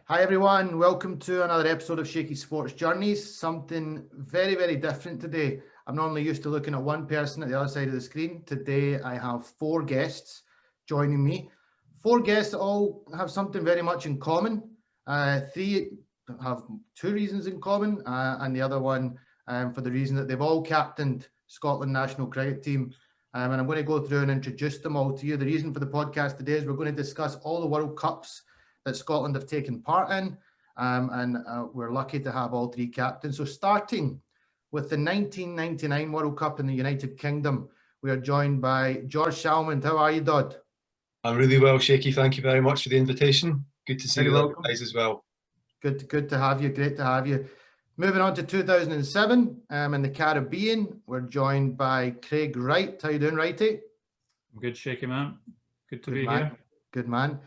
Hi everyone, welcome to another episode of Shaky Sports Journeys. Something very, very different today. I'm normally used to looking at one person at the other side of the screen. Today I have four guests joining me. Four guests that all have something very much in common. Three have two reasons in common, and the other one for the reason that they've all captained Scotland national cricket team. And I'm going to go through and introduce them all to you. The reason for the podcast today is we're going to discuss all the World Cups that Scotland have taken part in, and we're lucky to have all three captains. So starting with the 1999 World Cup in the United Kingdom, we are joined by George Salmond. How are you, Dodd? I'm really well, Shaky. Thank you very much for the invitation. Good to see you guys as well. Good to have you. Great to have you. Moving on to 2007 in the Caribbean, we're joined by Craig Wright. How you doing, Wrighty? I'm good, Shaky, man. Good to be here. Good man.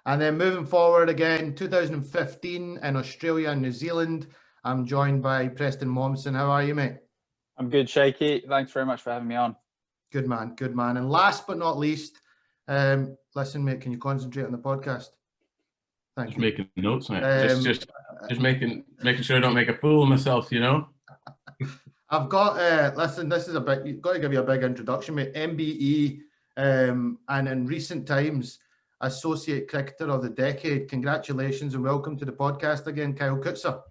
And then moving forward again, 2015 in Australia and New Zealand, I'm joined by Preston Mommsen. How are you, mate? I'm good, Shaky. Thanks very much for having me on. Good man, good man. And last but not least, listen, mate, can you concentrate on the podcast? Thank you. Making notes, mate. Just making sure I don't make a fool of myself, you know. I've got, listen, this is you've got to give you a big introduction, mate. MBE, and in recent times, Associate Cricketer of the Decade. Congratulations and welcome to the podcast again, Kyle Coetzer.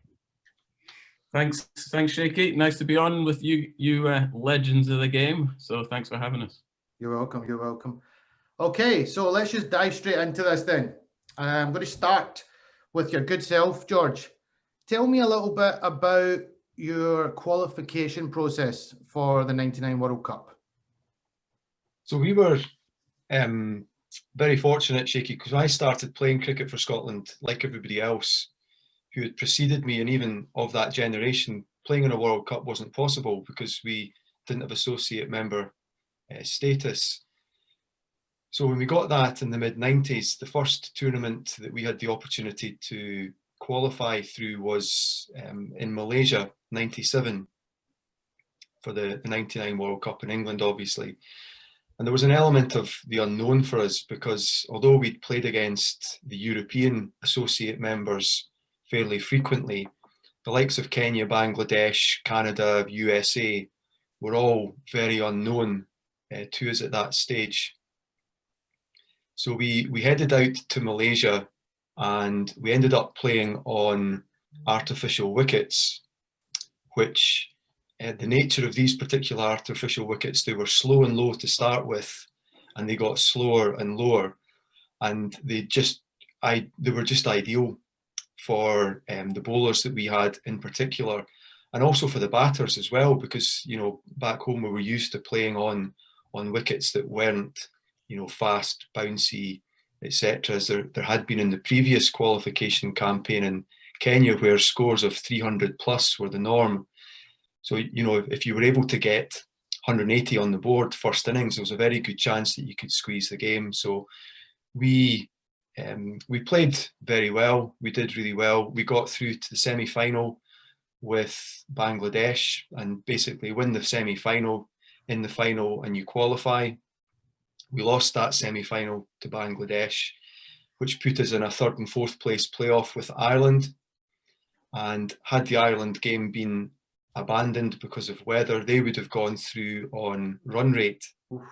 Thanks, Shaky. Nice to be on with you legends of the game. So thanks for having us. You're welcome. Okay, so let's just dive straight into this then. I'm going to start with your good self, George. Tell me a little bit about your qualification process for the 99 World Cup. So we were very fortunate, Shaky, because I started playing cricket for Scotland like everybody else who had preceded me, and even of that generation, playing in a World Cup wasn't possible because we didn't have associate member status. So when we got that in the mid-90s, the first tournament that we had the opportunity to qualify through was in Malaysia, 97, for the 99 World Cup in England, obviously. And there was an element of the unknown for us because although we'd played against the European associate members fairly frequently, the likes of Kenya, Bangladesh, Canada, USA were all very unknown to us at that stage. So we headed out to Malaysia and we ended up playing on artificial wickets, which the nature of these particular artificial wickets, they were slow and low to start with, and they got slower and lower, and they were just ideal for the bowlers that we had in particular, and also for the batters as well, because you know back home we were used to playing on wickets that weren't fast, bouncy, etc., as there had been in the previous qualification campaign in Kenya, where scores of 300 plus were the norm. So, if you were able to get 180 on the board first innings, there was a very good chance that you could squeeze the game. So we played very well. We did really well. We got through to the semi-final with Bangladesh and basically win the semi-final, in the final, and you qualify. We lost that semi-final to Bangladesh, which put us in a third and fourth place playoff with Ireland. And had the Ireland game been abandoned because of weather, they would have gone through on run rate. Oof.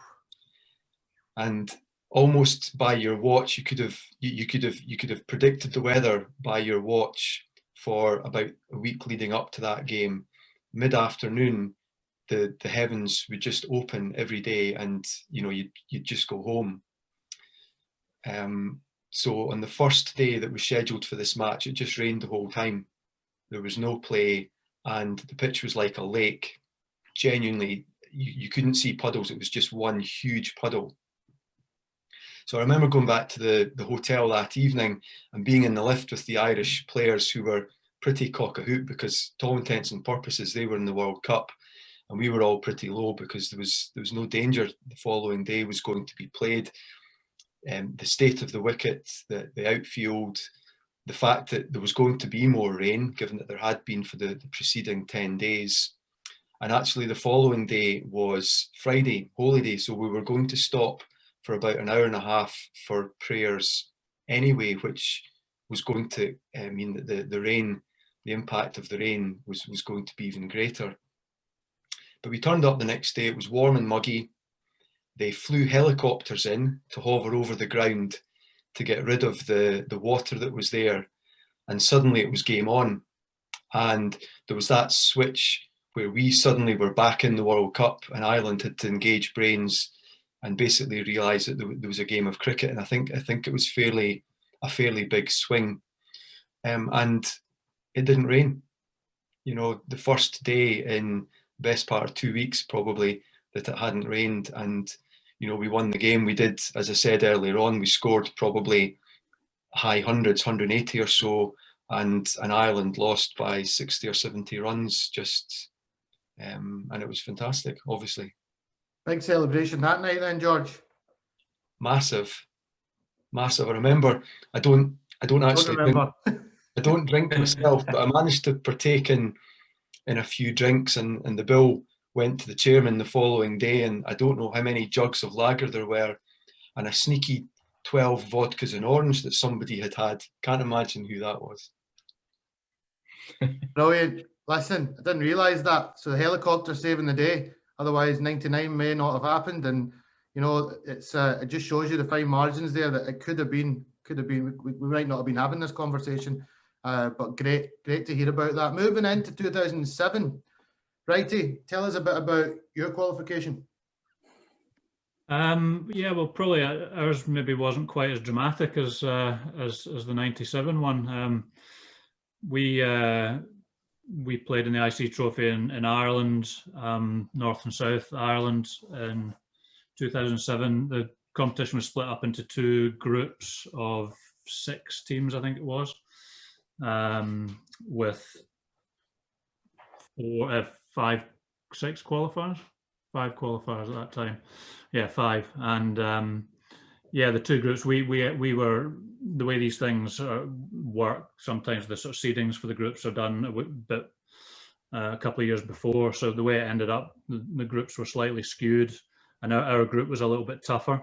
And almost by your watch, you could have predicted the weather by your watch for about a week leading up to that game. Mid-afternoon, the heavens would just open every day, and you'd just go home. So on the first day that was scheduled for this match, it just rained the whole time. There was no play, and the pitch was like a lake. Genuinely, you couldn't see puddles. It was just one huge puddle. So I remember going back to the hotel that evening and being in the lift with the Irish players who were pretty cock a hoop because, to all intents and purposes, they were in the World Cup, and we were all pretty low because there was no danger the following day was going to be played. The state of the wicket, the outfield, the fact that there was going to be more rain, given that there had been for the preceding 10 days. And actually the following day was Friday, Holy Day, so we were going to stop for about an hour and a half for prayers anyway, which was going to mean that the rain, the impact of the rain was going to be even greater. But we turned up the next day. It was warm and muggy. They flew helicopters in to hover over the ground to get rid of the water that was there. And suddenly it was game on. And there was that switch where we suddenly were back in the World Cup, and Ireland had to engage brains and basically realise that there was a game of cricket. And I think it was a fairly big swing. And it didn't rain. You know, the first day in the best part of 2 weeks probably that it hadn't rained, and you know, we won the game. We did, as I said earlier on, we scored probably high hundreds, 180 or so, and Ireland lost by 60 or 70 runs just, and it was fantastic, obviously. Big celebration that night then, George. Massive. I remember, I don't actually drink, I don't drink myself, but I managed to partake in a few drinks, and the bill went to the chairman the following day, and I don't know how many jugs of lager there were, and a sneaky 12 vodkas and orange that somebody had. Can't imagine who that was. Brilliant. Listen, I didn't realise that. So the helicopter saving the day. Otherwise, 99 may not have happened. And you know, it's it just shows you the fine margins there that it could have been. We might not have been having this conversation, but great to hear about that. Moving into 2007, Wrighty, tell us a bit about your qualification. Yeah, well, probably ours maybe wasn't quite as dramatic as the '97 one. We played in the IC Trophy in Ireland, North and South Ireland in 2007. The competition was split up into two groups of 6 teams, I think it was, with 5 qualifiers at that time. Yeah, 5. And yeah, the two groups, we were, the way these things work, sometimes the sort of seedings for the groups are done a couple of years before. So the way it ended up, the groups were slightly skewed, and our group was a little bit tougher.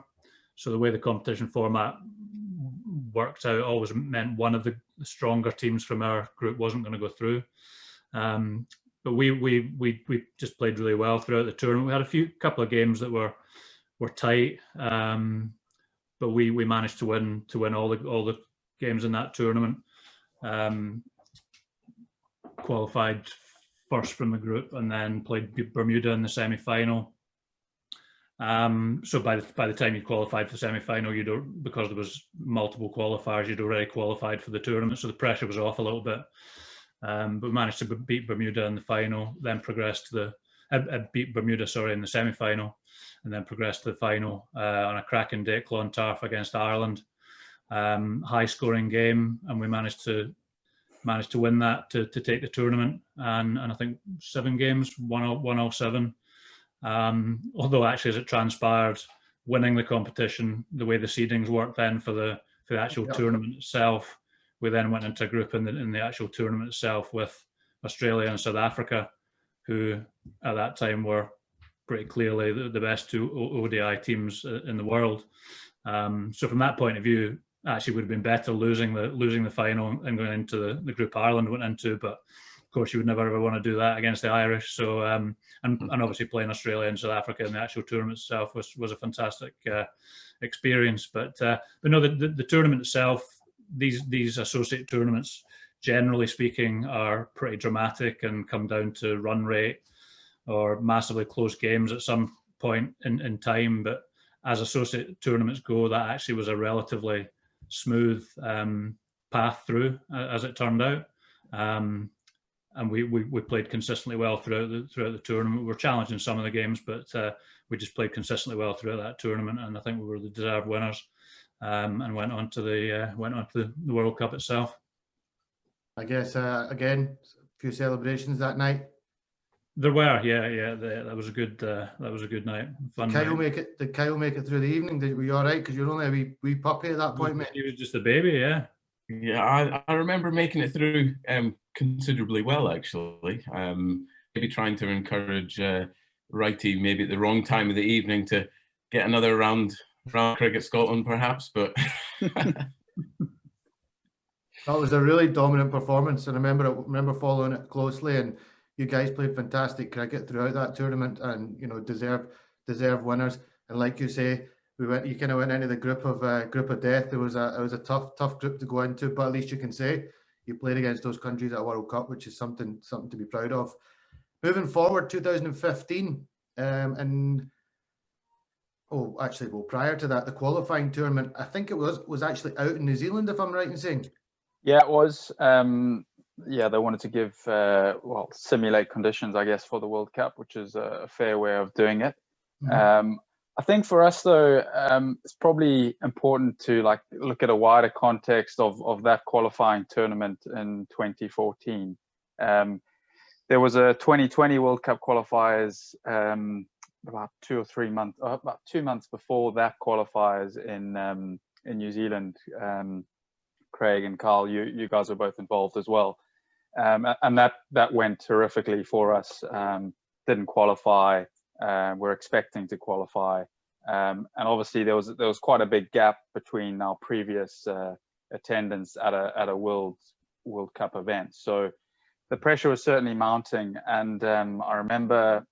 So the way the competition format worked out always meant one of the stronger teams from our group wasn't going to go through. But we just played really well throughout the tournament. We had a couple of games that were tight, but we managed to win all the games in that tournament. Qualified first from the group, and then played Bermuda in the semi-final. So by the time you qualified for the semi-final, because there was multiple qualifiers, you'd already qualified for the tournament, so the pressure was off a little bit. But we managed to beat Bermuda in the final, then progressed to beat Bermuda, in the semi-final, and then progressed to the final on a cracking day at Clontarf against Ireland. High-scoring game, and we managed to win that to take the tournament, and I think 7 games, 1-7. Although actually, as it transpired, winning the competition, the way the seedings worked then for the actual tournament itself, we then went into a group in the actual tournament itself with Australia and South Africa, who at that time were pretty clearly the best 2 ODI teams in the world. So from that point of view, actually would have been better losing the final and going into the group Ireland went into, but of course you would never ever want to do that against the Irish. So and obviously playing Australia and South Africa in the actual tournament itself was a fantastic experience. But no, the tournament itself, these associate tournaments, generally speaking, are pretty dramatic and come down to run rate or massively close games at some point in time. But as associate tournaments go, that actually was a relatively smooth path through, as it turned out. And we played consistently well throughout the tournament. We were challenged in some of the games, but we just played consistently well throughout that tournament, and I think we were the deserved winners, and went on to the World Cup itself. I guess again, a few celebrations that night. There were, yeah. That was a good night. Fun. Did Kyle make it through the evening? Were you all right? Because you were only a wee puppy at that point, mate. He was just a baby, yeah. Yeah, I remember making it through considerably well, actually. Maybe trying to encourage Wrighty maybe at the wrong time of the evening to get another round Cricket Scotland, perhaps, but. That was a really dominant performance, and I remember following it closely. And you guys played fantastic cricket throughout that tournament, and you know deserve winners. And like you say, you kind of went into the group of death. It was a tough group to go into, but at least you can say you played against those countries at a World Cup, which is something to be proud of. Moving forward, 2015, prior to that, the qualifying tournament, I think it was actually out in New Zealand, if I'm right in saying. Yeah, it was. Yeah, they wanted to give simulate conditions, I guess, for the World Cup, which is a fair way of doing it. Mm-hmm. I think for us though, it's probably important to look at a wider context of that qualifying tournament in 2014. There was a 2020 World Cup qualifiers about 2 months before that qualifiers in New Zealand. Craig and Carl, you guys were both involved as well, and that went terrifically for us. Didn't qualify. We're expecting to qualify, and obviously there was quite a big gap between our previous attendance at a World Cup event. So the pressure was certainly mounting, and I remember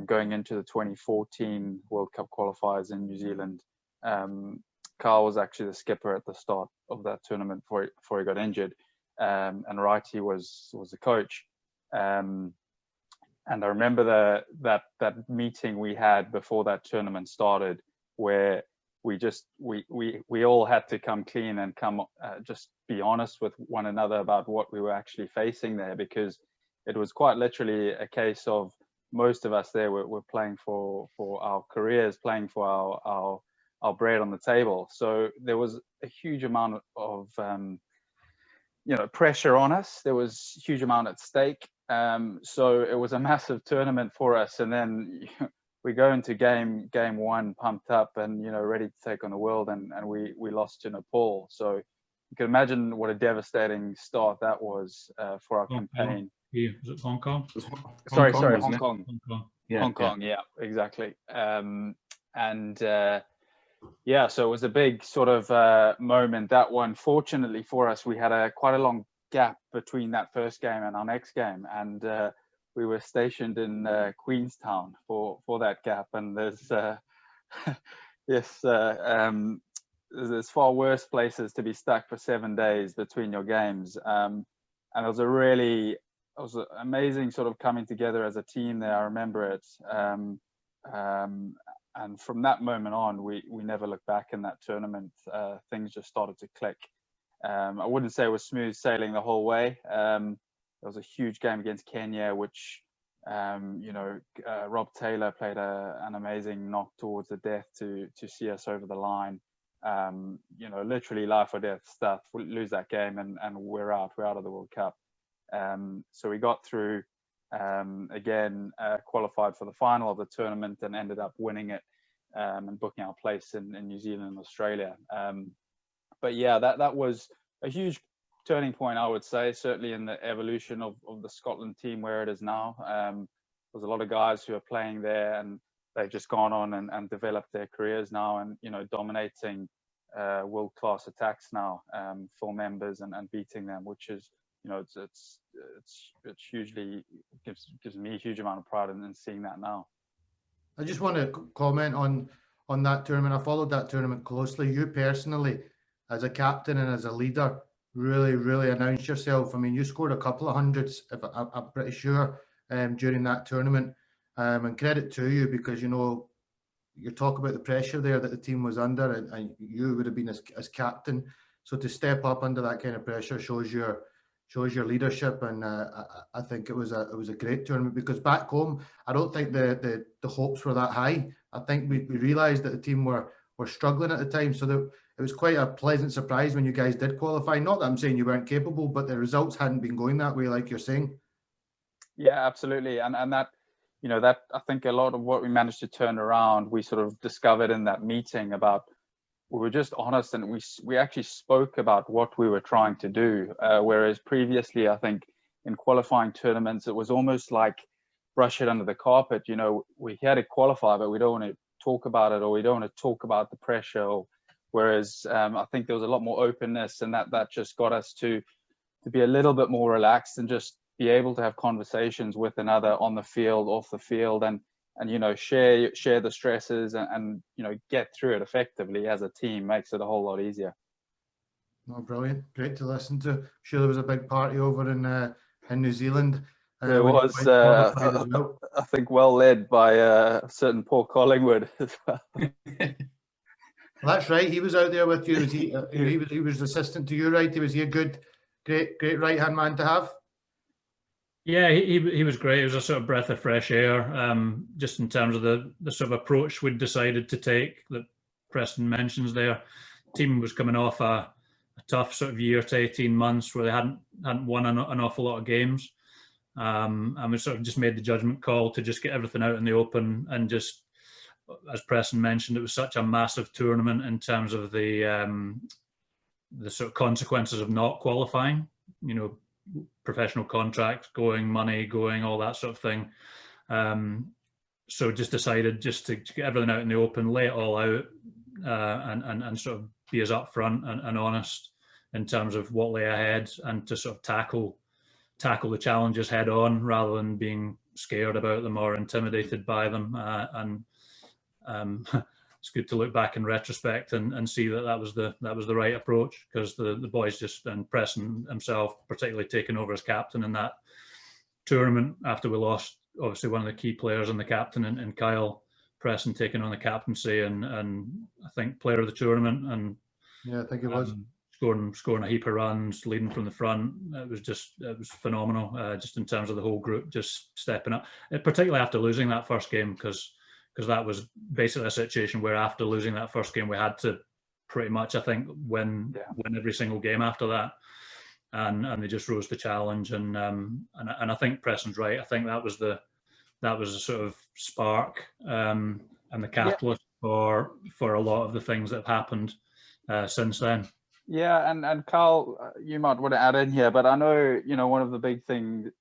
going into the 2014 World Cup qualifiers in New Zealand. Carl was actually the skipper at the start of that tournament before he got injured, and Wright was the coach. And I remember that meeting we had before that tournament started, where we all had to come clean and just be honest with one another about what we were actually facing there, because it was quite literally a case of most of us there were playing for our careers, playing for our bread on the table. So there was a huge amount of pressure on us. There was a huge amount at stake. So it was a massive tournament for us. And then we go into game one pumped up and ready to take on the world, and we lost to Nepal. So you can imagine what a devastating start that was for our campaign. Yeah, was it Hong Kong? Sorry, Hong Kong. Yeah, Hong Kong, yeah, exactly. So it was a big sort of moment, that one. Fortunately for us, we had quite a long gap between that first game and our next game, and we were stationed in Queenstown for that gap. And there's far worse places to be stuck for 7 days between your games. And it was an amazing sort of coming together as a team there. I remember it. And from that moment on, we never looked back in that tournament. Things just started to click. I wouldn't say it was smooth sailing the whole way. There was a huge game against Kenya, which, Rob Taylor played an amazing knock towards the death to see us over the line. Literally life or death stuff. We lose that game and we're out of the World Cup. So we got through, qualified for the final of the tournament and ended up winning it and booking our place in New Zealand and Australia. But yeah, that was a huge turning point, I would say, certainly in the evolution of the Scotland team where it is now. There's a lot of guys who are playing there, and they've just gone on and developed their careers now, and dominating world-class attacks now, full members and beating them, which is it's hugely gives me a huge amount of pride in seeing that now. I just want to comment on that tournament. I followed that tournament closely. You personally, as a captain and as a leader, really announced yourself. I mean, you scored a couple of hundreds, I'm pretty sure, during that tournament. And credit to you, because you talk about the pressure there that the team was under, and you would have been as captain. So to step up under that kind of pressure shows your leadership, and I think it was a great tournament, because back home I don't think the hopes were that high. I think we realised that the team were struggling at the time, so it was quite a pleasant surprise when you guys did qualify. Not that I'm saying you weren't capable, but the results hadn't been going that way, like you're saying. Yeah, absolutely, and that that I think a lot of what we managed to turn around, we sort of discovered in that meeting about. We were just honest, and we actually spoke about what we were trying to do. Whereas previously, I think in qualifying tournaments, it was almost like brush it under the carpet. We had to qualify, but we don't want to talk about it, or we don't want to talk about the pressure. Whereas I think there was a lot more openness, and that just got us to to be a little bit more relaxed and just be able to have conversations with another on the field, off the field, and share the stresses and get through it effectively as a team makes it a whole lot easier. Oh, brilliant! Great to listen to. I'm sure there was a big party over in New Zealand. There was, I think, well led by a certain Paul Collingwood as well. Well, that's right. He was out there with you. He was assistant to you, right? Was he a great right hand man to have? Yeah, he was great. It was a sort of breath of fresh air, just in terms of the sort of approach we'd decided to take that Preston mentions there. The team was coming off a tough sort of year to 18 months where they hadn't won an awful lot of games. And we sort of just made the judgment call to just get everything out in the open and just, as Preston mentioned, it was such a massive tournament in terms of the sort of consequences of not qualifying, professional contracts going, money going, all that sort of thing. So just decided just to get everything out in the open, lay it all out, and sort of be as upfront and honest in terms of what lay ahead, and to sort of tackle the challenges head on rather than being scared about them or intimidated by them. It's good to look back in retrospect and see that was the right approach, because the boys just, and Preston himself particularly, taking over as captain in that tournament after we lost obviously one of the key players and the captain and Kyle. Preston taking on the captaincy and I think player of the tournament, and yeah, I think it was scoring a heap of runs, leading from the front. It was phenomenal, just in terms of the whole group just stepping up, particularly after losing that first game, because that was basically a situation where after losing that first game we had to pretty much, I think, win every single game after that, and they just rose the challenge, and I think Preston's right. I think that was a sort of spark and the catalyst for a lot of the things that have happened since then. Yeah, and Carl, you might want to add in here, but I know, one of the big things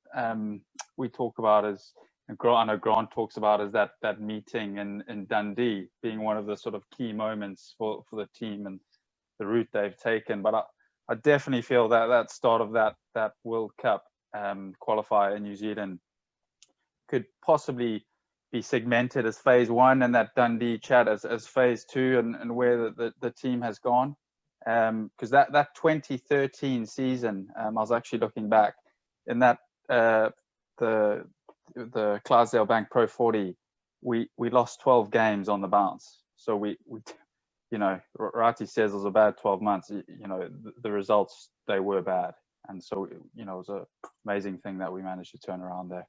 we talk about is, and I know Grant talks about, is that meeting in Dundee being one of the sort of key moments for the team and the route they've taken. But I definitely feel that start of that World Cup qualifier in New Zealand could possibly be segmented as phase one, and that Dundee chat as phase two, and where the team has gone. Because that 2013 season, I was actually looking back in that the Clydesdale Bank Pro 40, we lost 12 games on the bounce. So we Wright says it was a bad 12 months. The results, they were bad, and so it was an amazing thing that we managed to turn around there.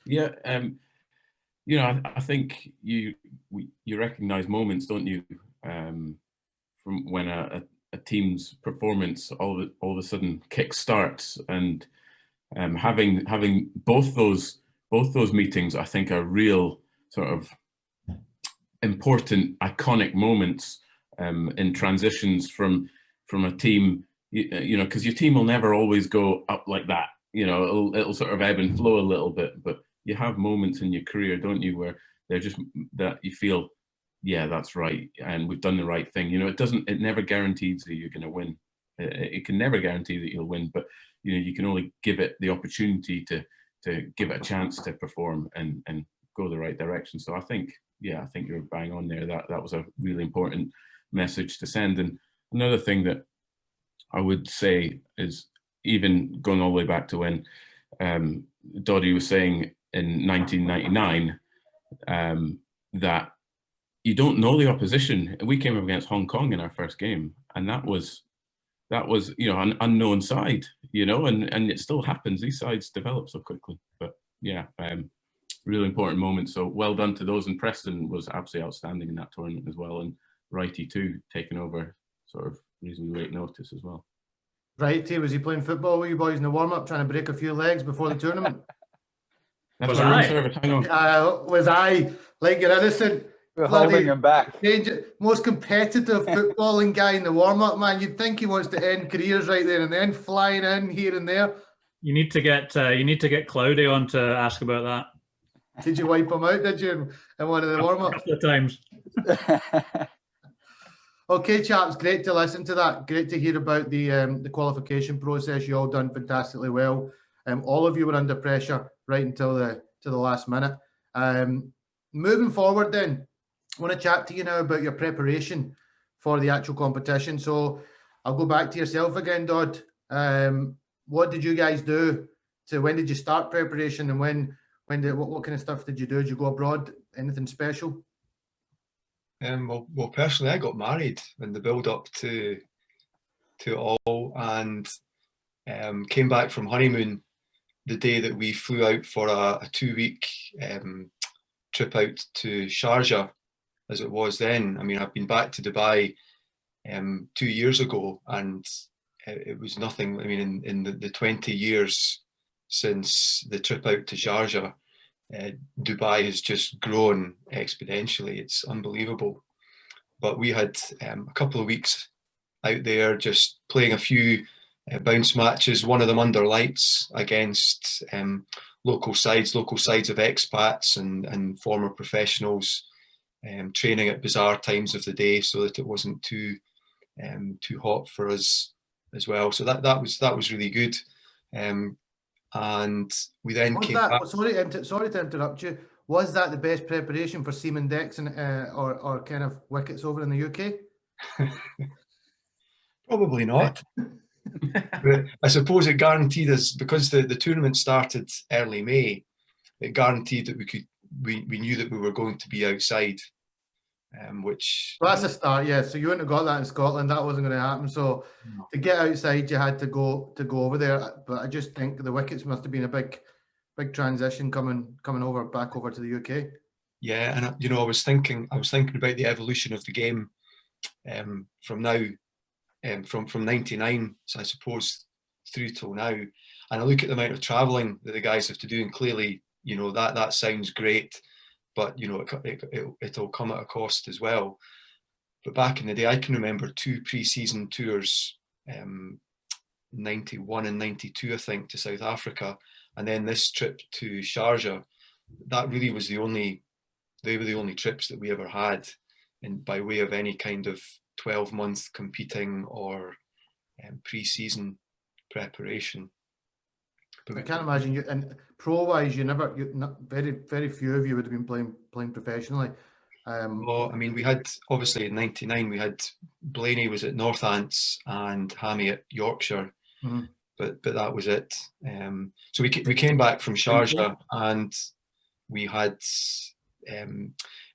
Yeah, I think you recognise moments, don't you, from when a team's performance all of a sudden kick starts, and having both those meetings, I think, are real sort of important, iconic moments in transitions from a team, because your team will never always go up like that. It'll sort of ebb and flow a little bit, but you have moments in your career, don't you, where they're just that you feel, yeah, that's right, and we've done the right thing. It never guarantees that you're going to win. It can never guarantee that you'll win, but you can only give it the opportunity to give it a chance to perform and go the right direction. So I think you're bang on there. That was a really important message to send. And another thing that I would say is, even going all the way back to when Doddy was saying in 1999 that you don't know the opposition. We came up against Hong Kong in our first game, and that was an unknown side, and it still happens. These sides develop so quickly. But yeah, really important moment. So well done to those. And Preston was absolutely outstanding in that tournament as well, and Wrighty too, taking over sort of reasonably late notice as well. Wrighty, was he playing football with you boys in the warm-up, trying to break a few legs before the tournament? Was I? Service. Hang on. Was I, like you're innocent? We're holding him back. Most competitive footballing guy in the warm-up, man. You'd think he wants to end careers right there and then, flying in here and there. You need to get Cloudy on to ask about that. Did you wipe him out? Did you in one of the warm-ups? A couple of times. Okay, chaps, great to listen to that. Great to hear about the qualification process. You all done fantastically well. All of you were under pressure right until the last minute. Moving forward, then, I want to chat to you now about your preparation for the actual competition. So I'll go back to yourself again, Dodd. What did you guys do? When did you start preparation, and what kind of stuff did you do? Did you go abroad? Anything special? Well, personally, I got married in the build-up to it all, and came back from honeymoon the day that we flew out for a 2-week trip out to Sharjah, as it was then. I mean, I've been back to Dubai 2 years ago, and it was nothing. I mean, in the 20 years since the trip out to Sharjah, Dubai has just grown exponentially. It's unbelievable. But we had a couple of weeks out there just playing a few bounce matches, one of them under lights against local sides of expats and former professionals, training at bizarre times of the day so that it wasn't too hot for us as well. So that was really good. And we then came back. Sorry to interrupt you. Was that the best preparation for seaming decks and or kind of wickets over in the UK? Probably not. But I suppose it guaranteed us, because the tournament started early May, it guaranteed that we knew that we were going to be outside, which... Well, that's a start, yeah. So you wouldn't have got that in Scotland. That wasn't going to happen. So no. To get outside, you had to go over there. But I just think the wickets must have been a big transition coming back over to the UK. Yeah, and I was thinking about the evolution of the game from now, from '99, so I suppose through till now, and I look at the amount of travelling that the guys have to do, and clearly, that sounds great, but it'll come at a cost as well. But back in the day, I can remember 2 pre-season tours, 91 and 92, I think, to South Africa, and then this trip to Sharjah. That really was they were the only trips that we ever had, and by way of any kind of 12-month competing or pre-season preparation. But I can't imagine you, and pro-wise, very few of you would have been playing professionally. Well, I mean, we had, obviously in '99, we had Blaney was at Northants and Hammy at Yorkshire, mm-hmm. but that was it. So we came back from Sharjah, and we had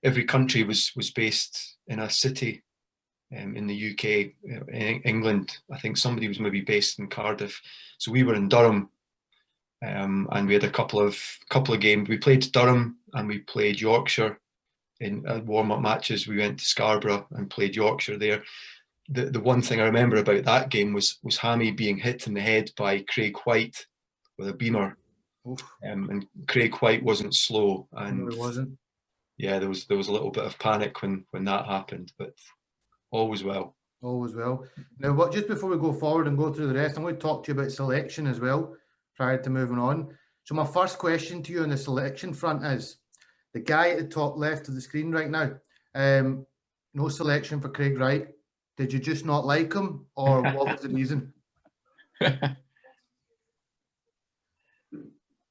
every country was based in a city. In the UK, in England, I think somebody was maybe based in Cardiff. So we were in Durham, and we had a couple of games. We played Durham and we played Yorkshire in warm-up matches. We went to Scarborough and played Yorkshire there. The one thing I remember about that game was Hammy being hit in the head by Craig White with a beamer, and Craig White wasn't slow, and no, it wasn't. Yeah, there was a little bit of panic when that happened, but. Always well. Always well. Now, just before we go forward and go through the rest, I'm going to talk to you about selection as well, prior to moving on. So my first question to you on the selection front is, the guy at the top left of the screen right now, no selection for Craig Wright. Did you just not like him, or what was the reason?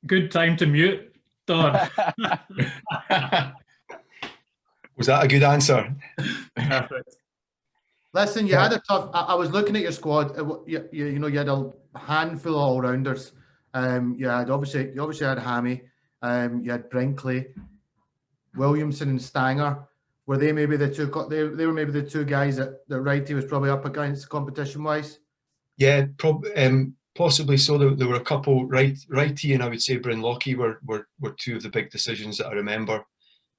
Good time to mute, Don. Was that a good answer? Perfect. Listen, you had a tough. I was looking at your squad. You had a handful of all-rounders. You obviously had Hammy. You had Brinkley, Williamson, and Stanger. Were they maybe the two? They were maybe the two guys that Wrighty was probably up against competition-wise. Yeah, possibly so. There were a couple. Wrighty and I would say Bryn Lockie were 2 of the big decisions that I remember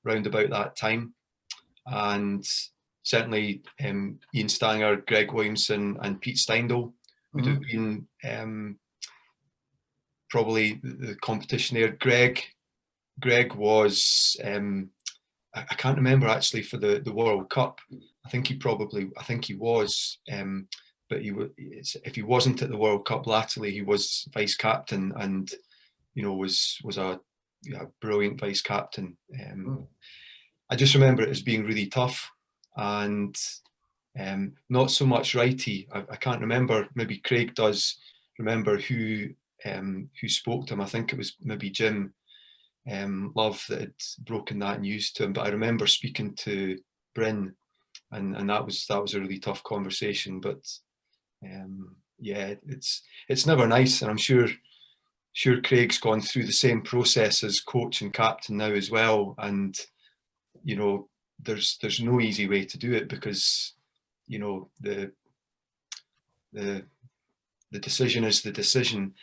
round about that time, and. Certainly, Ian Stanger, Greg Williamson, and Pete Steindl would have been probably the competition there. Greg was, I can't remember actually for the World Cup. I think he was, but if he wasn't at the World Cup latterly, he was vice captain, and was a brilliant vice captain. I just remember it as being really tough. And Not so much righty. I can't remember. Maybe Craig does remember who spoke to him. I think it was maybe Jim Love that had broken that news to him. But I remember speaking to Bryn, and that was a really tough conversation. But yeah, it's never nice, and I'm sure Craig's gone through the same process as coach and captain now as well. And you know, there's no easy way to do it, because you know the decision is the decision,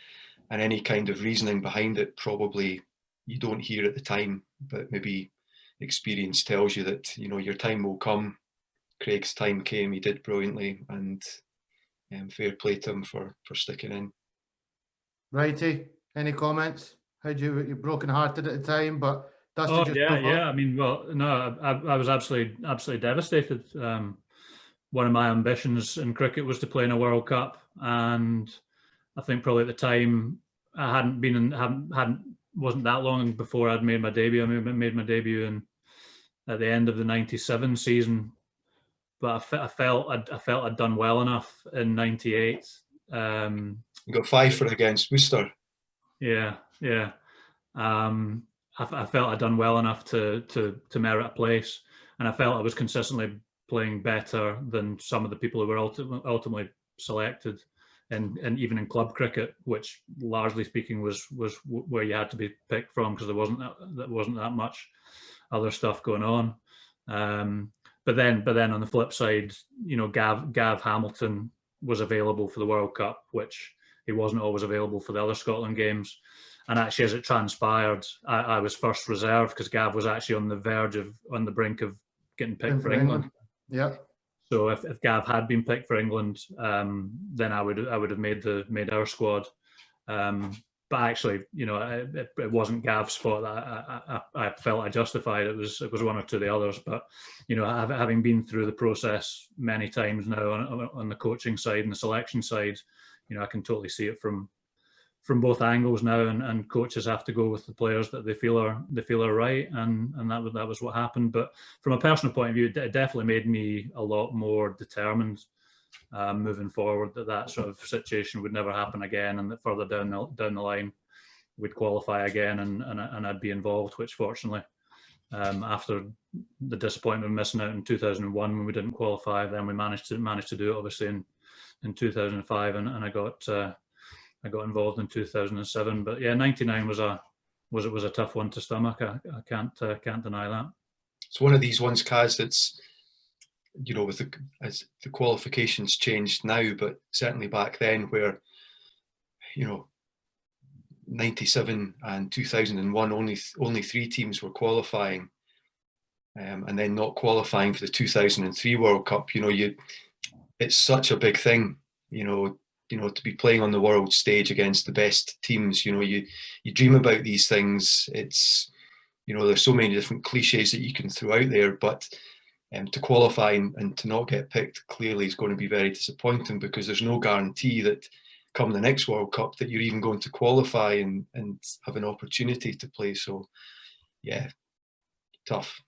and any kind of reasoning behind it probably you don't hear at the time, but maybe experience tells you that, you know, your time will come. Craig's time came, he did brilliantly, and fair play to him for sticking in. Righty, any comments? You're broken hearted at the time, but Dusty Oh just yeah. I mean, well, no, I was absolutely devastated. One of my ambitions in cricket was to play in a World Cup, and I think probably at the time I wasn't that long before I'd made my debut. I made my debut at the end of the '97 season, but I felt I'd done well enough in '98. You got 5 for against Worcester. Yeah. I felt I'd done well enough to merit a place, and I felt I was consistently playing better than some of the people who were ultimately selected, and even in club cricket, which largely speaking was where you had to be picked from, because there wasn't that much other stuff going on. But then on the flip side, you know, Gav Hamilton was available for the World Cup, which he wasn't always available for the other Scotland games. And actually, as it transpired, I was first reserve, because Gav was actually on the brink of getting picked for England. Yeah. So if Gav had been picked for England, then I would have made our squad. But actually, you know, it wasn't Gav's spot that I felt I justified. It was one or two of the others. But you know, having been through the process many times now on the coaching side and the selection side, you know, I can totally see it from both angles now, and coaches have to go with the players that they feel are right, and that was what happened. But from a personal point of view, it definitely made me a lot more determined moving forward, that sort of situation would never happen again, and that further down the line we'd qualify again, and I'd be involved, which fortunately, after the disappointment of missing out in 2001 when we didn't qualify, then we managed to do it obviously in 2005, and I got involved in 2007. But yeah, 99 was a tough one to stomach. I can't deny that. It's one of these ones, Kaz, that's, you know, as the qualifications changed now, but certainly back then, where, you know, 97 and 2001 only 3 teams were qualifying, and then not qualifying for the 2003 World Cup. You know, it's such a big thing, you know, to be playing on the world stage against the best teams. You know, you dream about these things. It's, you know, there's so many different cliches that you can throw out there, but to qualify and to not get picked clearly is going to be very disappointing, because there's no guarantee that come the next World Cup that you're even going to qualify and have an opportunity to play. So yeah, tough.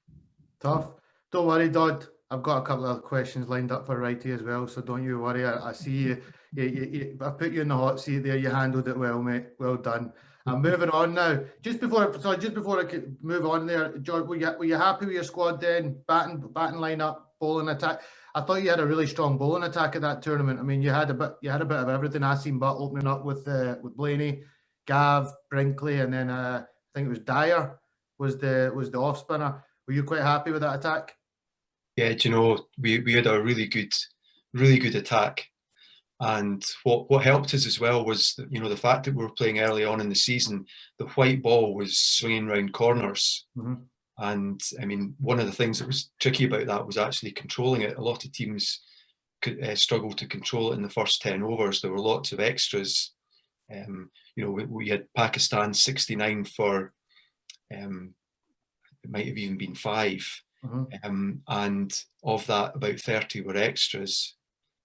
Don't worry, Dodd. I've got a couple of questions lined up for Righty as well, so don't you worry. I see you. I put you in the hot seat there. You handled it well, mate. Well done. I'm moving on now. Just before I could move on there, George, were you happy with your squad then? Batting lineup, bowling attack. I thought you had a really strong bowling attack at that tournament. I mean, you had a bit of everything. I seen Butt opening up with Blaney, Gav, Brinkley, and then I think it was Dyer was the off spinner. Were you quite happy with that attack? Yeah, do you know, we had a really good attack. And what helped us as well was, you know, the fact that we were playing early on in the season, the white ball was swinging round corners. Mm-hmm. And I mean, one of the things that was tricky about that was actually controlling it. A lot of teams struggled to control it in the first 10 overs. There were lots of extras. You know, we had Pakistan 69 for, it might have even been 5. Mm-hmm. And of that, about 30 were extras.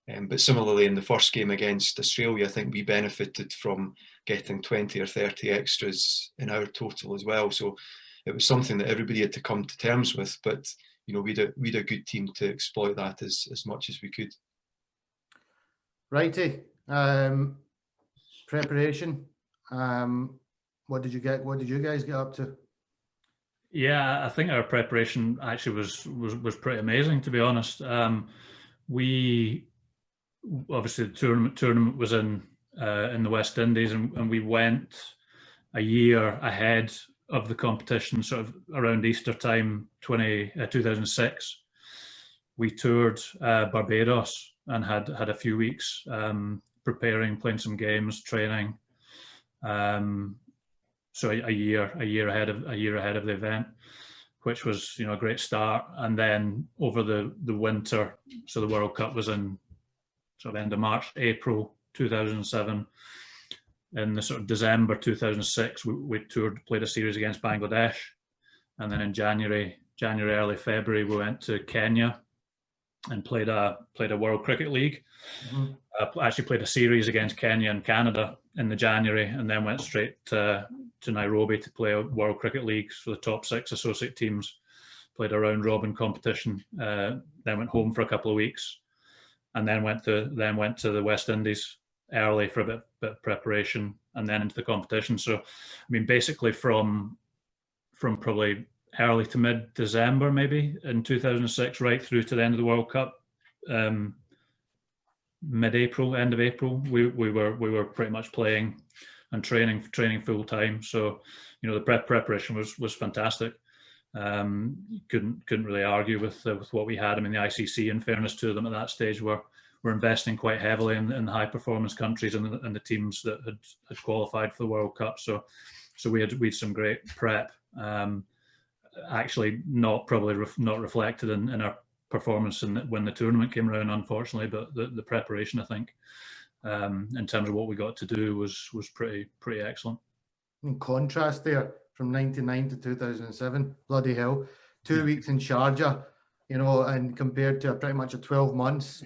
But similarly, in the first game against Australia, I think we benefited from getting 20 or 30 extras in our total as well. So it was something that everybody had to come to terms with. But, you know, we'd a good team to exploit that as much as we could. Righty, preparation. What did you guys get up to? Yeah, I think our preparation actually was pretty amazing, to be honest. We obviously the tournament was in the West Indies, and we went a year ahead of the competition, sort of around Easter time, 2006. We toured Barbados and had a few weeks preparing, playing some games, training. So a year ahead of the event, which was, you know, a great start. And then over the winter, so the World Cup was in sort of end of March, April 2007. In the sort of December 2006, we toured, played a series against Bangladesh, and then in January, early February, we went to Kenya and played a World Cricket League. Actually played a series against Kenya and Canada in the January, and then went straight to Nairobi to play a World Cricket League for the top 6 associate teams. Played a round robin competition, then went home for a couple of weeks, and then went to the West Indies early for a bit of preparation, and then into the competition. So, I mean, basically from probably early to mid-December, maybe in 2006, right through to the end of the World Cup, mid-April, end of April, we were pretty much playing and training full time. So, you know, the preparation was fantastic. Couldn't really argue with what we had. I mean, the ICC, in fairness to them at that stage, were investing quite heavily in high performance countries and the teams that had qualified for the World Cup. So we had some great prep. Actually, not reflected in our performance when the tournament came around, unfortunately. But the preparation, I think, in terms of what we got to do, was pretty excellent. In contrast there, from 99 to 2007, bloody hell, 2 weeks in Sharjah, you know, and compared to pretty much a 12 months,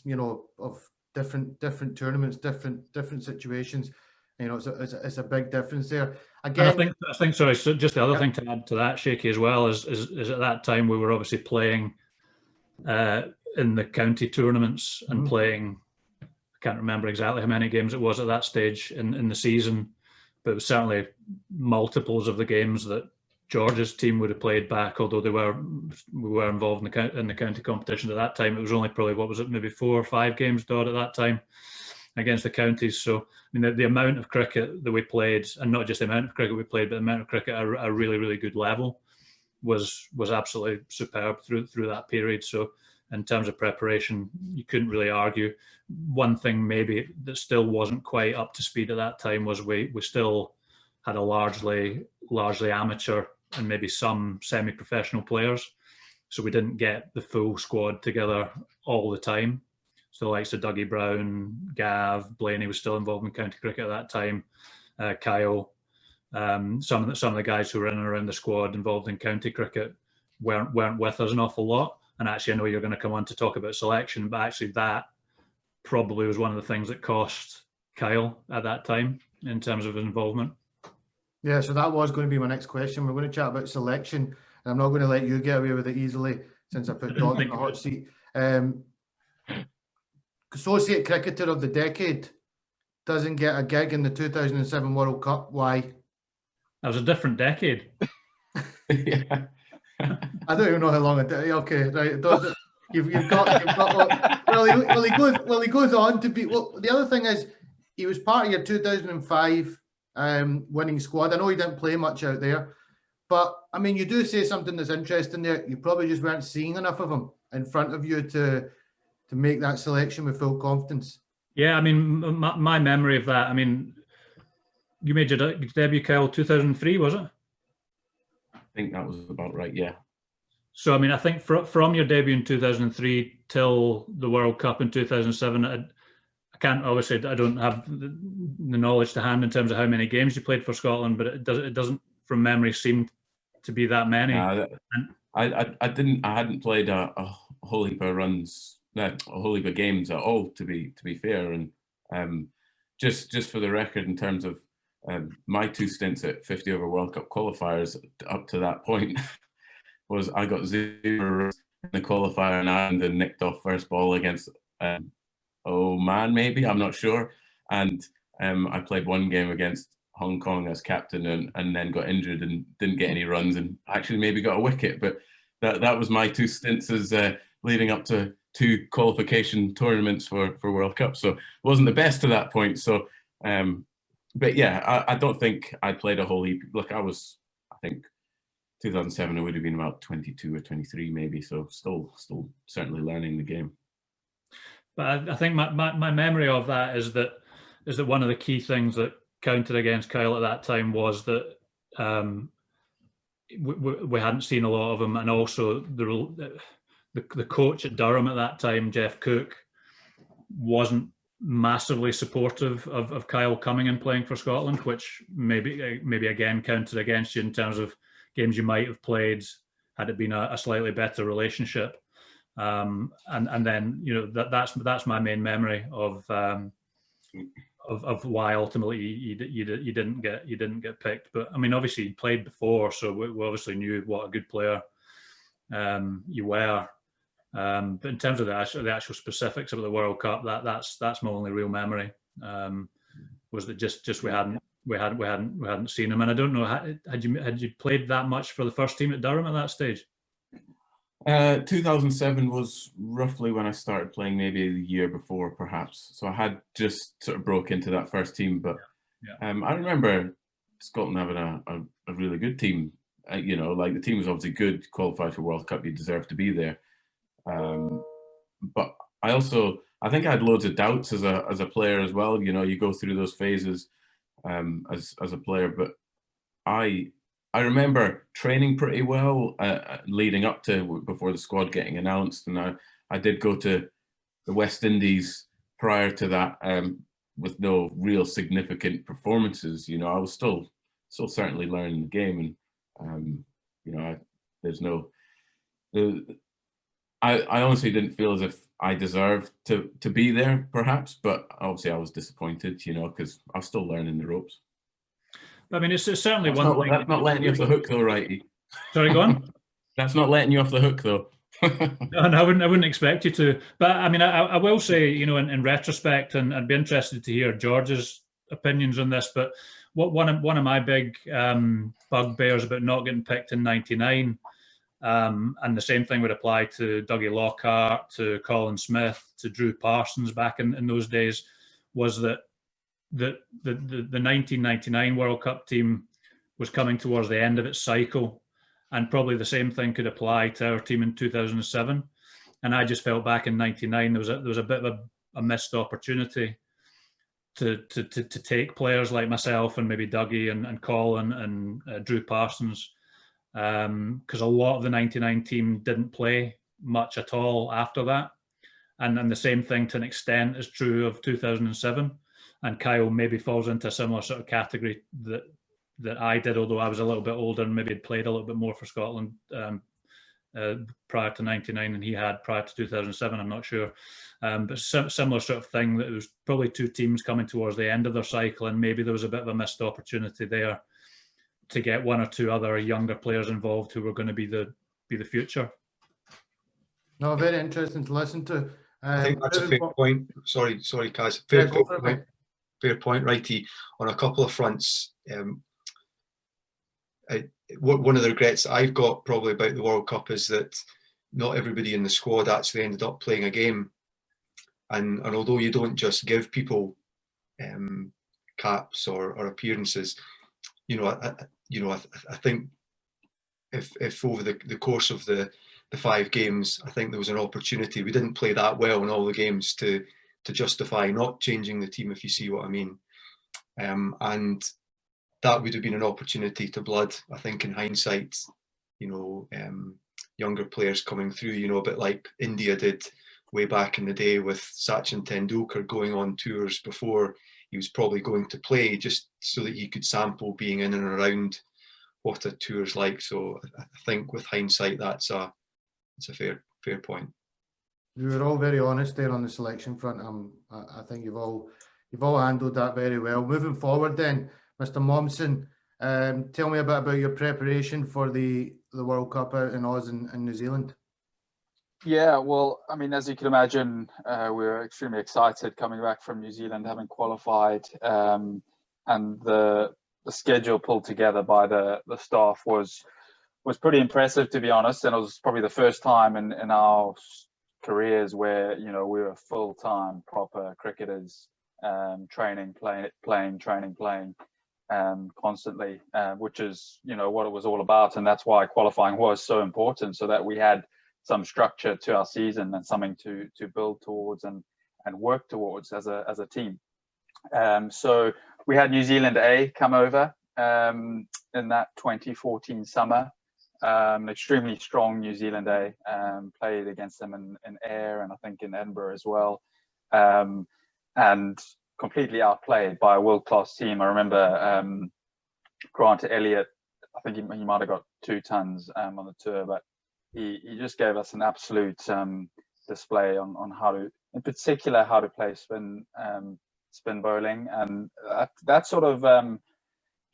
you know, of different tournaments, different situations. You know, it's a big difference there. Again, and I think sorry, so just the other thing to add to that, Shaky, as well, is at that time we were obviously playing in the county tournaments and playing, I can't remember exactly how many games it was at that stage in the season, but it was certainly multiples of the games that George's team would have played back, although we were involved in the county competition at that time. It was only probably, what was it, maybe 4 or 5 games, Dodd, at that time against the counties. So, I mean, the amount of cricket that we played, and not just the amount of cricket we played, but the amount of cricket at a really, really good level was absolutely superb through that period. So in terms of preparation, you couldn't really argue. One thing maybe that still wasn't quite up to speed at that time was we still had a largely amateur and maybe some semi-professional players. So we didn't get the full squad together all the time. So the likes of Dougie Brown, Gav, Blaney was still involved in county cricket at that time. Kyle, some of the guys who were in and around the squad involved in county cricket weren't with us an awful lot. And actually, I know you're going to come on to talk about selection, but actually that probably was one of the things that cost Kyle at that time in terms of his involvement. Yeah, so that was going to be my next question. We're going to chat about selection, and I'm not going to let you get away with it easily since I put Dodd in the hot seat. Associate Cricketer of the Decade doesn't get a gig in the 2007 World Cup. Why? That was a different decade. Yeah. I don't even know how long it did. Okay, right. You've got. Well, he goes on to be. Well, the other thing is, he was part of your 2005 winning squad. I know he didn't play much out there, but I mean, you do say something that's interesting there. You probably just weren't seeing enough of him in front of you to make that selection with full confidence. Yeah, I mean, my memory of that. I mean, you made your debut, Kyle, 2003, was it? I think that was about right, yeah. So, I mean, I think from your debut in 2003 till the World Cup in 2007, I can't, obviously, I don't have the knowledge to hand in terms of how many games you played for Scotland, but it doesn't from memory, seem to be that many. I hadn't played a whole heap of runs, a whole heap of games at all, to be fair. And just for the record, in terms of my 2 stints at 50 over World Cup qualifiers up to that point, was I got 0 in the qualifier in Ireland and nicked off first ball against Oman, maybe, I'm not sure. And I played one game against Hong Kong as captain and then got injured and didn't get any runs and actually maybe got a wicket. But that was my 2 stints as leading up to 2 qualification tournaments for World Cup. So it wasn't the best to that point. So, but yeah, I don't think I played a whole heap. Look, I think 2007, I would have been about 22 or 23 maybe. So still certainly learning the game. But I think my memory of that is that one of the key things that counted against Kyle at that time was that we hadn't seen a lot of him, and also the coach at Durham at that time, Jeff Cook, wasn't massively supportive of Kyle coming and playing for Scotland, which maybe again counted against you in terms of games you might have played had it been a slightly better relationship. And then, you know, that's my main memory of why ultimately you didn't get picked. But I mean, obviously you played before, so we obviously knew what a good player you were. But in terms of the actual specifics of the World Cup, that's my only real memory. Was that just we hadn't seen him, and I don't know, had you played that much for the first team at Durham at that stage? 2007 was roughly when I started playing, maybe a year before, perhaps. So I had just sort of broke into that first team, but I remember Scotland having a really good team. You know, like the team was obviously good, qualified for World Cup, you deserve to be there. But I think I had loads of doubts as a player as well. You know, you go through those phases as a player, but I remember training pretty well leading up to before the squad getting announced, and I did go to the West Indies prior to that with no real significant performances. You know, I was still certainly learning the game, and you know, I honestly didn't feel as if I deserved to be there, perhaps, but obviously I was disappointed, you know, because I was still learning the ropes. I mean, it's certainly That's one thing. That's not letting you off the hook, though, Wrighty. Sorry, go on. That's not letting you off the hook, though. No, I wouldn't expect you to. But I mean, I will say, you know, in retrospect, and I'd be interested to hear George's opinions on this. But one of my big bugbears about not getting picked in '99, and the same thing would apply to Dougie Lockhart, to Colin Smith, to Drew Parsons back in those days, was that the 1999 World Cup team was coming towards the end of its cycle, and probably the same thing could apply to our team in 2007. And I just felt back in '99 there was a bit of a missed opportunity to take players like myself and maybe Dougie and Colin and Drew Parsons, because a lot of the '99 team didn't play much at all after that, and the same thing to an extent is true of 2007. And Kyle maybe falls into a similar sort of category that I did, although I was a little bit older and maybe had played a little bit more for Scotland prior to '99 than he had prior to 2007. I'm not sure, but similar sort of thing, that it was probably 2 teams coming towards the end of their cycle, and maybe there was a bit of a missed opportunity there to get 1 or 2 other younger players involved who were going to be the future. No, very interesting to listen to. I think that's a fair point. Sorry, Kaz. Fair point, Wrighty, on a couple of fronts. One of the regrets I've got probably about the World Cup is that not everybody in the squad actually ended up playing a game. And although you don't just give people caps or appearances, I think if over the course of the 5 games, I think there was an opportunity. We didn't play that well in all the games to justify not changing the team, if you see what I mean. And that would have been an opportunity to blood, I think, in hindsight, younger players coming through, a bit like India did way back in the day with Sachin Tendulkar going on tours before he was probably going to play, just so that he could sample being in and around what a tour's like. So I think with hindsight, it's a fair point. You were all very honest there on the selection front. I think you've all handled that very well. Moving forward then, Mr. Mommsen, tell me a bit about your preparation for the the World Cup out in Oz and New Zealand? Yeah, well, I mean, as you can imagine, we were extremely excited coming back from New Zealand, having qualified, and the schedule pulled together by the staff was pretty impressive, to be honest. And it was probably the first time in our careers where, you know, we were full-time proper cricketers, training, playing, training, playing, constantly, which is, you know, what it was all about. And that's why qualifying was so important, so that we had some structure to our season and something to build towards and work towards as a team. So we had New Zealand A come over in that 2014 summer. Extremely strong New Zealand A, played against them in Ayr and I think in Edinburgh as well, and completely outplayed by a world-class team. I remember Grant Elliott, I think he might have got 2 tons on the tour, but he just gave us an absolute display on how to, in particular, how to play spin bowling, and that sort of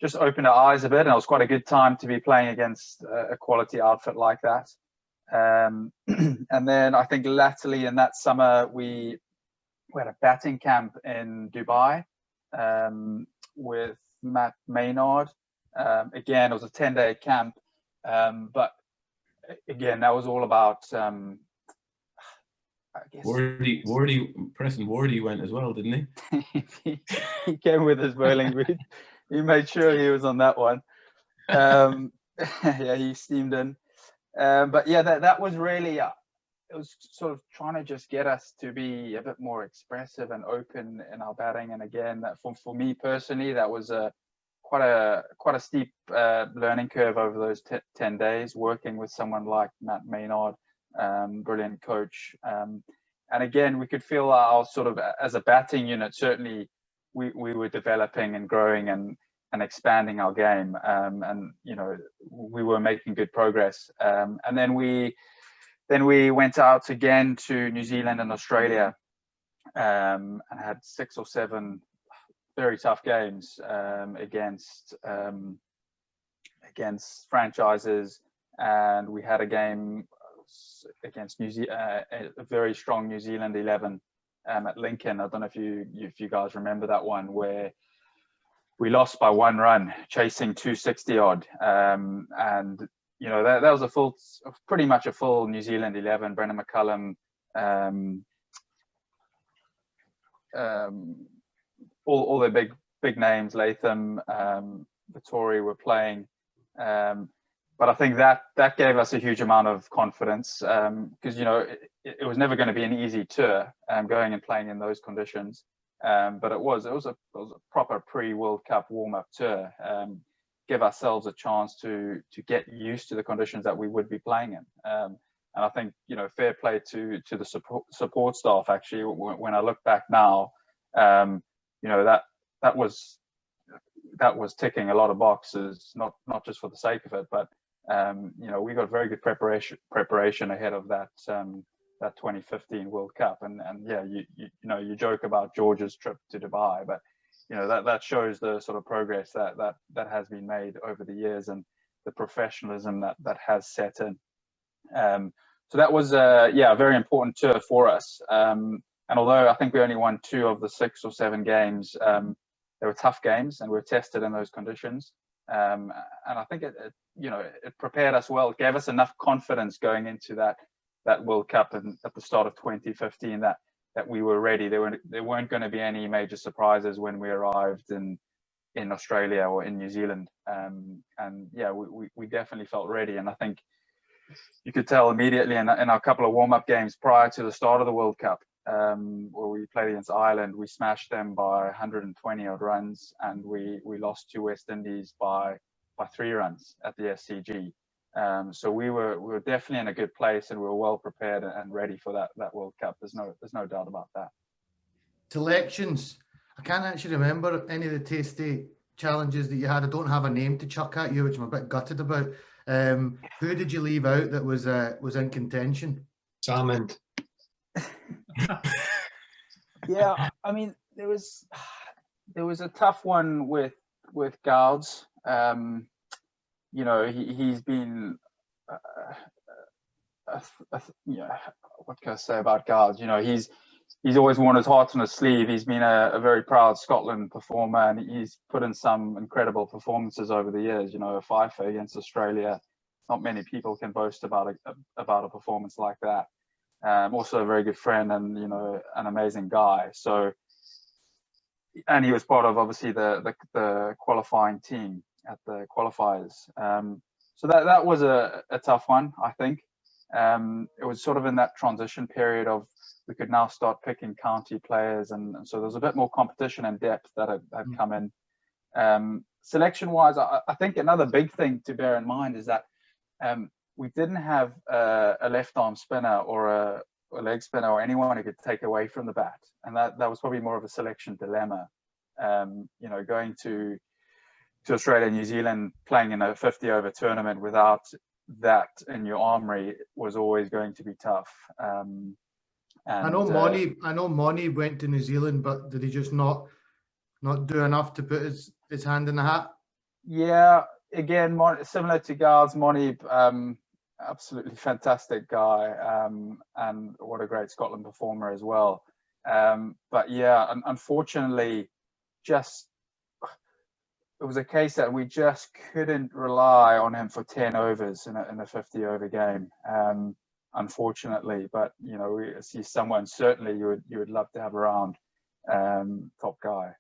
just opened our eyes a bit, and it was quite a good time to be playing against a quality outfit like that. And then I think latterly in that summer we had a batting camp in Dubai with Matt Maynard. Again, it was a 10-day camp, but again, that was all about, I guess. Preston Wardy went as well, didn't he? He came with his bowling boot. He made sure he was on that one. Yeah, he steamed in. But yeah, that was really, it was sort of trying to just get us to be a bit more expressive and open in our batting. And again, that for me personally, that was quite a steep learning curve over those 10 days, working with someone like Matt Maynard, brilliant coach. And again, we could feel our sort of, as a batting unit, certainly we were developing and growing and expanding our game. And, you know, we were making good progress. And then we went out again to New Zealand and Australia, and had 6 or 7 very tough games against franchises. And we had a game against a very strong New Zealand 11 at Lincoln. I don't know if you guys remember that one, where we lost by 1 run, chasing 260 odd. And you know, that was pretty much a full New Zealand 11. Brendan McCullum, all the big names, Latham, Vittori were playing. But I think that gave us a huge amount of confidence, because, you know, it was never going to be an easy tour, going and playing in those conditions. But it was a proper pre-World Cup warm-up tour. Give ourselves a chance to get used to the conditions that we would be playing in. And I think, you know, fair play to the support staff. Actually, when I look back now, you know, that was ticking a lot of boxes, not just for the sake of it, but you know, we got very good preparation ahead of that 2015 World Cup. And yeah, you know, you joke about George's trip to Dubai, but you know, that shows the sort of progress that has been made over the years, and the professionalism that has set in. So that was a very important tour for us. And although I think we only won 2 of the 6 or 7 games, they were tough games, and we were tested in those conditions. And I think it prepared us well. It gave us enough confidence going into that World Cup at the start of 2015 that we were ready. There weren't going to be any major surprises when we arrived in Australia or in New Zealand. And yeah, we definitely felt ready. And I think you could tell immediately in our couple of warm-up games prior to the start of the World Cup, where we played against Ireland, we smashed them by 120 odd runs, and we lost to West Indies by 3 runs at the SCG. So we were definitely in a good place, and we were well prepared and ready for that World Cup. There's no doubt about that. Selections. I can't actually remember any of the tasty challenges that you had. I don't have a name to chuck at you, which I'm a bit gutted about. Who did you leave out that was in contention? Salmond. Yeah, I mean, there was a tough one with Gouds. You know, he's been yeah, what can I say about Gards? You know, he's always worn his heart on his sleeve. He's been a very proud Scotland performer, and he's put in some incredible performances over the years. You know, a fifer against Australia. Not many people can boast about a performance like that. Also a very good friend, and you know, an amazing guy. So, and he was part of obviously the qualifying team at the qualifiers. So that was a tough one, I think. It was sort of in that transition period of we could now start picking county players, and so there's a bit more competition and depth that had come in. Selection wise, I think another big thing to bear in mind is that we didn't have a left arm spinner or a leg spinner or anyone who could take away from the bat, and that was probably more of a selection dilemma. You know, going to Australia and New Zealand, playing in a 50 over tournament without that in your armory was always going to be tough. And, I know Moni went to New Zealand, but did he just not do enough to put his hand in the hat? Yeah, again, similar to Gards, Moni, absolutely fantastic guy, and what a great Scotland performer as well. But yeah, unfortunately, it was a case that we just couldn't rely on him for 10 overs in a 50 over game, unfortunately. But you know, we see someone certainly you would love to have around, top guy.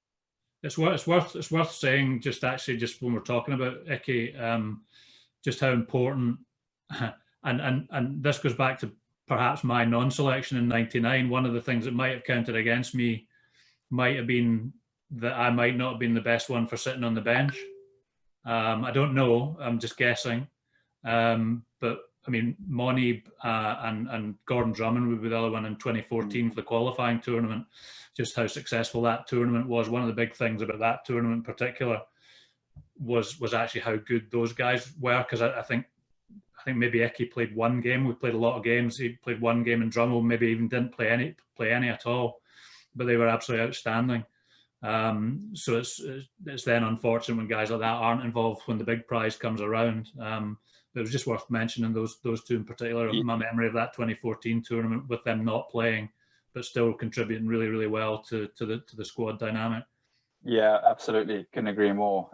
It's worth saying, just when we're talking about Icky, just how important, and this goes back to perhaps my non-selection in '99. One of the things that might have counted against me might have been that I might not have been the best one for sitting on the bench. I don't know. I'm just guessing. But I mean, Moni and Gordon Drummond would be the other one in 2014 for the qualifying tournament. Just how successful that tournament was. One of the big things about that tournament in particular was actually how good those guys were. Because I think maybe Icky played one game. We played a lot of games. He played one game, and Drummond maybe even didn't play any at all. But they were absolutely outstanding. So it's then unfortunate when guys like that aren't involved when the big prize comes around. But it was just worth mentioning those two in particular. My memory of that 2014 tournament with them not playing, but still contributing really, really well to the squad dynamic. Yeah, absolutely. Couldn't agree more.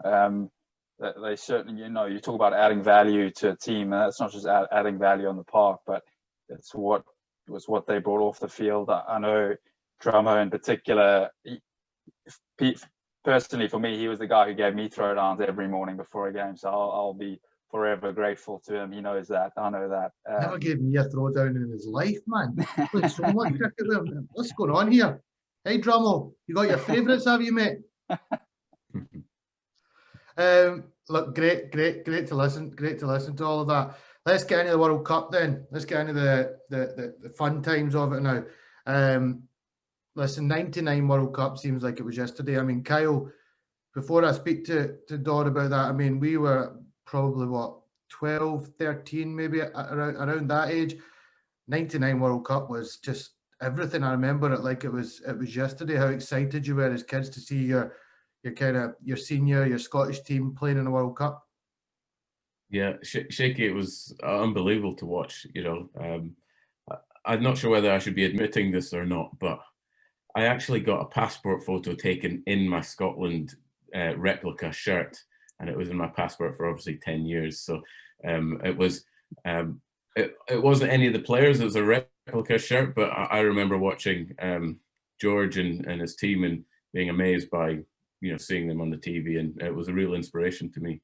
They certainly, you know, you talk about adding value to a team, and that's not just adding value on the park, but it's what they brought off the field. I know Drummer in particular, personally for me, he was the guy who gave me throwdowns every morning before a game. So I'll be forever grateful to him. He knows that. I know that. Never gave me a throwdown in his life, man. So much cricket there. What's going on here? Hey, Drummel, you got your favourites, have you, mate? Look, great to listen. Great to listen to all of that. Let's get into the World Cup then. Let's get into the fun times of it now. Listen, 99 World Cup seems like it was yesterday. I mean, Kyle, before I speak to Dodd about that, I mean, we were probably, 12, 13, maybe around that age. 99 World Cup was just everything. I remember it like it was yesterday, how excited you were as kids to see your senior, your Scottish team playing in a World Cup. Yeah, Shaky, it was unbelievable to watch, you know. I'm not sure whether I should be admitting this or not, but I actually got a passport photo taken in my Scotland replica shirt, and it was in my passport for obviously 10 years. So it wasn't any of the players, it was a replica shirt, but I remember watching George and his team and being amazed by, you know, seeing them on the TV, and it was a real inspiration to me.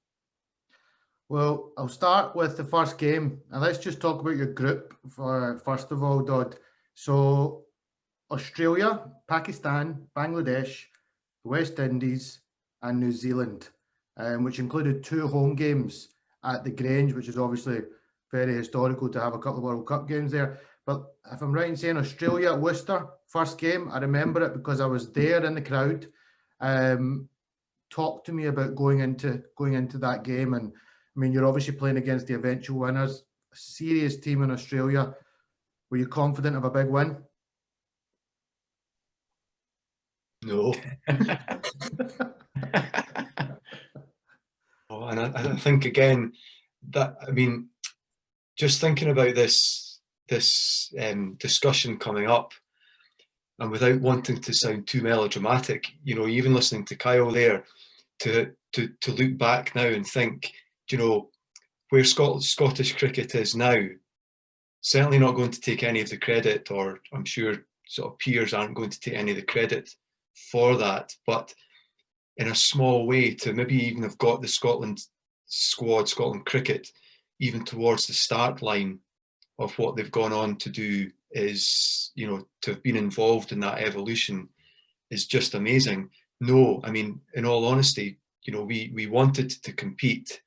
Well, I'll start with the first game, and let's just talk about your group first of all, Dodd. So Australia, Pakistan, Bangladesh, the West Indies, and New Zealand, which included 2 home games at the Grange, which is obviously very historical to have a couple of World Cup games there. But if I'm right in saying Australia at Worcester, first game, I remember it because I was there in the crowd. Talk to me about going into that game. And I mean, you're obviously playing against the eventual winners, a serious team in Australia. Were you confident of a big win? No. And I think again that, I mean, just thinking about this discussion coming up, and without wanting to sound too melodramatic, you know, even listening to Kyle there, to look back now and think, you know, where Scottish cricket is now, certainly not going to take any of the credit, or I'm sure sort of peers aren't going to take any of the credit for that, but in a small way, to maybe even have got the Scotland squad, Scotland cricket, even towards the start line of what they've gone on to do, is, you know, to have been involved in that evolution is just amazing. No, I mean, in all honesty, you know, we wanted to compete.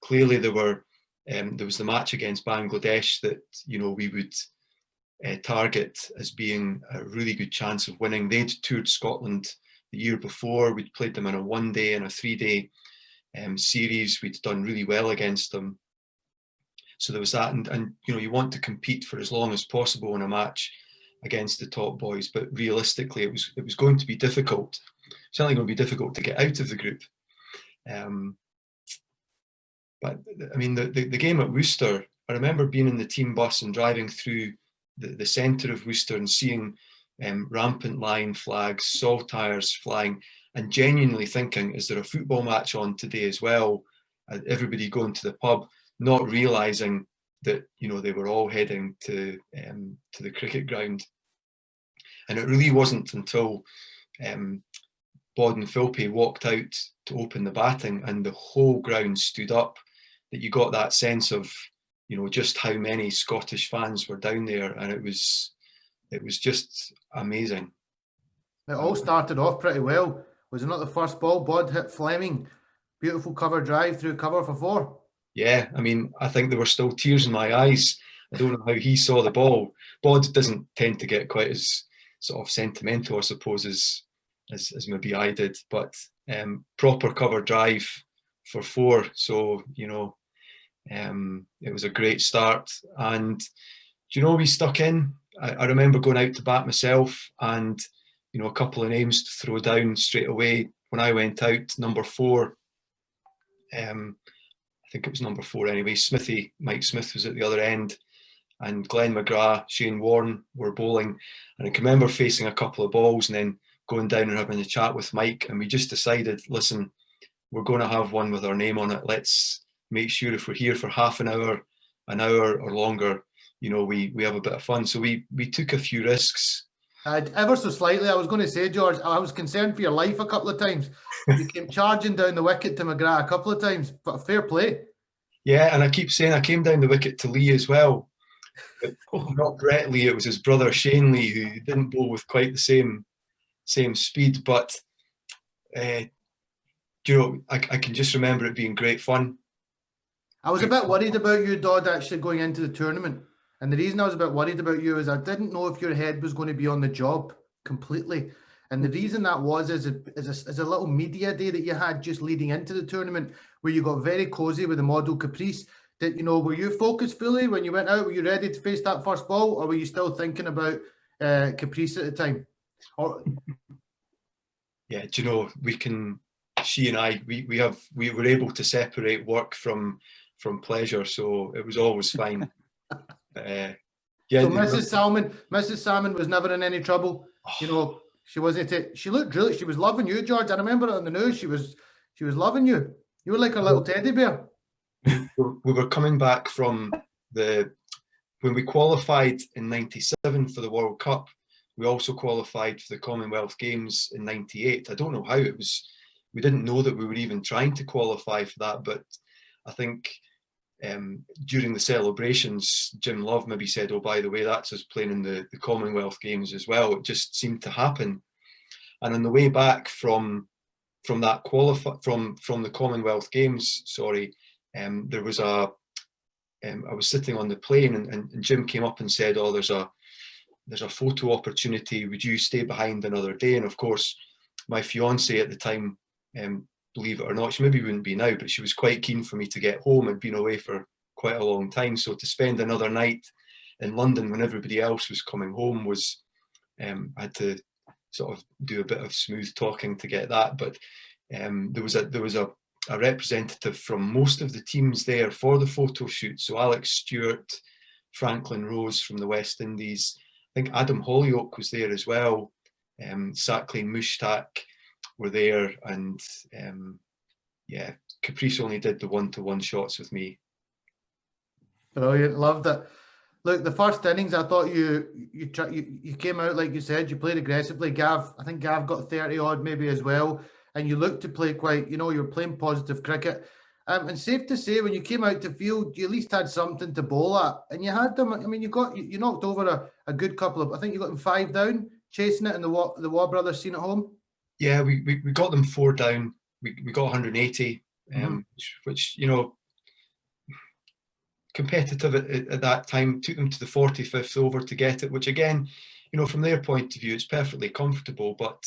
Clearly there was the match against Bangladesh that, you know, we would target as being a really good chance of winning. They'd toured Scotland the year before. We'd played them in a 1-day and a 3-day series. We'd done really well against them. So there was that, and you know, you want to compete for as long as possible in a match against the top boys, but realistically it was going to be difficult. Certainly going to be difficult to get out of the group. But I mean, the game at Worcester, I remember being in the team bus and driving through the centre of Worcester and seeing rampant lion flags, saltires flying, and genuinely thinking, is there a football match on today as well? Everybody going to the pub, not realising that, you know, they were all heading to the cricket ground. And it really wasn't until Bod and Philpe walked out to open the batting and the whole ground stood up that you got that sense of, you know, just how many Scottish fans were down there, and it was just amazing. It all started off pretty well. Was it not the first ball Bod hit Fleming? Beautiful cover drive through cover for 4. Yeah, I mean, I think there were still tears in my eyes. I don't know how he saw the ball. Bod doesn't tend to get quite as sort of sentimental, I suppose, as maybe I did, but proper cover drive for 4. So, you know, it was a great start. And, do you know, we stuck in. I remember going out to bat myself, and, you know, a couple of names to throw down straight away. When I went out, number 4, I think it was number 4 anyway, Smithy, Mike Smith was at the other end, and Glenn McGrath, Shane Warne were bowling. And I can remember facing a couple of balls and then going down and having a chat with Mike, and we just decided, listen, we're going to have one with our name on it. Let's make sure if we're here for half an hour or longer, you know, we have a bit of fun. So we took a few risks. Ever so slightly, I was going to say, George, I was concerned for your life a couple of times. You came charging down the wicket to McGrath a couple of times, but fair play. Yeah, and I keep saying I came down the wicket to Lee as well. Not Brett Lee, it was his brother Shane Lee, who didn't bowl with quite the same speed. But you know, I can just remember it being great fun. I was a bit worried about you, Dodd, actually going into the tournament. And the reason I was a bit worried about you is I didn't know if your head was going to be on the job completely. And the reason that was is a little media day that you had just leading into the tournament, where you got very cosy with the model Caprice. That, you know, were you focused fully when you went out? Were you ready to face that first ball, or were you still thinking about Caprice at the time? Or yeah, do you know, she and I, we were able to separate work from pleasure, so it was always fine. Yeah. So Mrs. Salmond was never in any trouble. You know, she wasn't. She looked really. She was loving you, George. I remember it on the news. She was loving you. You were like a little teddy bear. We were coming back from when we qualified in '97 for the World Cup. We also qualified for the Commonwealth Games in '98. I don't know how it was. We didn't know that we were even trying to qualify for that, but I think during the celebrations, Jim Love maybe said, "Oh, by the way, that's us playing in the Commonwealth Games as well." It just seemed to happen. And on the way back from that from the Commonwealth Games, there was I was sitting on the plane, and Jim came up and said, "Oh, there's a photo opportunity. Would you stay behind another day?" And of course, my fiance at the time, believe it or not, she maybe wouldn't be now, but she was quite keen for me to get home. I'd been away for quite a long time, so to spend another night in London when everybody else was coming home was, I had to sort of do a bit of smooth talking to get that. But there was a representative from most of the teams there for the photo shoot. So Alex Stewart, Franklin Rose from the West Indies. I think Adam Hollyoak was there as well. Saqlain Mushtaq were there, and yeah, Caprice only did the one-to-one shots with me. Brilliant, loved it. Look, the first innings, I thought you came out, like you said, you played aggressively. I think Gav got 30 odd maybe as well, and you looked to play quite, you were playing positive cricket. And safe to say, when you came out to field, you at least had something to bowl at, and you had them. I mean, you knocked over a good couple of, I think you got them 5 down, chasing it in the Waugh brothers scene at home. Yeah, we got them 4 down. We got 180, which competitive at that time. Took them to the 45th over to get it, which again, from their point of view, it's perfectly comfortable, but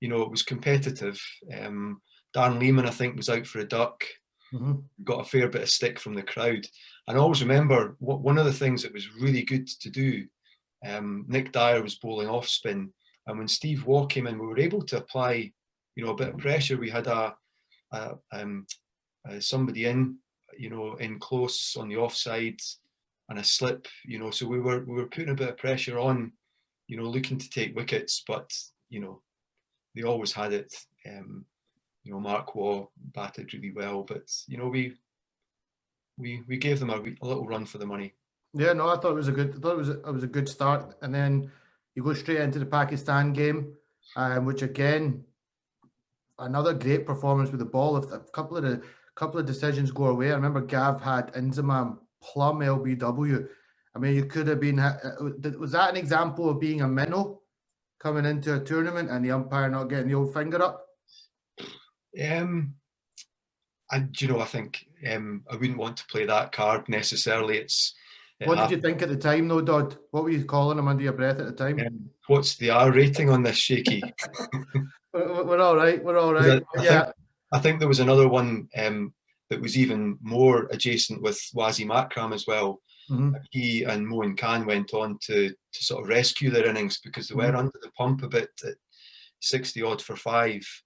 it was competitive. Dan Lehman, I think, was out for a duck. Got a fair bit of stick from the crowd. And I always remember one of the things that was really good to do, Nick Dyer was bowling off spin, and when Steve Waugh came in, we were able to apply a bit of pressure. We had somebody in close on the offside and a slip, so we were putting a bit of pressure on, looking to take wickets, but they always had it. Mark Waugh batted really well, but we gave them a little run for the money. Yeah, no, I thought it was a good start, and then you go straight into the Pakistan game, which again, another great performance with the ball. If a couple of decisions go away, I remember Gav had Inzamam plumb LBW. I mean, you could have been. Was that an example of being a minnow coming into a tournament and the umpire not getting the old finger up? I think I wouldn't want to play that card necessarily. What did you think at the time, though, Dodd? What were you calling him under your breath at the time? What's the R rating on this, Shaky? We're all right. We're all right. I think there was another one that was even more adjacent with Wasim Akram as well. He and Moin Khan went on to sort of rescue their innings because they were under the pump a bit at 60 odd for 5.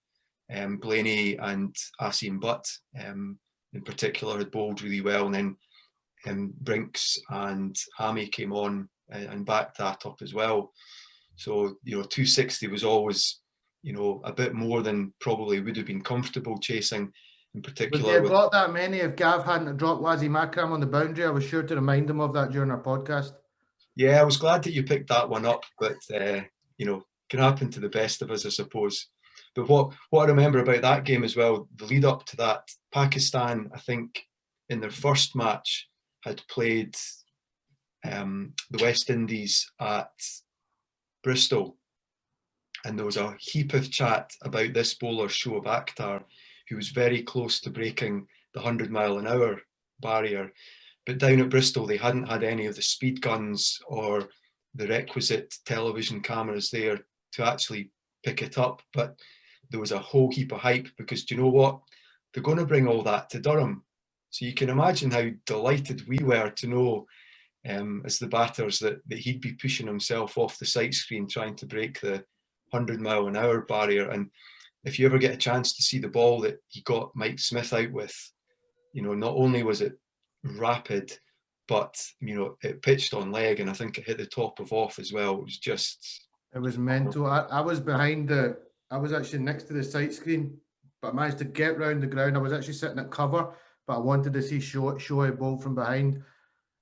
Blaney and Asim Butt in particular had bowled really well, and then Brinks and Hammy came on and backed that up as well. So 260 was always a bit more than probably would have been comfortable chasing. In particular, would they have got that many if Gav hadn't dropped Wasim Akram on the boundary? I was sure to remind him of that during our podcast. Yeah, I was glad that you picked that one up, but can happen to the best of us, I suppose. But what I remember about that game as well, the lead up to that, Pakistan, I think, in their first match, had played the West Indies at Bristol. And there was a heap of chat about this bowler, Shoaib Akhtar, who was very close to breaking the 100-mile-an-hour barrier. But down at Bristol, they hadn't had any of the speed guns or the requisite television cameras there to actually pick it up. But there was a whole heap of hype because, do you know what? They're going to bring all that to Durham. So you can imagine how delighted we were to know as the batters that he'd be pushing himself off the sight screen trying to break the 100-mile-an-hour barrier. And if you ever get a chance to see the ball that he got Mike Smith out with, not only was it rapid, but it pitched on leg, and I think it hit the top of off as well. It was mental. I was I was actually next to the sight screen, but I managed to get round the ground. I was actually sitting at cover, but I wanted to see Shoaib bowl from behind,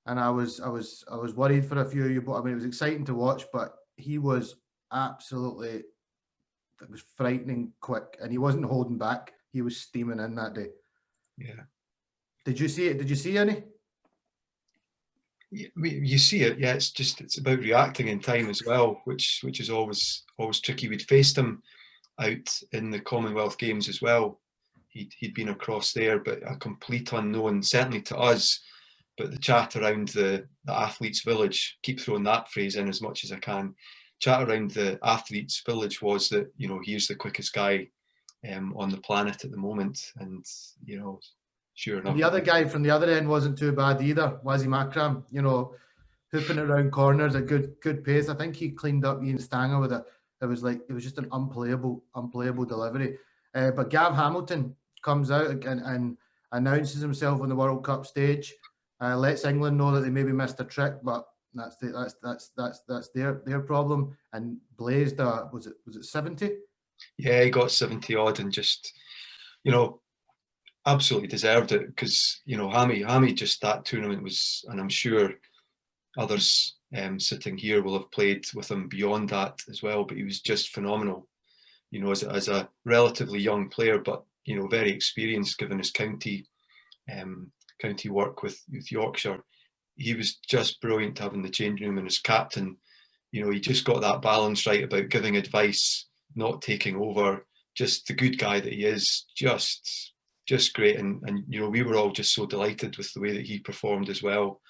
and I was worried for a few of you. But I mean, it was exciting to watch. But he was absolutely. It was frightening quick, and he wasn't holding back. He was steaming in that day. Yeah. Did you see it? Did you see any? Yeah, you see it. Yeah, it's about reacting in time as well, which is always tricky. We'd faced him out in the Commonwealth Games as well. He'd been across there, but a complete unknown, certainly to us. But the chat around the athletes' village, keep throwing that phrase in as much as I can. Chat around the athletes' village was that he's the quickest guy on the planet at the moment, and sure enough, the other guy from the other end wasn't too bad either. Wasim Akram, hooping around corners at good pace. I think he cleaned up Ian Stanger with it was just an unplayable delivery. But Gav Hamilton, comes out and announces himself on the World Cup stage, lets England know that they maybe missed a trick, but that's their problem. And blazed was it 70? Yeah, he got 70 odd and just, you know, absolutely deserved it, because, you know, Hammy just, that tournament was, and I'm sure others sitting here will have played with him beyond that as well, but he was just phenomenal, you know, as a relatively young player, but, you know, very experienced given his county work with Yorkshire. He was just brilliant to have in the changing room, and as captain, you know, he just got that balance right about giving advice, not taking over, just the good guy that he is, just great. And you know, we were all just so delighted with the way that he performed as well,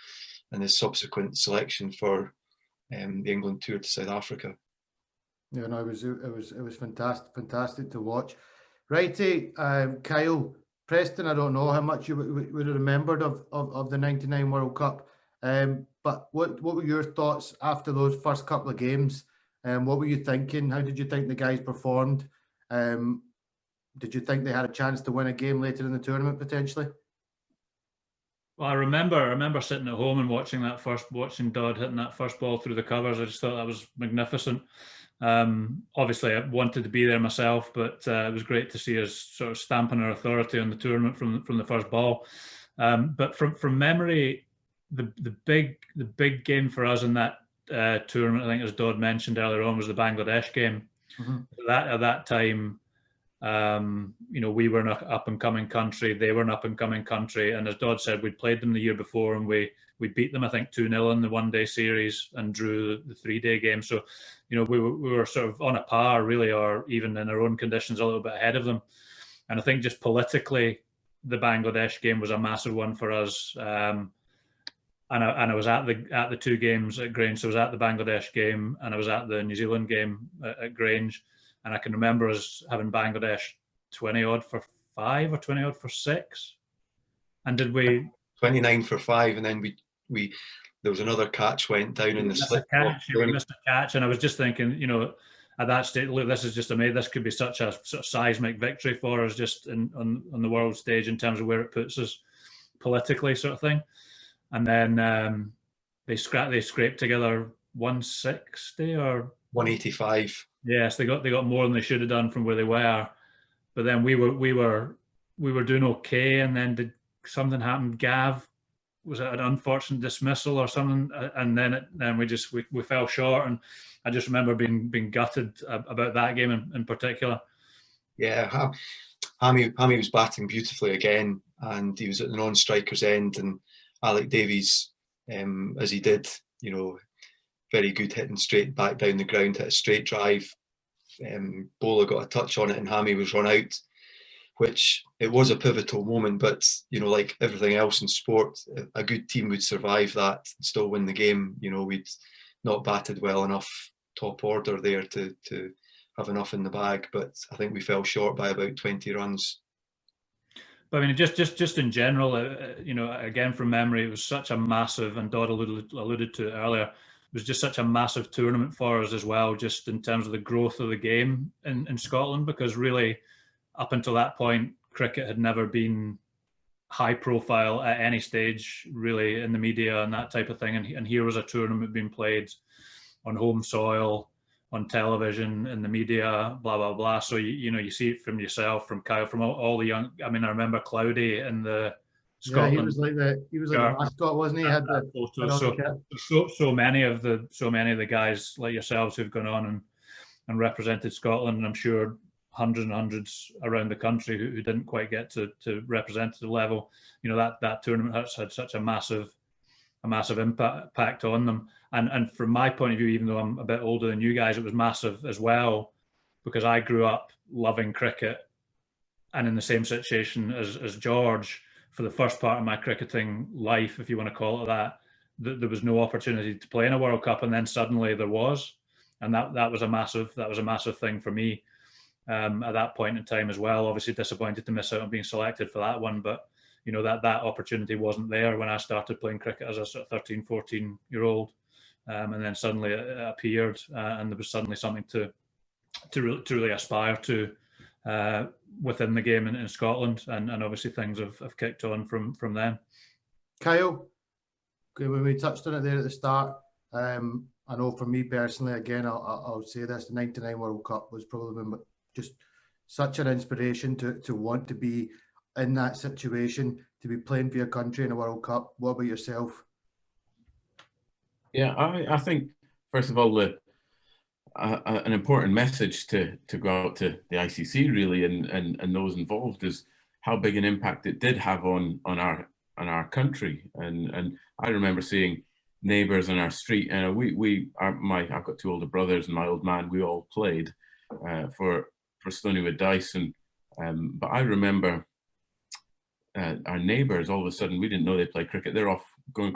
and his subsequent selection for the England tour to South Africa. Yeah, no, it was fantastic to watch. Righty, Kyle, Preston, I don't know how much you would have remembered of the '99 World Cup, but what were your thoughts after those first couple of games? What were you thinking? How did you think the guys performed? Did you think they had a chance to win a game later in the tournament potentially? Well, I remember sitting at home and watching Dodd hitting that first ball through the covers. I just thought that was magnificent. Obviously, I wanted to be there myself, but it was great to see us sort of stamping our authority on the tournament from the first ball. But from memory, the big game for us in that tournament, I think, as Dodd mentioned earlier on, was the Bangladesh game. Mm-hmm. At that time, you know, we were an up-and-coming country, they were an up-and-coming country, and as Dodd said, we'd played them the year before and we beat them, I think, 2-0 in the one-day series and drew the three-day game. So, you know, we were sort of on a par, really, or even in our own conditions a little bit ahead of them. And I think just politically, the Bangladesh game was a massive one for us. And I was at the two games at Grange. So I was at the Bangladesh game and I was at the New Zealand game at Grange. And I can remember us having Bangladesh 20 odd for 5 or 20 odd for 6. And did we 29 for 5, and then we there was another catch went down in the slip. We missed a catch, and I was just thinking, you know, at that stage, look, this is just amazing. This could be such a sort of seismic victory for us, just on the world stage in terms of where it puts us politically, sort of thing. And then they scraped together 160 or 185. Yes, they got more than they should have done from where they were, but then we were doing okay, and then did something happen? Gav, was it an unfortunate dismissal or something? And then we fell short, and I just remember being gutted about that game in particular. Yeah, Hammy was batting beautifully again, and he was at the non-striker's end, and Alec Davies, as he did, you know, very good hitting straight back down the ground, hit a straight drive. Bowler got a touch on it and Hammy was run out, which it was a pivotal moment, but, you know, like everything else in sport, a good team would survive that and still win the game. You know, we'd not batted well enough top order there to have enough in the bag, but I think we fell short by about 20 runs. But I mean, just in general, you know, again from memory, it was such a massive, and Dodd alluded to it earlier, it was just such a massive tournament for us as well, just in terms of the growth of the game in Scotland, because really up until that point, cricket had never been high profile at any stage, really, in the media and that type of thing. And here was a tournament being played on home soil, on television, in the media, blah, blah, blah. So, you know, you see it from yourself, from Kyle, from all the young, I mean, I remember Cloudy in the Scotland. Yeah, he was like the mascot, wasn't he? He had the photo. So many of the guys like yourselves who've gone on and represented Scotland, and I'm sure hundreds and hundreds around the country who didn't quite get to representative level. You know, that tournament has had such a massive impact on them. And from my point of view, even though I'm a bit older than you guys, it was massive as well, because I grew up loving cricket and in the same situation as George. For the first part of my cricketing life, if you want to call it that, there was no opportunity to play in a World Cup, and then suddenly there was, and that was a massive thing for me at that point in time as well. Obviously disappointed to miss out on being selected for that one, but you know, that opportunity wasn't there when I started playing cricket as a sort of 13, 14-year-old, and then suddenly it appeared, and there was suddenly something to really aspire to. within the game in Scotland, and obviously things have kicked on from then. Kyle, when we touched on it there at the start, I know for me personally, again, I'll say this, the 99 World Cup was probably just such an inspiration to want to be in that situation, to be playing for your country in a World Cup. What about yourself? Yeah, I think, first of all, an important message to go out to the ICC really and those involved is how big an impact it did have on our country. And I remember seeing neighbours in our street, and I've got two older brothers and my old man. We all played for Stonywood Dice, and but I remember our neighbours, all of a sudden, we didn't know they played cricket. They're off going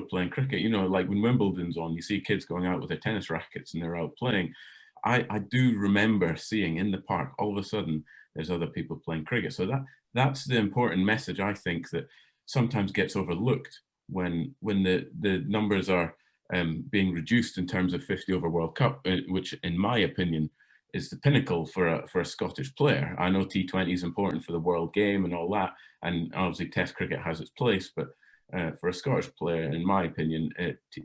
playing cricket. You know, like when Wimbledon's on, you see kids going out with their tennis rackets and they're out playing. I do remember seeing in the park, all of a sudden, there's other people playing cricket. So that's the important message, I think, that sometimes gets overlooked when the numbers are being reduced in terms of 50 over World Cup, which in my opinion is the pinnacle for a Scottish player. I know T20 is important for the world game and all that, and obviously Test cricket has its place, but for a Scottish player, in my opinion,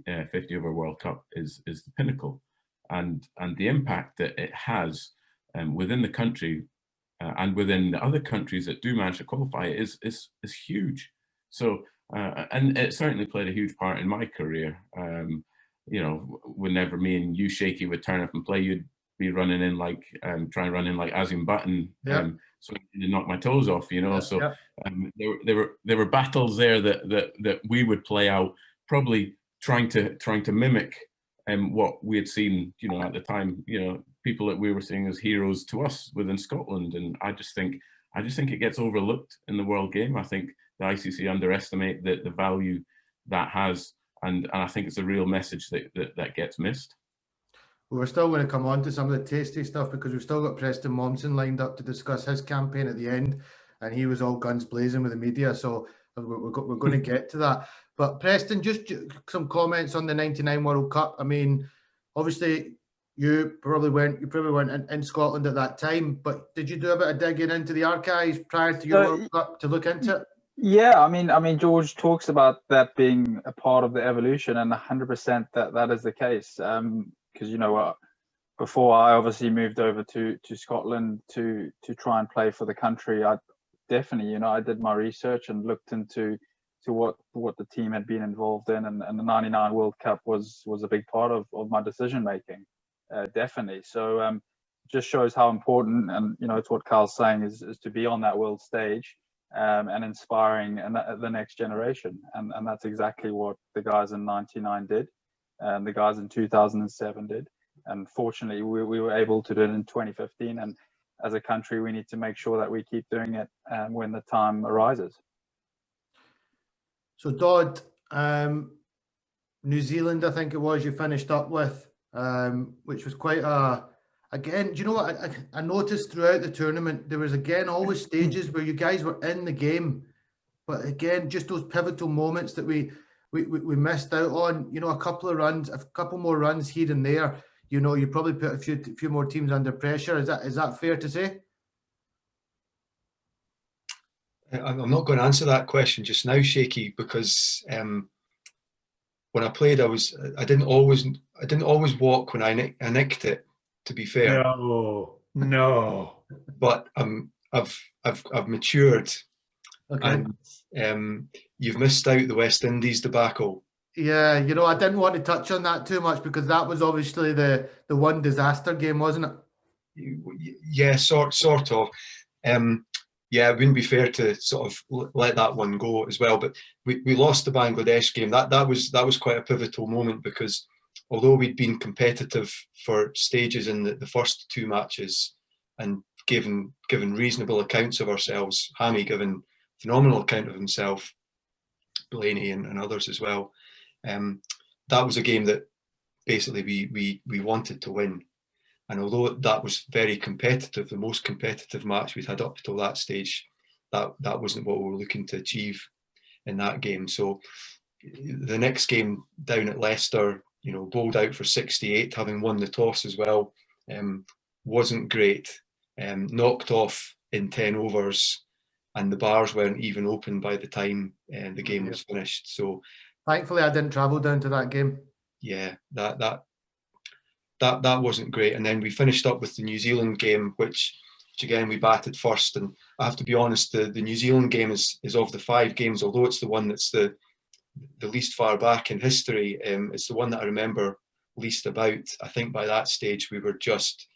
50 over World Cup is the pinnacle, and the impact that it has within the country and within the other countries that do manage to qualify is huge. So and it certainly played a huge part in my career. You know, whenever me and you, Shaky, would turn up and play, you'd be running in like try and run in like Azim Button, so you didn't knock my toes off, you know. There were battles there that we would play out, probably trying to mimic what we had seen, you know, at the time, you know, people that we were seeing as heroes to us within Scotland. And I just think it gets overlooked in the world game. I think the ICC underestimate the value that has, and I think it's a real message that gets missed. We're still going to come on to some of the tasty stuff because we've still got Preston Mommsen lined up to discuss his campaign at the end, and he was all guns blazing with the media, so we're going to get to that. But Preston, just some comments on the 99 World Cup. I mean, obviously you probably weren't in Scotland at that time, but did you do a bit of digging into the archives prior to your World Cup to look into it? Yeah, I mean, George talks about that being a part of the evolution, and 100% that is the case. Because, you know, before I obviously moved over to Scotland to try and play for the country, I definitely, you know, I did my research and looked into what the team had been involved in, and the 99 World Cup was a big part of my decision making, definitely. So just shows how important, and you know, it's what Carl's saying is to be on that world stage and inspiring the next generation, and that's exactly what the guys in 99 did. And the guys in 2007 did, and fortunately we were able to do it in 2015, and as a country we need to make sure that we keep doing it when the time arises. So Dodd, New Zealand, I think it was, you finished up with, which was quite again, do you know what I noticed throughout the tournament, there was again always stages where you guys were in the game, but again just those pivotal moments that we missed out on, you know, a couple more runs here and there, you know, you probably put a few more teams under pressure. Is that fair to say? I'm not going to answer that question just now, Shaky, because when I played, I didn't always walk when I nicked it, to be fair. No. But I've matured. Okay. And you've missed out the West Indies debacle. Yeah, you know, I didn't want to touch on that too much because that was obviously the one disaster game, wasn't it? Yeah, sort of. Yeah, it wouldn't be fair to sort of let that one go as well. But we lost the Bangladesh game. That was quite a pivotal moment, because although we'd been competitive for stages in the first two matches and given reasonable accounts of ourselves, Hammy given phenomenal account of himself, Blaney and others as well. That was a game that basically we wanted to win. And although that was very competitive, the most competitive match we'd had up till that stage, that wasn't what we were looking to achieve in that game. So the next game down at Leicester, you know, bowled out for 68, having won the toss as well, wasn't great. knocked off in 10 overs, and the bars weren't even open by the time the game was finished. So thankfully I didn't travel down to that game. Yeah, that wasn't great. And then we finished up with the New Zealand game, which again we batted first. And I have to be honest, the New Zealand game is of the 5 games, although it's the one that's the least far back in history, it's the one that I remember least about. I think by that stage we were just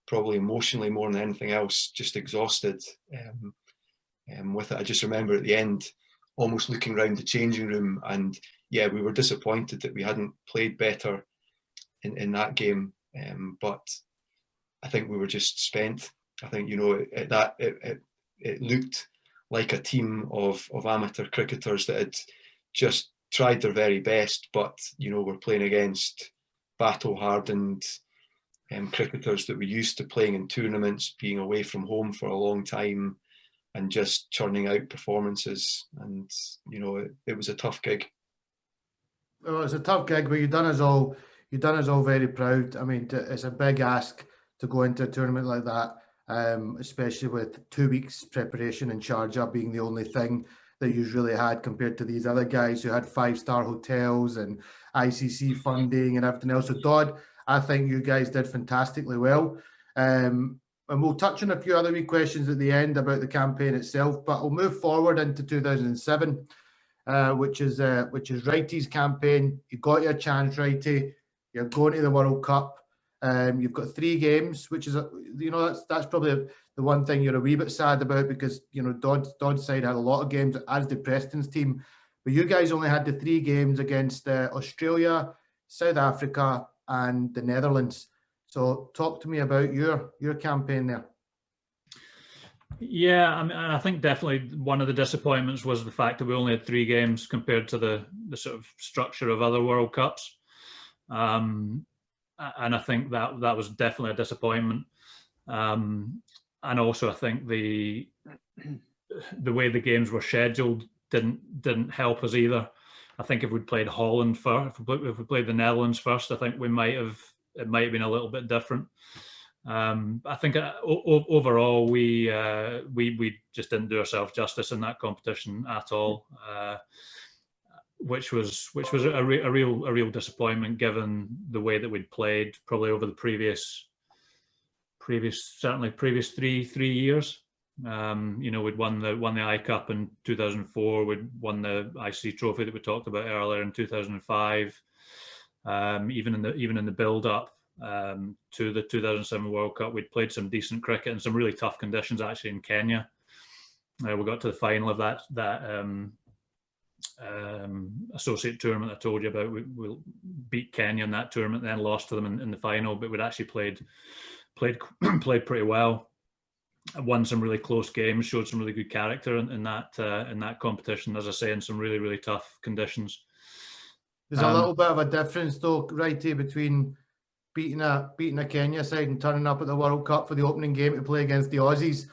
probably emotionally more than anything else just exhausted with it. I just remember at the end almost looking around the changing room, and yeah, we were disappointed that we hadn't played better in that game, but I think we were just spent. I think, you know, it looked like a team of amateur cricketers that had just tried their very best, but you know, we're playing against battle-hardened cricketers that were used to playing in tournaments, being away from home for a long time, and just churning out performances. And you know, it was a tough gig. Well, it was a tough gig, but you've done us all very proud. I mean, it's a big ask to go into a tournament like that, especially with 2 weeks preparation in Sharjah being the only thing that you really had compared to these other guys who had 5-star hotels and ICC funding and everything else. So Dodd, I think you guys did fantastically well. And we'll touch on a few other wee questions at the end about the campaign itself, but we'll move forward into 2007, which is Wrighty's campaign. You got your chance, Wrighty. You're going to the World Cup. You've got 3 games, which is, you know, that's probably the one thing you're a wee bit sad about, because, you know, Dodd's side had a lot of games, as did Preston's team. But you guys only had the 3 games against Australia, South Africa, and the Netherlands. So talk to me about your campaign there. Yeah, I mean, I think definitely one of the disappointments was the fact that we only had 3 games compared to the sort of structure of other World Cups. And I think that was definitely a disappointment. And also, I think the way the games were scheduled didn't help us either. I think if we'd played Holland first, if we played the Netherlands first, I think it might have been a little bit different. I think overall we just didn't do ourselves justice in that competition at all, which was a real disappointment given the way that we'd played probably over the previous 3 years. You know, we'd won the I Cup in 2004. We'd won the ICC Trophy that we talked about earlier in 2005. Even in the build up to the 2007 World Cup, we'd played some decent cricket in some really tough conditions actually in Kenya. We got to the final of that associate tournament I told you about. We beat Kenya in that tournament, then lost to them in the final, but we'd actually played pretty well. Won some really close games, showed some really good character in that competition, as I say, in some really tough conditions. There's a little bit of a difference though, Wrighty, between beating a Kenya side and turning up at the World Cup for the opening game to play against the Aussies.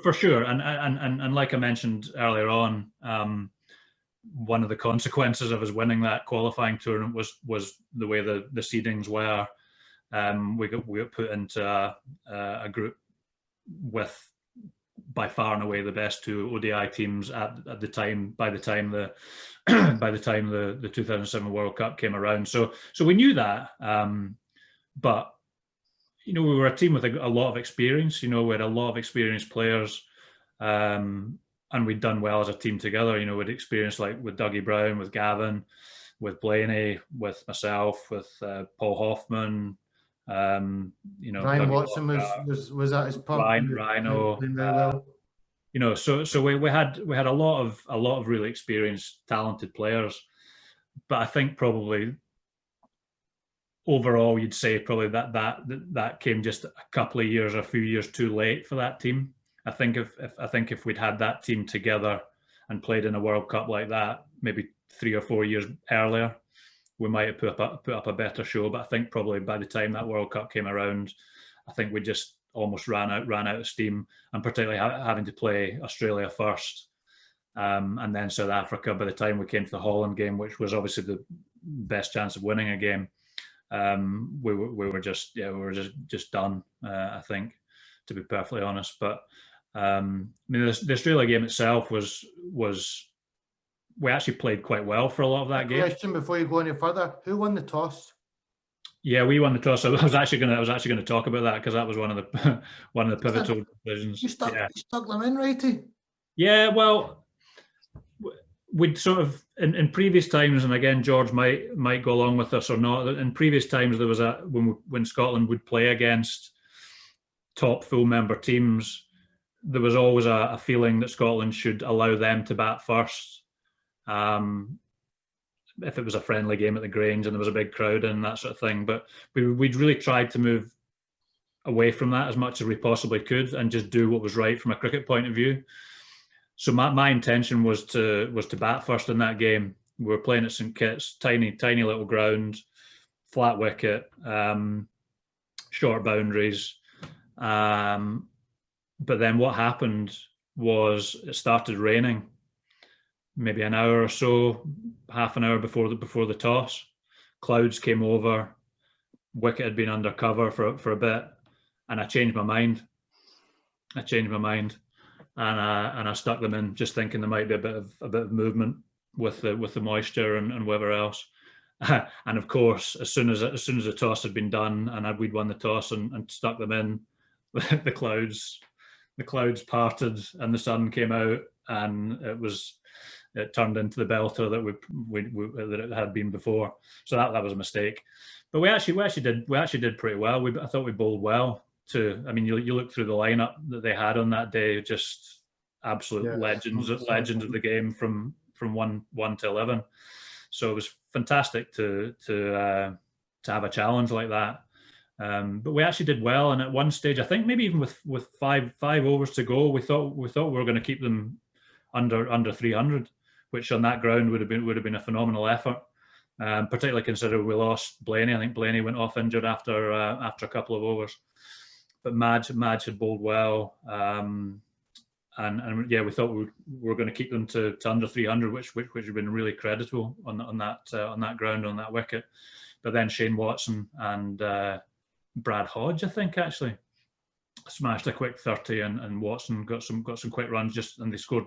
For sure. And like I mentioned earlier on, one of the consequences of us winning that qualifying tournament was the way the seedings were. We got put into a group with by far and away the best 2 ODI teams at the time. By the time the 2007 World Cup came around, so we knew that. But you know, we were a team with a lot of experience. You know, we had a lot of experienced players, and we'd done well as a team together. You know, we'd experienced like with Dougie Brown, with Gavin, with Blaney, with myself, with Paul Hoffman. You know, Ryan Dougie Watson was at his pump. Rhino. You know, so we had a lot of really experienced, talented players, but I think probably overall you'd say probably that came just a few years too late for that team. I think if we'd had that team together and played in a World Cup like that, maybe 3 or 4 years earlier, we might have put up a better show. But I think probably by the time that World Cup came around, I think we just almost ran out of steam, and particularly having to play Australia first, and then South Africa by the time we came to the Holland game, which was obviously the best chance of winning a game. we were just done. I think, to be perfectly honest. But I mean, the Australia game itself was we actually played quite well for a lot of that game. Question before you go any further: who won the toss? Yeah, we won the toss. I was actually going to talk about that, because that was one of the pivotal decisions. You stuck them in, Righty. Yeah, well, we'd sort of in previous times, and again, George might go along with us or not. In previous times, there was when Scotland would play against top full member teams, there was always a feeling that Scotland should allow them to bat first. If it was a friendly game at the Grange and there was a big crowd and that sort of thing. But we'd really tried to move away from that as much as we possibly could and just do what was right from a cricket point of view. So my intention was to bat first in that game. We were playing at St Kitts, tiny little ground, flat wicket, short boundaries. But then what happened was it started raining. Maybe an hour or so, half an hour before the toss, clouds came over. Wicket had been under cover for a bit, and I changed my mind. And I stuck them in, just thinking there might be a bit of movement with the moisture and whatever else. And of course, as soon as the toss had been done and we'd won the toss and stuck them in, the clouds parted and the sun came out, and it turned into the belter that it had been before. So that was a mistake. But we actually did pretty well. I thought we bowled well too. I mean, you look through the lineup that they had on that day, just absolute legends of the game from 1 to 11. So it was fantastic to have a challenge like that. But we actually did well, and at one stage, I think maybe even with five overs to go, we thought we were going to keep them under 300, which on that ground would have been a phenomenal effort. Particularly considering we lost Blaney. I think Blaney went off injured after a couple of overs. But Madge had bowled well, and yeah, we thought we were going to keep them to under 300, which would have been really creditable on that ground, on that wicket. But then Shane Watson and Brad Hodge, I think, actually smashed a quick 30, and Watson got some quick runs, and they scored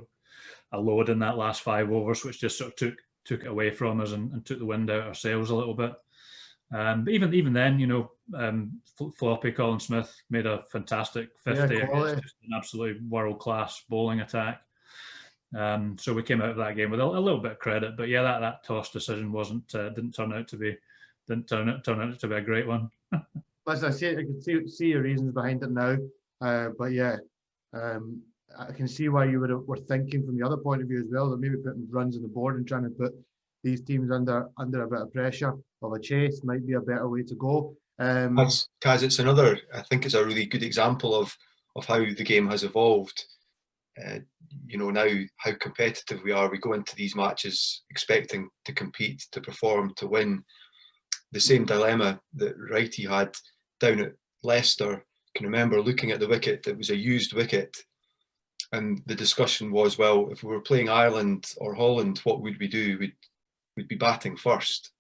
a load in that last 5 overs, which just sort of took it away from us and took the wind out of our sails a little bit. But even then, Floppy Colin Smith made a fantastic 50 against just an absolutely world-class bowling attack. So we came out of that game with a little bit of credit. But yeah, that toss decision didn't turn out to be a great one. As I say, I can see your reasons behind it now. But yeah, I can see why you were thinking from the other point of view as well, that maybe putting runs on the board and trying to put these teams under a bit of pressure of a chase might be a better way to go. Kaz, it's another, I think it's a really good example of how the game has evolved. Now how competitive we are. We go into these matches expecting to compete, to perform, to win. The same dilemma that Wrighty had down at Leicester. I can remember looking at the wicket. It was a used wicket. And the discussion was, well, if we were playing Ireland or Holland, what would we do? We'd be batting first.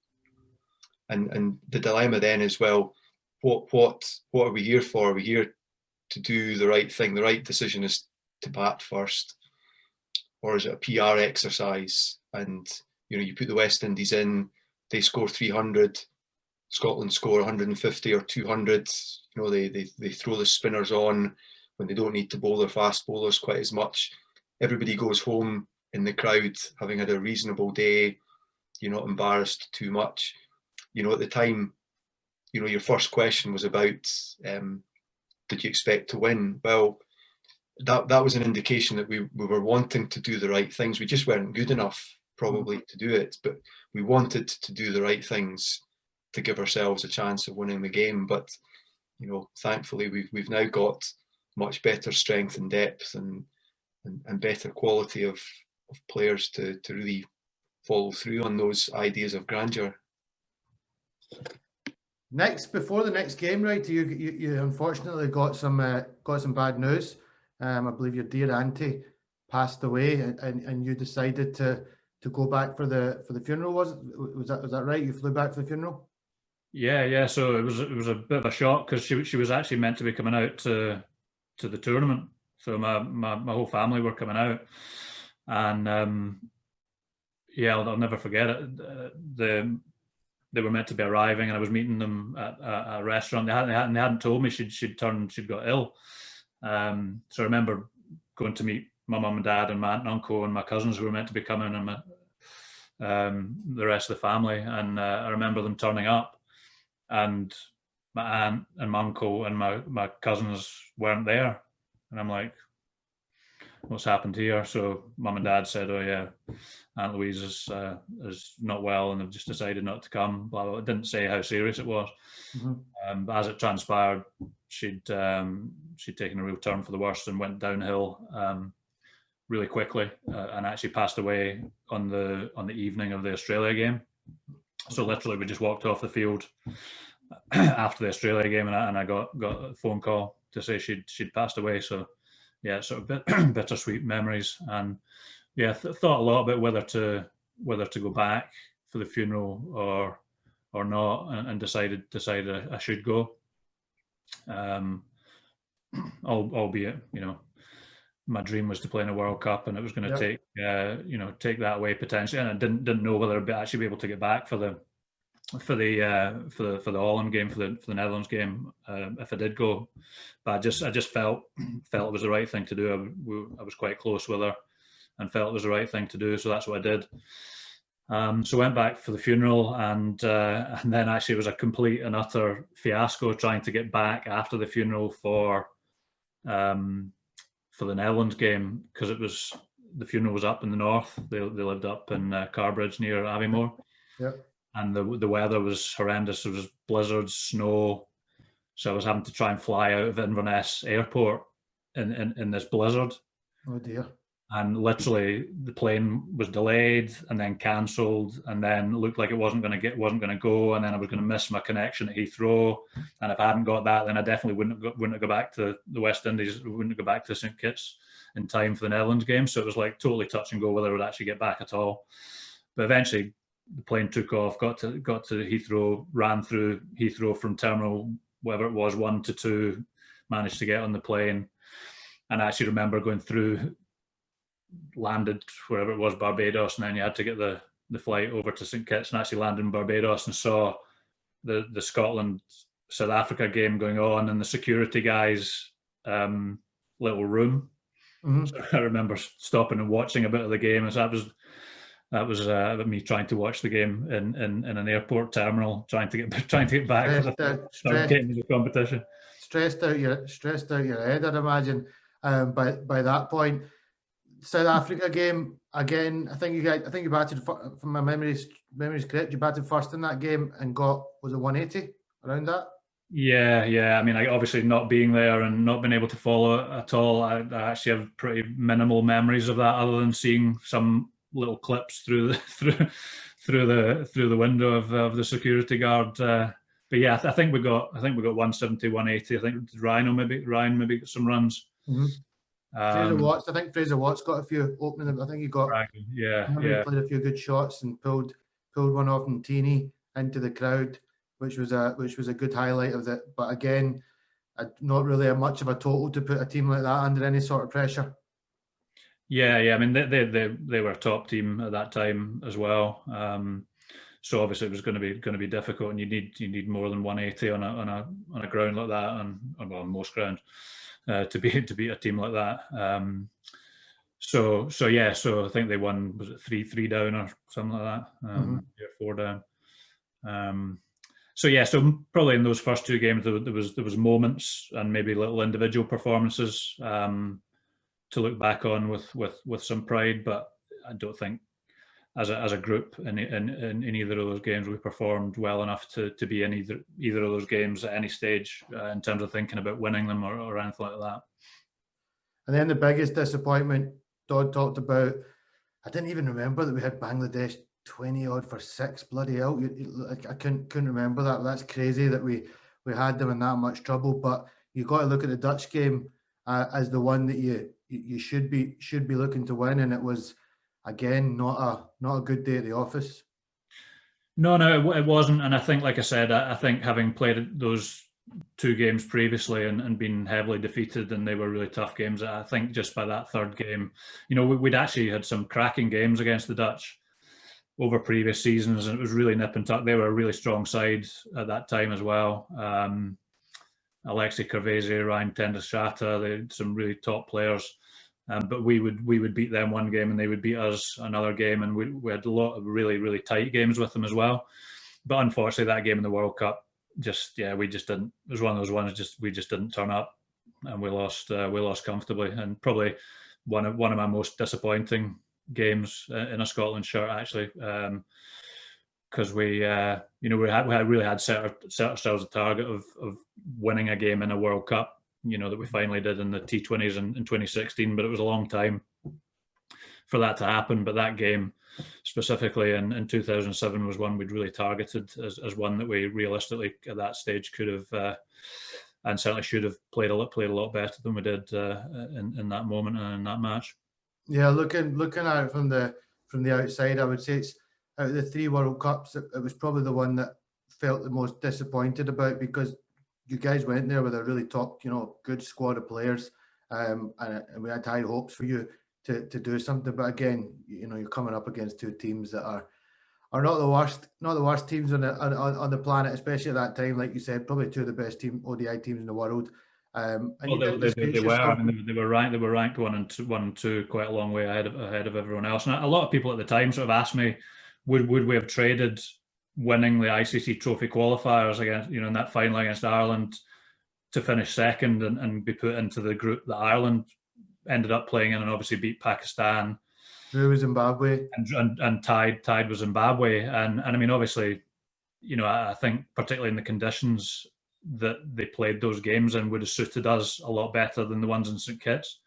And the dilemma then is, well, what are we here for? Are we here to do the right thing? The right decision is to bat first, or is it a PR exercise? And you put the West Indies in, they score 300, Scotland score 150 or 200. They throw the spinners on when they don't need to bowl their fast bowlers quite as much. Everybody goes home in the crowd having had a reasonable day. You're not embarrassed too much. At the time, your first question was about, did you expect to win? Well, that was an indication that we were wanting to do the right things. We just weren't good enough probably to do it, but we wanted to do the right things to give ourselves a chance of winning the game. But thankfully we've now got much better strength and depth and better quality of players to really follow through on those ideas of grandeur. Before the next game, right? You unfortunately got some bad news. I believe your dear auntie passed away, and you decided to go back for the funeral. Was that right? You flew back for the funeral? Yeah. So it was a bit of a shock because she was actually meant to be coming out to the tournament. So my whole family were coming out, and yeah, I'll never forget it. They were meant to be arriving, and I was meeting them at a restaurant. They hadn't told me she'd got ill. So I remember going to meet my mum and dad and my aunt and uncle and my cousins who were meant to be coming, and the rest of the family. And I remember them turning up, and my aunt and my uncle and my cousins weren't there. And I'm like, what's happened here? So mum and dad said, oh yeah, Aunt Louise is not well and they've just decided not to come, blah, blah. It didn't say how serious it was. But as it transpired, she'd taken a real turn for the worse and went downhill really quickly, and actually passed away on the evening of the Australia game. So literally we just walked off the field after the Australia game, and I got a phone call to say she'd passed away. So yeah, sort of bittersweet memories. And yeah, thought a lot about whether to go back for the funeral or not, and decided I should go. Albeit, my dream was to play in a World Cup, and it was going to take that away potentially, and I didn't know whether I'd actually be able to get back for the Holland game, for the Netherlands game, if I did go. But I just felt it was the right thing to do. I was quite close with her, and felt it was the right thing to do, so that's what I did. So went back for the funeral, and then actually it was a complete and utter fiasco trying to get back after the funeral for the Netherlands game, because the funeral was up in the north. They lived up in Carbridge near Aviemore. Yeah. And the weather was horrendous. There was blizzards, snow. So I was having to try and fly out of Inverness Airport in this blizzard. Oh dear. And literally the plane was delayed and then cancelled, and then looked like it wasn't going to go, and then I was going to miss my connection at Heathrow. And if I hadn't got that, then I definitely wouldn't go back to the West Indies, wouldn't go back to St Kitts in time for the Netherlands game. So it was like totally touch and go whether I would actually get back at all. But eventually the plane took off, got to Heathrow, ran through Heathrow from terminal, whatever it was, 1 to 2, managed to get on the plane. And I actually remember going through, landed wherever it was, Barbados, and then you had to get the flight over to St Kitts, and actually landed in Barbados and saw the Scotland South Africa game going on in the security guys' little room. So I remember stopping and watching a bit of the game. So that was me trying to watch the game in an airport terminal, trying to get back for the game of the competition. Stressed out your head, I'd imagine. By that point, South Africa game again. I think you batted, from my memories correct, you batted first in that game and got, was it 180 around that? Yeah. I mean, obviously not being there and not being able to follow it at all, I actually have pretty minimal memories of that, other than seeing some little clips through the window of the security guard. But yeah, I think we got 170, 180. I think Ryan maybe got some runs. Fraser Watts, I think Fraser Watts got a few opening. I think he got he played a few good shots and pulled one off in Teeny into the crowd, which was a good highlight of it. But again, not really much of a total to put a team like that under any sort of pressure. Yeah. I mean, they were a top team at that time as well. So obviously it was going to be difficult, and you need more than 180 on a ground like that, and on most grounds, to beat a team like that. So I think they won, was it 3 down or something like that, 4 down. So probably in those first 2 games there was moments and maybe little individual performances to look back on with some pride, but I don't think as a group in either of those games we performed well enough to be in either of those games at any stage in terms of thinking about winning them or anything like that. And then the biggest disappointment Dodd talked about, I didn't even remember that we had Bangladesh 20 odd for 6, bloody hell. I couldn't remember that. That's crazy that we had them in that much trouble. But you got to look at the Dutch game as the one that you should be looking to win, and it was again not a good day at the office. No, it wasn't. And I think, like I said, I think having played those 2 games previously and been heavily defeated, and they were really tough games, I think just by that 3rd game, we'd actually had some cracking games against the Dutch over previous seasons, and it was really nip and tuck. They were a really strong side at that time as well. Alexei Kerveze, Ryan Tendashata, they had some really top players. But we would beat them one game and they would beat us another game, and we had a lot of really, really tight games with them as well. But unfortunately, that game in the World Cup, we just didn't. It was one of those ones we just didn't turn up, and we lost comfortably, and probably one of my most disappointing games in a Scotland shirt, actually, because we really had set ourselves a target of winning a game in a World Cup, that we finally did in the T20s in 2016, but it was a long time for that to happen. But that game specifically in 2007 was one we'd really targeted as one that we realistically at that stage could have and certainly should have played a lot better than we did in that moment and in that match. Yeah, looking at it from the outside, I would say it's out of the 3 World Cups, it was probably the one that felt the most disappointed about, because you guys went there with a really top, good squad of players, and we had high hopes for you to do something. But again, you're coming up against 2 teams that are not the worst teams on the planet, especially at that time. Like you said, probably 2 of the best ODI teams in the world. And well, they were. I mean, they were ranked 1 and 2 quite a long way ahead of everyone else. And a lot of people at the time sort of asked me, would we have traded winning the ICC Trophy qualifiers against, in that final against Ireland, to finish second and be put into the group that Ireland ended up playing in, and obviously beat Pakistan, drew Zimbabwe, and tied with Zimbabwe. And I mean, obviously, I think particularly in the conditions that they played those games in would have suited us a lot better than the ones in St Kitts.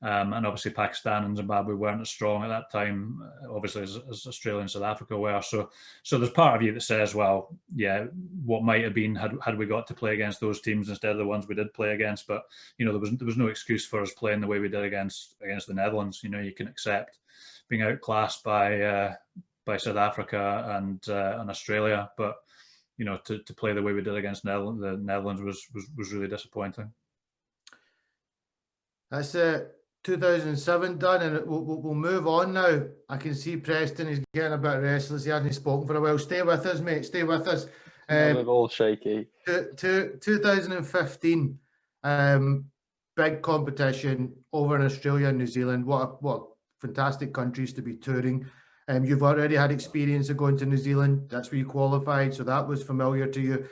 And obviously Pakistan and Zimbabwe weren't as strong at that time, obviously, as Australia and South Africa were. So there's part of you that says, well, yeah, what might have been had we got to play against those teams instead of the ones we did play against. But there was no excuse for us playing the way we did against the Netherlands. You can accept being outclassed by South Africa and Australia, but to play the way we did against the Netherlands was really disappointing. That's it. 2007 done, and we'll move on now. I can see Preston is getting a bit restless. He hasn't spoken for a while. Stay with us, mate. Stay with us. Not at all shaky. 2015, big competition over in Australia and New Zealand. What fantastic countries to be touring. You've already had experience of going to New Zealand. That's where you qualified, so that was familiar to you.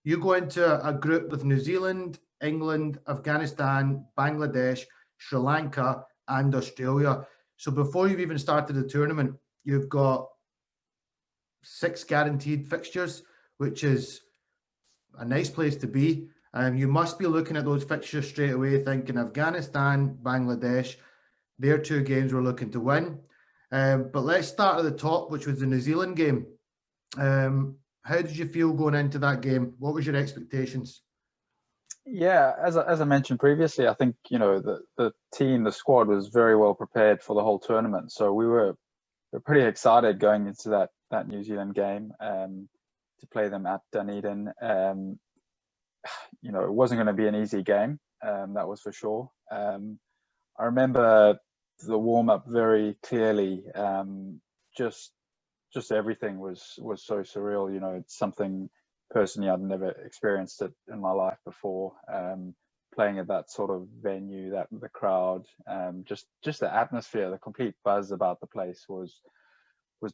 You go into a group with New Zealand, England, Afghanistan, Bangladesh, Sri Lanka, and Australia. So before you've even started the tournament, you've got 6 guaranteed fixtures, which is a nice place to be. You must be looking at those fixtures straight away, thinking Afghanistan, Bangladesh, their 2 games we're looking to win. But let's start at the top, which was the New Zealand game. How did you feel going into that game? What was your expectations? Yeah, as I mentioned previously, I think the team, the squad was very well prepared for the whole tournament. So we were pretty excited going into that New Zealand game to play them at Dunedin. It wasn't going to be an easy game, that was for sure. I remember the warm up very clearly. Just everything was so surreal. It's something. Personally, I'd never experienced it in my life before. Playing at that sort of venue, the crowd, just the atmosphere, the complete buzz about the place was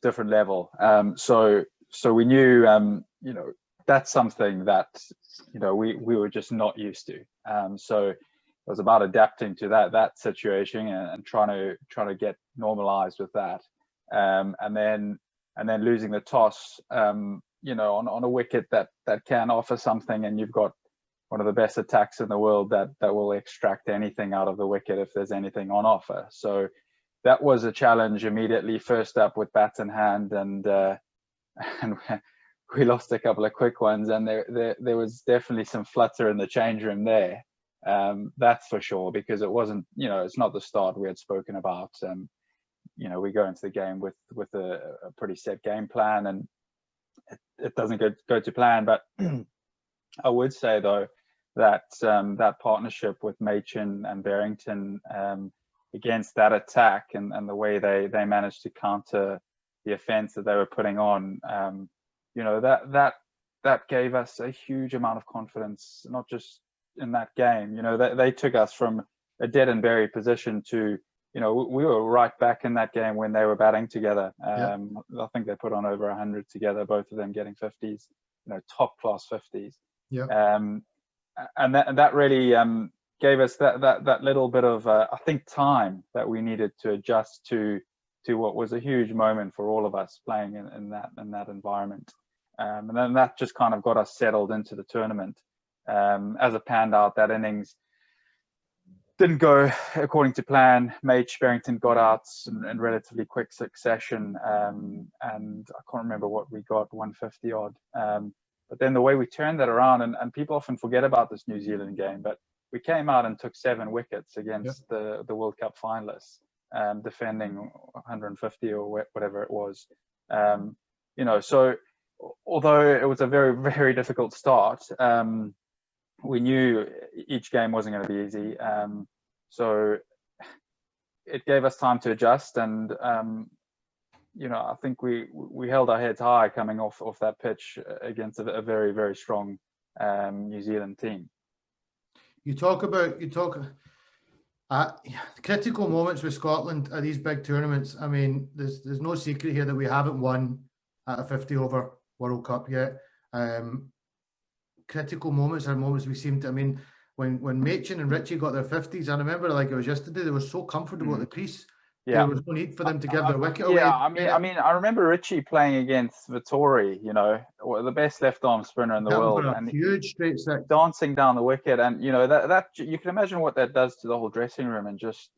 different level. So we knew, that's something that we were just not used to. So it was about adapting to that situation and trying to get normalized with that, and then losing the toss. On a wicket that can offer something, and you've got one of the best attacks in the world that will extract anything out of the wicket if there's anything on offer. So that was a challenge immediately, first up with bat in hand, and we lost a couple of quick ones, and there was definitely some flutter in the change room there. That's for sure, because it wasn't, it's not the start we had spoken about. We go into the game with a pretty set game plan, and it doesn't go to plan. But I would say though that that partnership with Machen and Barrington against that attack and the way they managed to counter the offense that they were putting on, you know, that gave us a huge amount of confidence, not just in that game. You know, they took us from a dead and buried position to, you know, we were right back in that game when they were batting together. I think they put on over 100 together, both of them getting 50s, you know, top class 50s. And that really gave us that little bit of I think time that we needed to adjust to what was a huge moment for all of us playing in that environment. And then that just kind of got us settled into the tournament. As it panned out, that innings didn't go according to plan. Barrington got out in relatively quick succession, and I can't remember what we got, 150 odd. But then the way we turned that around, and people often forget about this New Zealand game, but we came out and took 7 wickets against the World Cup finalists, defending 150 or whatever it was. You know, so although it was a very, very difficult start, we knew each game wasn't going to be easy. So it gave us time to adjust, and you know, I think we held our heads high coming off that pitch against a very, very strong New Zealand team. You talk critical moments with Scotland at these big tournaments. I mean, there's no secret here that we haven't won at a 50 over World Cup yet. Critical moments are moments we seem to, I mean, when Machen and Richie got their 50s, I remember like it was yesterday, they were so comfortable at the crease. There was no need for them to give their wicket away. I mean, I remember Richie playing against Vittori, you know, the best left-arm spinner in the world, and huge straight six, dancing down the wicket, and you know that you can imagine what that does to the whole dressing room, and just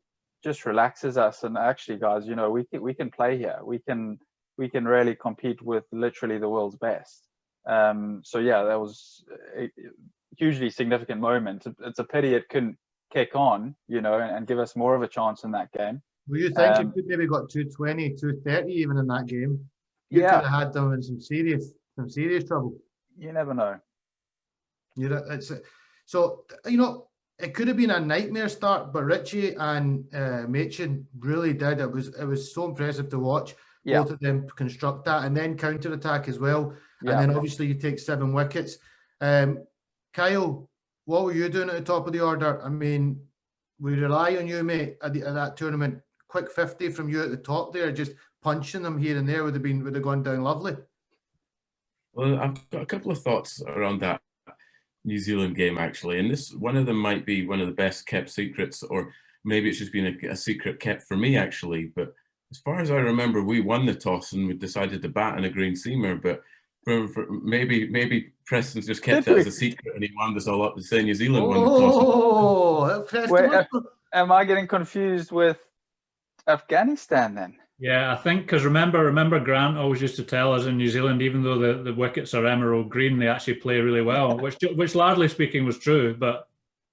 relaxes us. And actually, guys, you know, we can play here. We can really compete with literally the world's best. So yeah, that was a hugely significant moment. It's a pity it couldn't kick on, you know, and give us more of a chance in that game. Well, you think you could maybe got 220, 230 even in that game? You could have had them in some serious trouble. You never know. You know, so you know, it could have been a nightmare start, but Richie and Machen really did. It was so impressive to watch both of them construct that, and then counter attack as well. And then obviously you take 7 wickets. Kyle, what were you doing at the top of the order? I mean, we rely on you, mate, at that tournament. Quick 50 from you at the top there, just punching them here and there would have gone down lovely. Well, I've got a couple of thoughts around that New Zealand game actually, and one of them might be one of the best kept secrets, or maybe it's just been a secret kept for me actually. But as far as I remember, we won the toss and we decided to bat in a green seamer. But maybe Preston's just kept it as a secret, and he wound us all up to say New Zealand won the toss. Wait, am I getting confused with Afghanistan then? Yeah, I think because remember Grant always used to tell us in New Zealand, even though the wickets are emerald green, they actually play really well, which largely speaking was true. But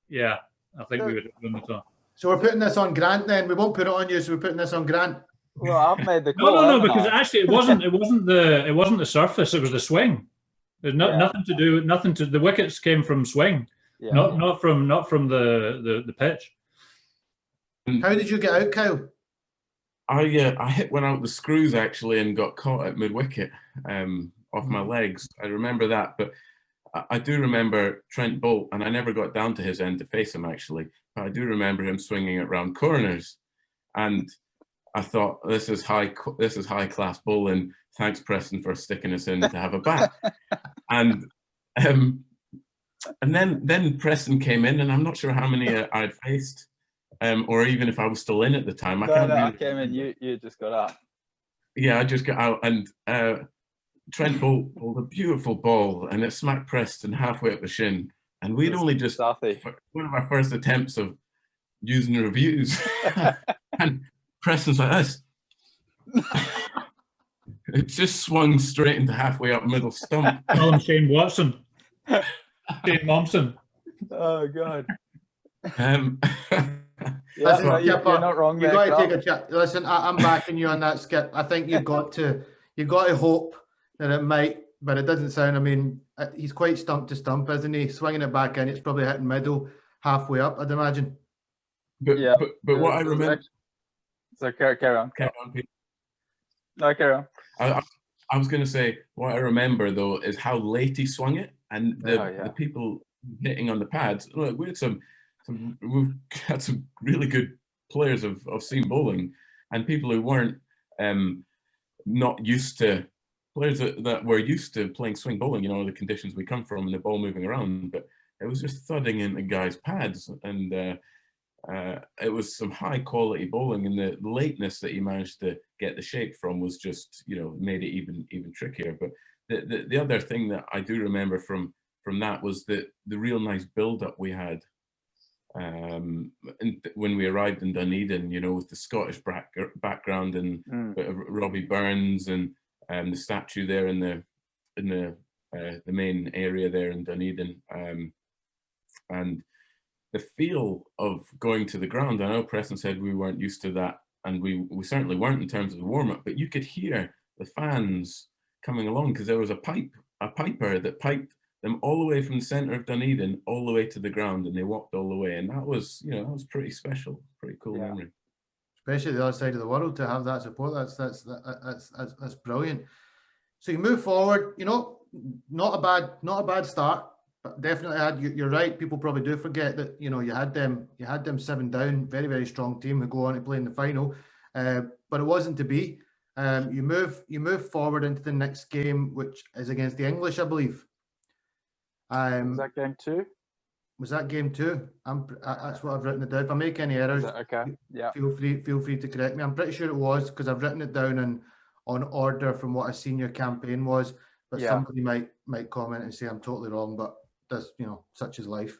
yeah, I think we would have won the toss. So we're putting this on Grant then. We won't put it on you, so we're putting this on Grant. Well, I've made the call. No, because actually it wasn't the surface, it was the swing. There's nothing to do, the wickets came from swing, not from the pitch. How did you get out, Kyle? I hit one out the screws actually and got caught at mid-wicket off my legs. I remember that, but I do remember Trent Bolt, and I never got down to his end to face him actually, but I do remember him swinging it round corners, and I thought this is high class bowling. Thanks Preston for sticking us in to have a bat, and then Preston came in, and I'm not sure how many I'd faced. Or even if I was still in at the time. I came in, you just got out. Yeah, I just got out, and Trent bowled a beautiful ball, and it smacked Preston halfway up the shin. And we'd only just, one of our first attempts of using the reviews, and Preston's like this. It just swung straight into halfway up middle stump. Call him Shane Watson. Shane Mommsen. Oh, God. Listen, you're not wrong. You got to take a chat. Listen, I'm backing you on that, Skip. I think you got to hope that it might but it doesn't sound. I mean, he's quite stump to stump, isn't he? Swinging it back in, it's probably hitting middle, halfway up, I'd imagine. But Yeah. but what I remember. So carry on. Pete. No, carry on. I was going to say, what I remember though is how late he swung it, and the people hitting on the pads. Look, we've had some really good players of seam bowling, and people who weren't not used to, players that were used to playing swing bowling. You know, the conditions we come from and the ball moving around, but it was just thudding into guys' pads, and it was some high quality bowling, and the lateness that he managed to get the shape from was just, you know, made it even trickier. But the other thing that I do remember from that was the real nice build up we had and when we arrived in Dunedin, you know, with the Scottish background and Robbie Burns and the statue there in the main area there in Dunedin, and the feel of going to the ground. I know Preston said we weren't used to that, and we certainly weren't in terms of the warm-up, but you could hear the fans coming along because there was a piper that piped them all the way from the centre of Dunedin all the way to the ground, and they walked all the way, and that was, you know, that was pretty special, pretty cool memory. Especially the other side of the world to have that support. That's brilliant. So you move forward, you know, not a bad start. But definitely had, you're right, people probably do forget that, you know, you had them 7 down, very, very strong team who go on to play in the final, but it wasn't to be. You move forward into the next game, which is against the English, I believe. Was that game 2? Was that game 2? That's what I've written it down. If I make any errors, okay, yeah, feel free to correct me. I'm pretty sure it was, because I've written it down on order from what a senior campaign was, but somebody might comment and say I'm totally wrong, but that's, you know, such is life.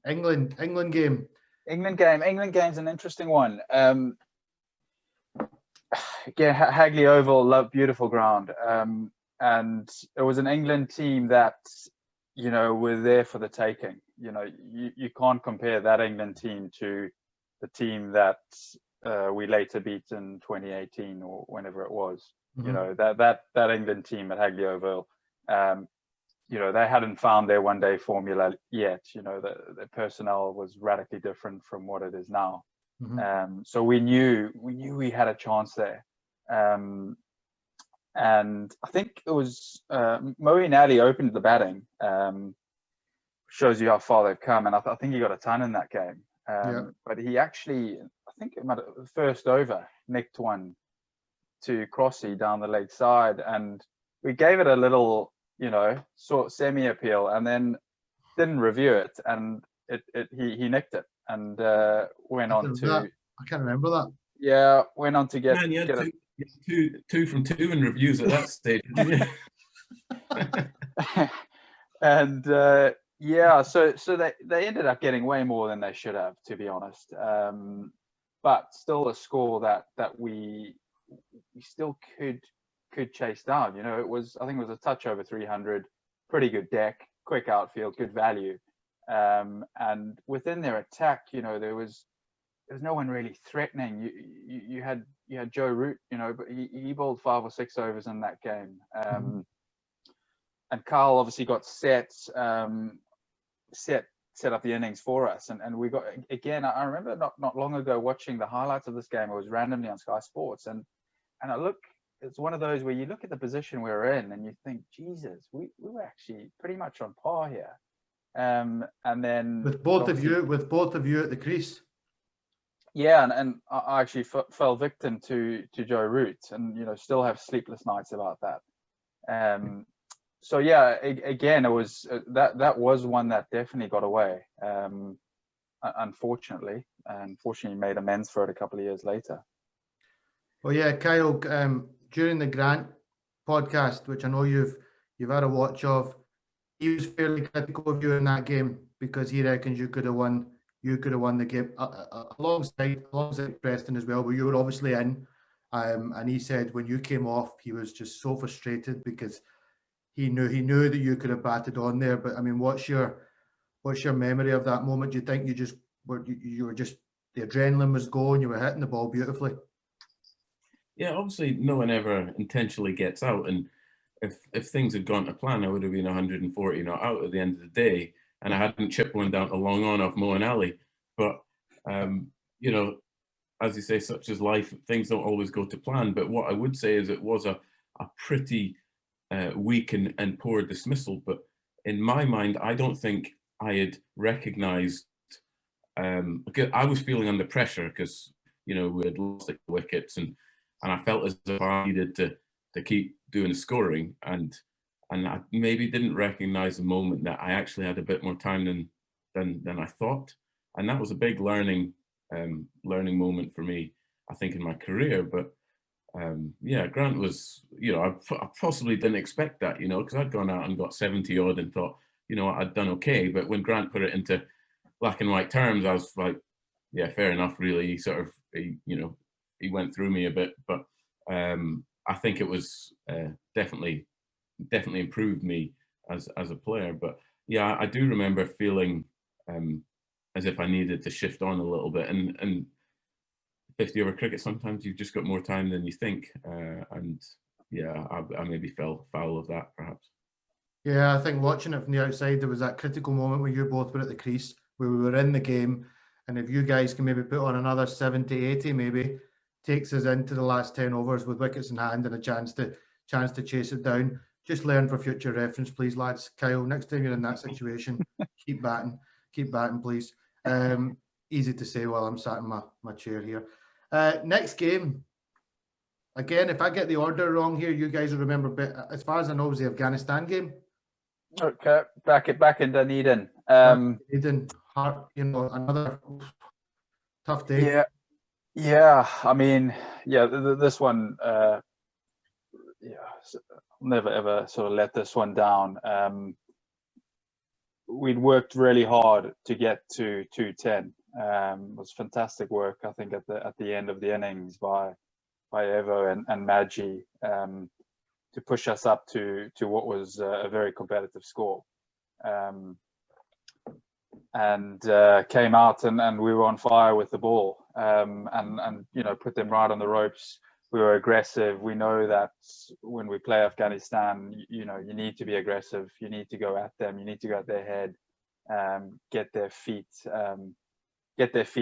England game. England game's an interesting one. Again, Hagley Oval, beautiful ground, and it was an England team that, you know, were there for the taking. You know, you can't compare that England team to the team that we later beat in 2018 or whenever it was. You know, that England team at Hagley Oval. You know, they hadn't found their one-day formula yet. You know, the personnel was radically different from what it is now. So we knew we had a chance there. And I think it was Moeen Ali opened the batting. Shows you how far they've come. And I think he got a ton in that game. But he actually, I think it might have, the first over, nicked one to Crossy down the leg side. And we gave it a little, you know, sort of semi-appeal, and then didn't review it, and he nicked it, and went on to. I can't remember that. Yeah, went on to get. Man, you had two from two in reviews at that stage, didn't you? And so they ended up getting way more than they should have, to be honest. But still a score that we still could chase down. You know, I think it was a touch over 300, pretty good deck, quick outfield, good value, and within their attack, you know, there was no one really threatening. You had Joe Root, you know, but he bowled 5 or 6 overs in that game, and Carl obviously got set up the innings for us, and we got, again, I remember not long ago watching the highlights of this game. It was randomly on Sky Sports, and I look. It's one of those where you look at the position we're in and you think, Jesus, we were actually pretty much on par here. And then with both of you at the crease. Yeah, and I actually fell victim to Joe Root, and, you know, still have sleepless nights about that. So yeah, again, it was that was one that definitely got away. Unfortunately made amends for it a couple of years later. Well, yeah, Kyle, during the Grant podcast, which I know you've had a watch of, he was fairly critical of you in that game because he reckons you could have won the game alongside Preston as well, but you were obviously in. And he said when you came off, he was just so frustrated because he knew that you could have batted on there. But I mean, what's your memory of that moment? Do you think you were just the adrenaline was going, you were hitting the ball beautifully? Yeah, obviously no one ever intentionally gets out, and if things had gone to plan, I would have been 140 not out at the end of the day, and I hadn't chipped one down to long on off Mo and Ali. But you know, as you say, such is life. Things don't always go to plan. But what I would say is it was a pretty weak and poor dismissal. But in my mind, I don't think I had recognised. I was feeling under pressure because, you know, we had lost the wickets, and I felt as if I needed to keep doing scoring, and I maybe didn't recognise the moment that I actually had a bit more time than I thought, and that was a big learning moment for me, I think, in my career. But yeah, Grant was, you know, I possibly didn't expect that, you know, because I'd gone out and got 70 odd and thought, you know, I'd done okay. But when Grant put it into black and white terms, I was like, yeah, fair enough, really. He went through me a bit, but I think it was definitely improved me as a player. But yeah, I do remember feeling as if I needed to shift on a little bit, and 50 over cricket, sometimes you've just got more time than you think, and yeah, I maybe fell foul of that, perhaps. Yeah, I think watching it from the outside, there was that critical moment where you both were at the crease, where we were in the game, and if you guys can maybe put on another 70, 80, maybe takes us into the last 10 overs with wickets in hand and a chance to chase it down. Just learn for future reference, please, lads. Kyle, next time you're in that situation, keep batting, please. Easy to say while I'm sat in my chair here. Next game. Again, if I get the order wrong here, you guys will remember. But as far as I know, it was the Afghanistan game. Okay, back in Dunedin. Dunedin, another tough day. Yeah. I mean, yeah, this one. Never ever sort of let this one down. We'd worked really hard to get to 210. It was fantastic work, I think, at the end of the innings by Evo and Maggi to push us up to what was a very competitive score. And came out and we were on fire with the ball, and you know, put them right on the ropes. We were aggressive. We know that when we play Afghanistan, you know, you need to be aggressive. You need to go at them. You need to go at their head, get their feet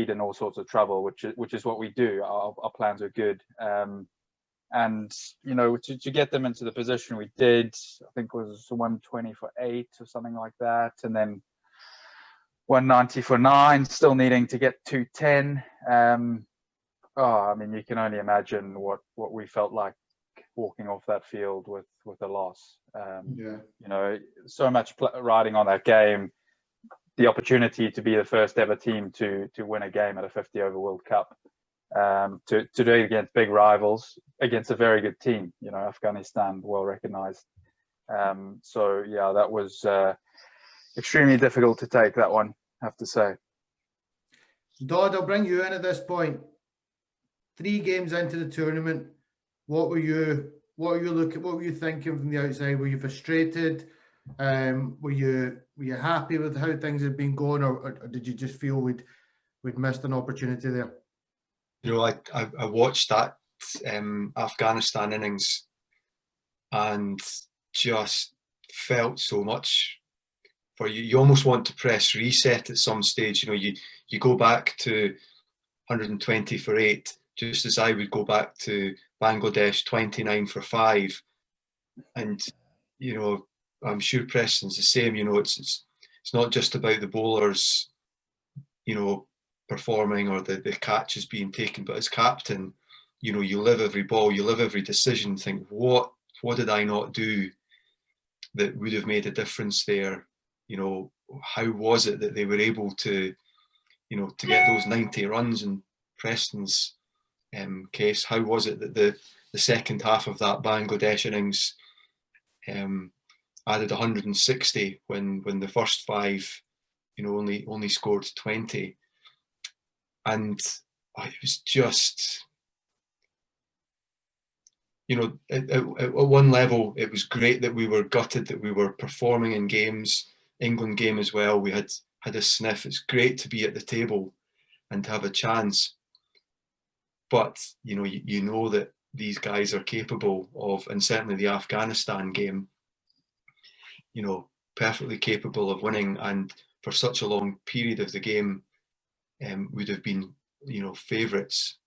in all sorts of trouble, which is what we do. Our plans are good, and you know, to get them into the position we did, I think it was 120 for 8 or something like that, and then 190 for 9, still needing to get 210. I mean, you can only imagine what we felt like walking off that field with a loss. You know, so much riding on that game, the opportunity to be the first ever team to win a game at a 50 over World Cup, to do it against big rivals, against a very good team, you know, Afghanistan, well recognized. So yeah, that was extremely difficult to take, that one, I have to say. Dodd, I'll bring you in at this point. 3 games into the tournament, what were you thinking from the outside? Were you frustrated? Were you happy with how things had been going, or did you just feel we'd missed an opportunity there? You know, I watched that Afghanistan innings and just felt so much for you. You almost want to press reset at some stage. You know, you go back to 120 for 8, just as I would go back to Bangladesh 29 for 5. And, you know, I'm sure Preston's the same. You know, it's not just about the bowlers, you know, performing or the catches being taken, but as captain, you know, you live every ball, you live every decision, think, what did I not do that would have made a difference there? You know, how was it that they were able to, you know, to get those 90 runs in Preston's case? How was it that the second half of that Bangladesh innings added 160 when the first 5, you know, only scored 20? And it was just, you know, at one level, it was great that we were gutted that we were performing in games. England game as well, we had a sniff. It's great to be at the table and to have a chance. But, you know, you know that these guys are capable of, and certainly the Afghanistan game, you know, perfectly capable of winning, and for such a long period of the game would have been, you know, favourites.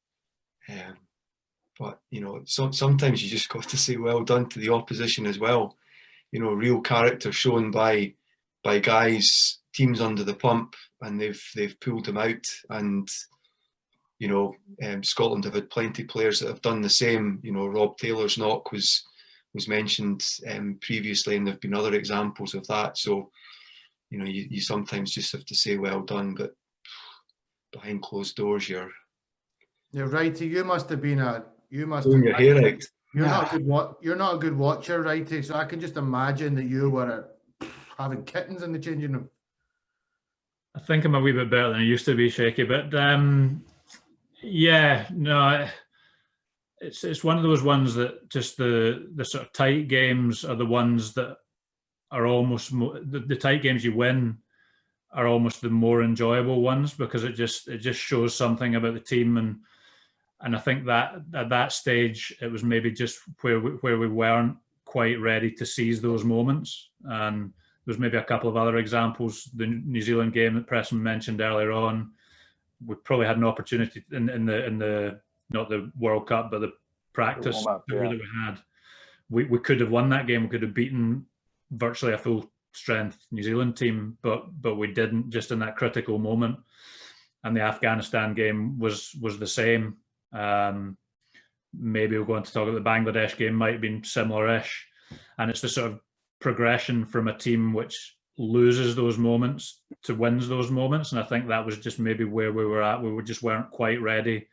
But, you know, sometimes you just got to say well done to the opposition as well. You know, real character shown by guys, teams under the pump, and they've pulled them out. And you know, Scotland have had plenty of players that have done the same. You know, Rob Taylor's knock was mentioned previously, and there've been other examples of that. So, you know, you sometimes just have to say well done, but behind closed doors, you're Righty. You must have been pulling your hair out. You're not a good watcher, Righty. So I can just imagine that you were having kittens in the changing room. I think I'm a wee bit better than I used to be, Shaky, but yeah, no, it's one of those ones that just the sort of tight games are the ones that are almost the tight games you win are almost the more enjoyable ones, because it just shows something about the team. And I think that at that stage it was maybe just where we weren't quite ready to seize those moments. And there's maybe a couple of other examples. The New Zealand game that Preston mentioned earlier on, we probably had an opportunity in the not the World Cup, but the practice that we had. We could have won that game. We could have beaten virtually a full strength New Zealand team, but we didn't, just in that critical moment. And the Afghanistan game was the same. Maybe we're going to talk about the Bangladesh game, might have been similar-ish. And it's the sort of progression from a team which loses those moments to wins those moments. And I think that was just maybe where we were at. We just weren't quite ready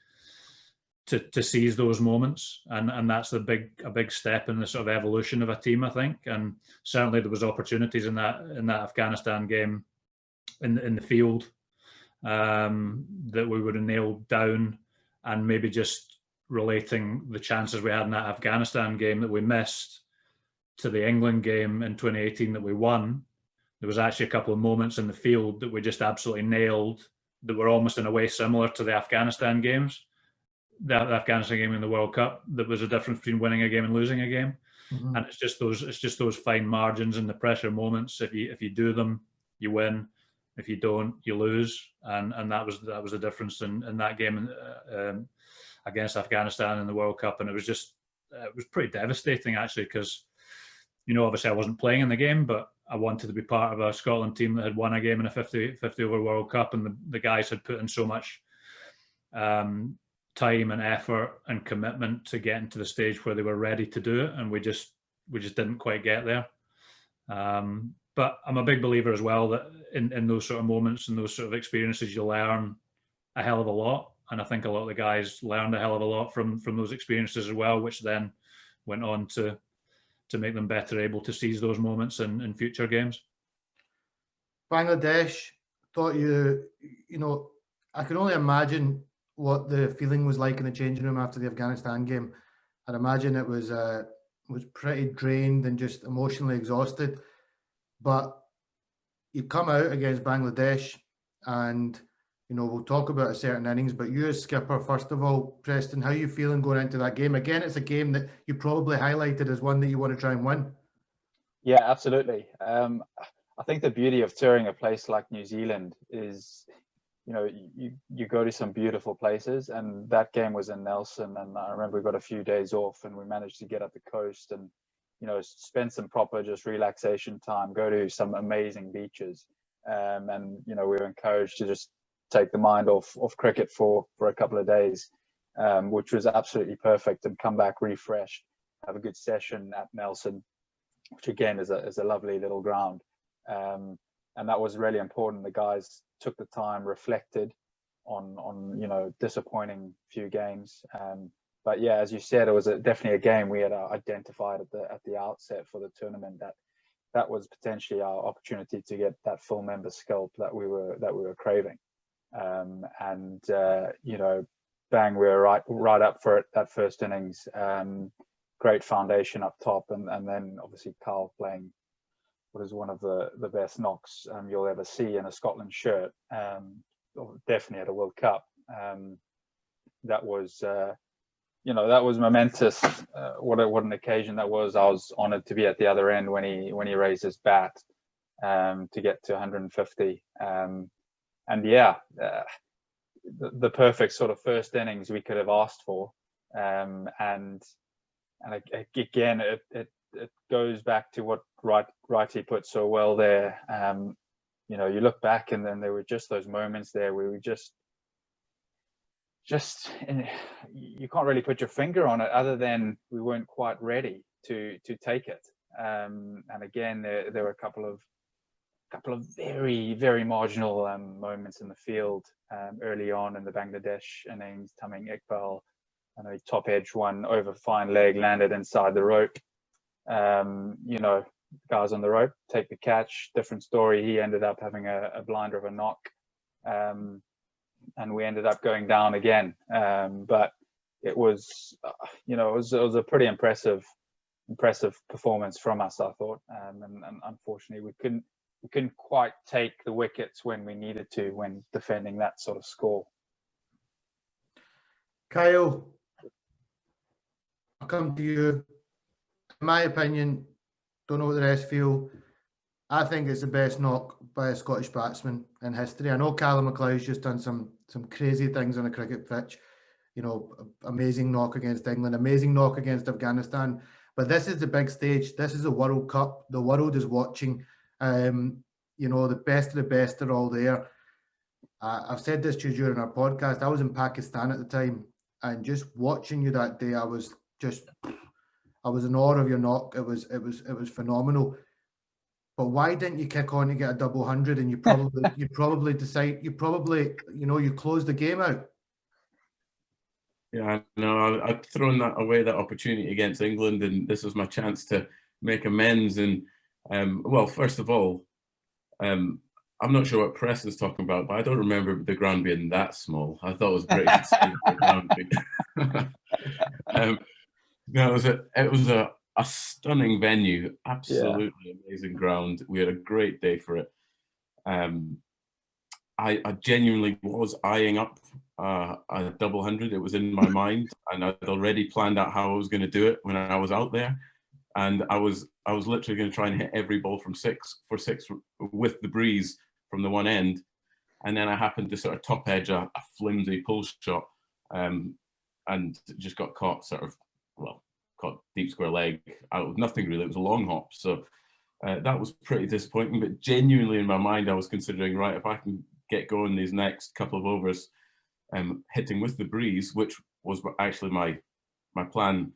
to seize those moments. And that's a big step in the sort of evolution of a team, I think. And certainly there was opportunities in that Afghanistan game in the field that we would have nailed down. And maybe just relating the chances we had in that Afghanistan game that we missed to the England game in 2018 that we won, there was actually a couple of moments in the field that we just absolutely nailed that were almost in a way similar to the Afghanistan games. The Afghanistan game in the World Cup, that was a difference between winning a game and losing a game. Mm-hmm. And it's just those fine margins and the pressure moments. If you do them, you win. If you don't, you lose. And that was the difference in that game against Afghanistan in the World Cup. And it was pretty devastating, actually, because, you know, obviously I wasn't playing in the game, but I wanted to be part of a Scotland team that had won a game in a 50 over World Cup, and the guys had put in so much time and effort and commitment to getting to the stage where they were ready to do it, and we just didn't quite get there. But I'm a big believer as well that in those sort of moments and those sort of experiences, you learn a hell of a lot. And I think a lot of the guys learned a hell of a lot from those experiences as well, which then went on to make them better able to seize those moments in future games. Bangladesh, thought you know, I can only imagine what the feeling was like in the changing room after the Afghanistan game. I'd imagine it was pretty drained and just emotionally exhausted. But you come out against Bangladesh, and you know, we'll talk about a certain innings, but you as skipper, first of all, Preston, how are you feeling going into that game? Again, it's a game that you probably highlighted as one that you want to try and win. Yeah, absolutely. I think the beauty of touring a place like New Zealand is, you know, you go to some beautiful places, and that game was in Nelson, and I remember we got a few days off and we managed to get up the coast and, you know, spend some proper just relaxation time, go to some amazing beaches. And, you know, we were encouraged to just take the mind off cricket for a couple of days, which was absolutely perfect, and come back refreshed, have a good session at Nelson, which again is a lovely little ground. And that was really important. The guys took the time, reflected on you know, disappointing few games. But yeah, as you said, it was definitely a game we had identified at the outset for the tournament that was potentially our opportunity to get that full member sculpt that we were craving. You know, bang, we were right up for it that first innings. Great foundation up top, and then obviously Carl playing what is one of the best knocks you'll ever see in a Scotland shirt, definitely at a World Cup. That was you know, that was momentous. What an occasion that was. I was honoured to be at the other end when he raised his bat to get to 150. And yeah, the perfect sort of first innings we could have asked for. And again, it goes back to what Wrighty put so well there. You know, you look back and then there were just those moments there where we just you can't really put your finger on it other than we weren't quite ready to take it. And again, there were a couple of very, very marginal moments in the field early on in the Bangladesh innings. Tamim Iqbal, I know, top edge one over fine leg, landed inside the rope. You know, guys on the rope take the catch, different story. He ended up having a blinder of a knock. And we ended up going down again. But it was, you know, it was a pretty impressive performance from us, I thought. And unfortunately, we couldn't quite take the wickets when we needed to when defending that sort of score. Kyle, I'll come to you. In my opinion, don't know what the rest feel, I think it's the best knock by a Scottish batsman in history. I know Callum McLeod's just done some crazy things on a cricket pitch. You know, amazing knock against England, amazing knock against Afghanistan. But this is the big stage. This is a World Cup. The world is watching. You know, the best of the best are all there. I've said this to you during our podcast. I was in Pakistan at the time, and just watching you that day, I was in awe of your knock. It was phenomenal. But why didn't you kick on to get a double 100? And you probably closed the game out. Yeah, no, I'd thrown away that opportunity against England, and this was my chance to make amends. And well, first of all, I'm not sure what Preston's talking about, but I don't remember the ground being that small. I thought it was British to see the ground big. No, it was a stunning venue, absolutely amazing ground. We had a great day for it. I genuinely was eyeing up a double 100. It was in my mind, and I'd already planned out how I was going to do it when I was out there. And I was literally going to try and hit every ball from six with the breeze from the one end. And then I happened to sort of top edge a flimsy pull shot, and just got caught caught deep square leg out of nothing really. It was a long hop. So that was pretty disappointing, but genuinely in my mind, I was considering, right, if I can get going these next couple of overs, hitting with the breeze, which was actually my plan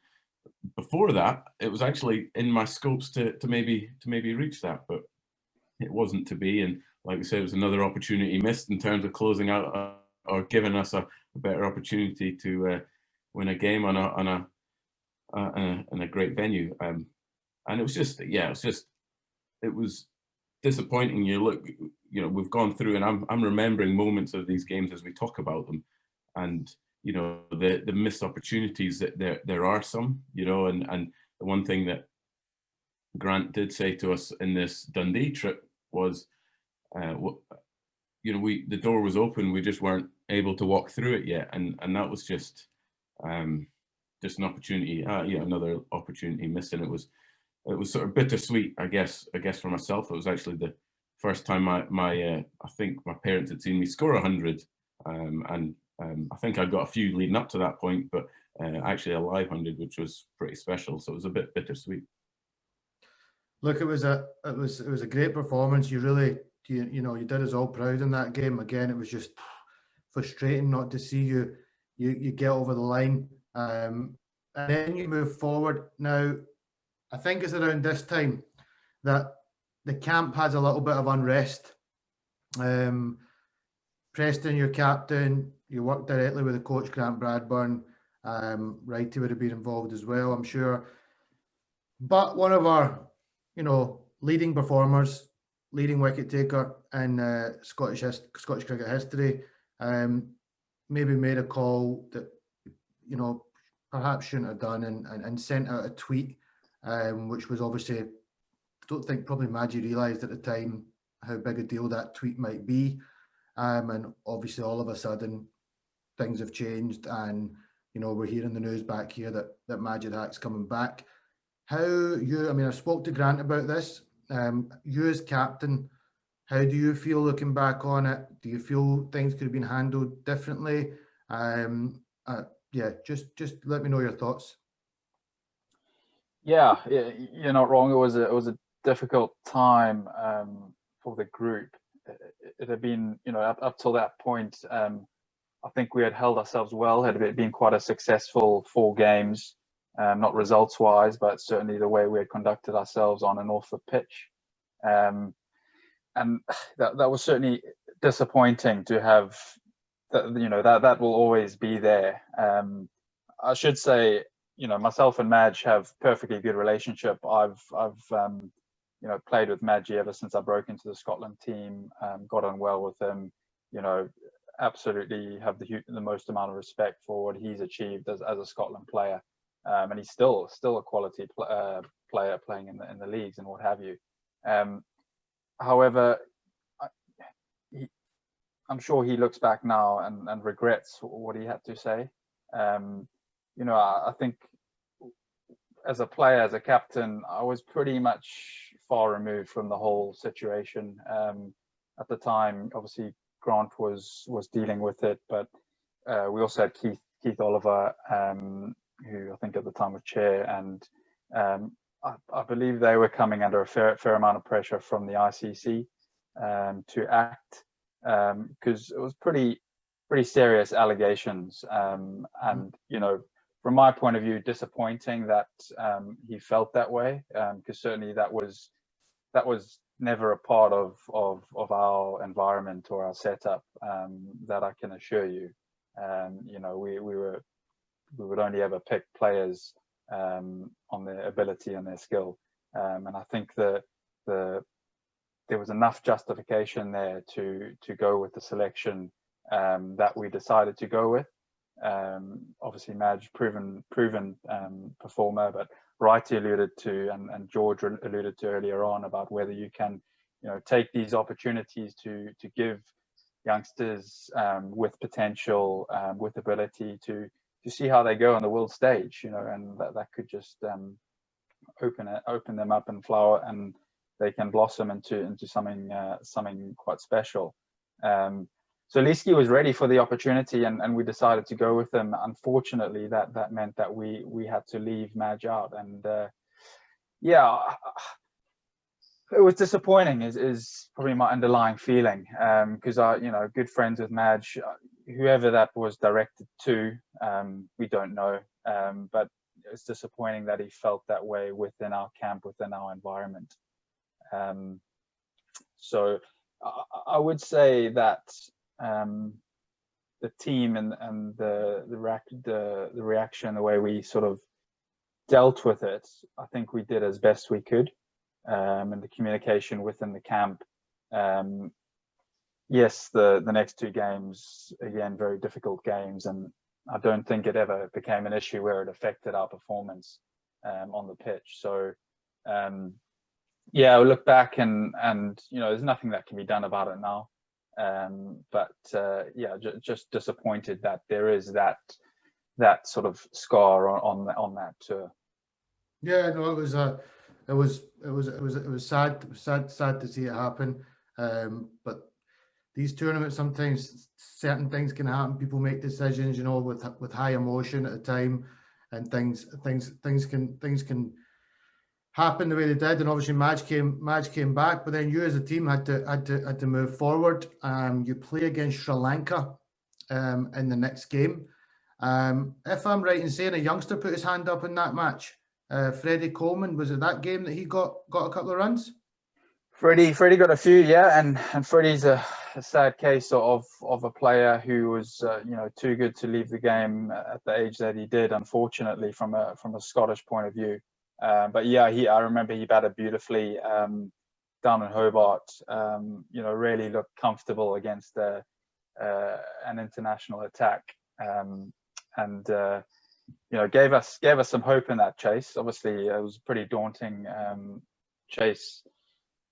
before that. It was actually in my scopes to maybe reach that, but it wasn't to be. And like we said, it was another opportunity missed in terms of closing out or giving us a better opportunity to win a game on a great venue. And it was just, it was disappointing. We've gone through, and I'm remembering moments of these games as we talk about them, and the missed opportunities that there are some, and the one thing that Grant did say to us in this Dundee trip was, the door was open, we just weren't able to walk through it yet, and that was just an opportunity, another opportunity missed, and it was sort of bittersweet, I guess for myself. It was actually the first time I think my parents had seen me score 100, and I think I got a few leading up to that point, but actually a live 100, which was pretty special. So it was a bit bittersweet. Look, it was a great performance. You really, you did us all proud in that game. Again, it was just frustrating not to see you get over the line, and then you move forward. Now, I think it's around this time that the camp has a little bit of unrest. Preston, your captain, you work directly with the coach, Grant Bradburn. Wright would have been involved as well, I'm sure. But one of our, leading performers, leading wicket taker in Scottish cricket history, maybe made a call that, perhaps shouldn't have done, and sent out a tweet, which was obviously, I don't think probably Maggie realised at the time how big a deal that tweet might be. And obviously all of a sudden things have changed, and you know, we're hearing the news back here that Majid Hak's coming back. I spoke to Grant about this. You as captain, how do you feel looking back on it? Do you feel things could have been handled differently? Just let me know your thoughts. Yeah, you're not wrong. It was a difficult time for the group. It had been, you know, up till that point, I think we had held ourselves well. Had been quite a successful 4 games, not results wise, but certainly the way we had conducted ourselves on and off the pitch. And that was certainly disappointing to have. You know, that will always be there. I should say, you know, myself and Madge have perfectly good relationship. I've you know, played with Madge ever since I broke into the Scotland team. Got on well with him. You know, absolutely have the most amount of respect for what he's achieved as a Scotland player. And he's still a quality player playing in the leagues and what have you. However, I'm sure he looks back now and regrets what he had to say. You know, I think as a player, as a captain, I was pretty much far removed from the whole situation. At the time, obviously, Grant was dealing with it, but we also had Keith Oliver, who I think at the time was chair, and I believe they were coming under a fair amount of pressure from the ICC to act, because it was pretty serious allegations, and you know, from my point of view, disappointing that he felt that way, because certainly that was never a part of our environment or our setup, that I can assure you. You know, we would only ever pick players on their ability and their skill, and I think there was enough justification there to go with the selection that we decided to go with. Obviously, Madge, proven performer, but Wright alluded to, and George alluded to earlier on, about whether you can, you know, take these opportunities to give youngsters with potential, with ability to see how they go on the world stage, you know, and that could just open them up and flower, and they can blossom into something quite special. So Leeski was ready for the opportunity, and we decided to go with him. Unfortunately, that meant that we had to leave Madge out, and yeah, it was disappointing. Is probably my underlying feeling, because I, you know, good friends with Madge, whoever that was directed to, we don't know, but it's disappointing that he felt that way within our camp, within our environment. So I would say that the team and the reaction, the way we sort of dealt with it, I think we did as best we could, and the communication within the camp. Yes, the next 2 games, again, very difficult games, and I don't think it ever became an issue where it affected our performance on the pitch. So yeah, we'll look back and you know, there's nothing that can be done about it now. But yeah, just disappointed that there is that sort of scar on that tour. Yeah, no, it was sad to see it happen. But these tournaments, sometimes certain things can happen. People make decisions, you know, with high emotion at the time, and things can happen the way they did. And obviously Madge came back, but then you as a team had to move forward. You play against Sri Lanka in the next game. If I'm right in saying, a youngster put his hand up in that match, Freddie Coleman, was it that game that he got a couple of runs? Freddie got a few, yeah, and Freddie's a sad case of a player who was you know, too good to leave the game at the age that he did, unfortunately, from a Scottish point of view. But yeah, I remember he batted beautifully down in Hobart. You know, really looked comfortable against an international attack, and you know, gave us some hope in that chase. Obviously, it was a pretty daunting chase.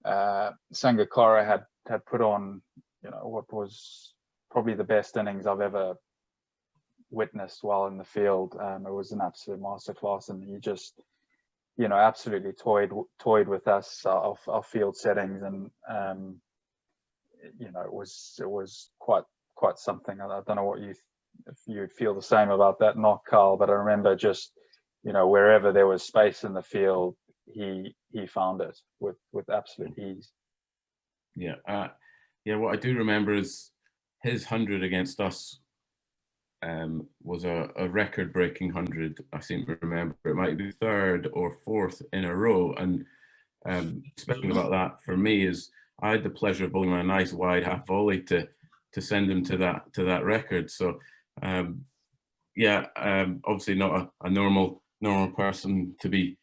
Sangakkara had put on, you know, what was probably the best innings I've ever witnessed while in the field. It was an absolute masterclass, and he just, you know, absolutely toyed with us, our field settings, and you know, it was quite something. I don't know what if you feel the same about that knock, Carl, but I remember just, you know, wherever there was space in the field, he found it with absolute ease. Yeah, what I do remember is his 100 against us was a record-breaking 100. I seem to remember it might be 3rd or 4th in a row. And speaking about that, for me, is I had the pleasure of bowling a nice wide half volley to send him to that record. So obviously not a normal person to be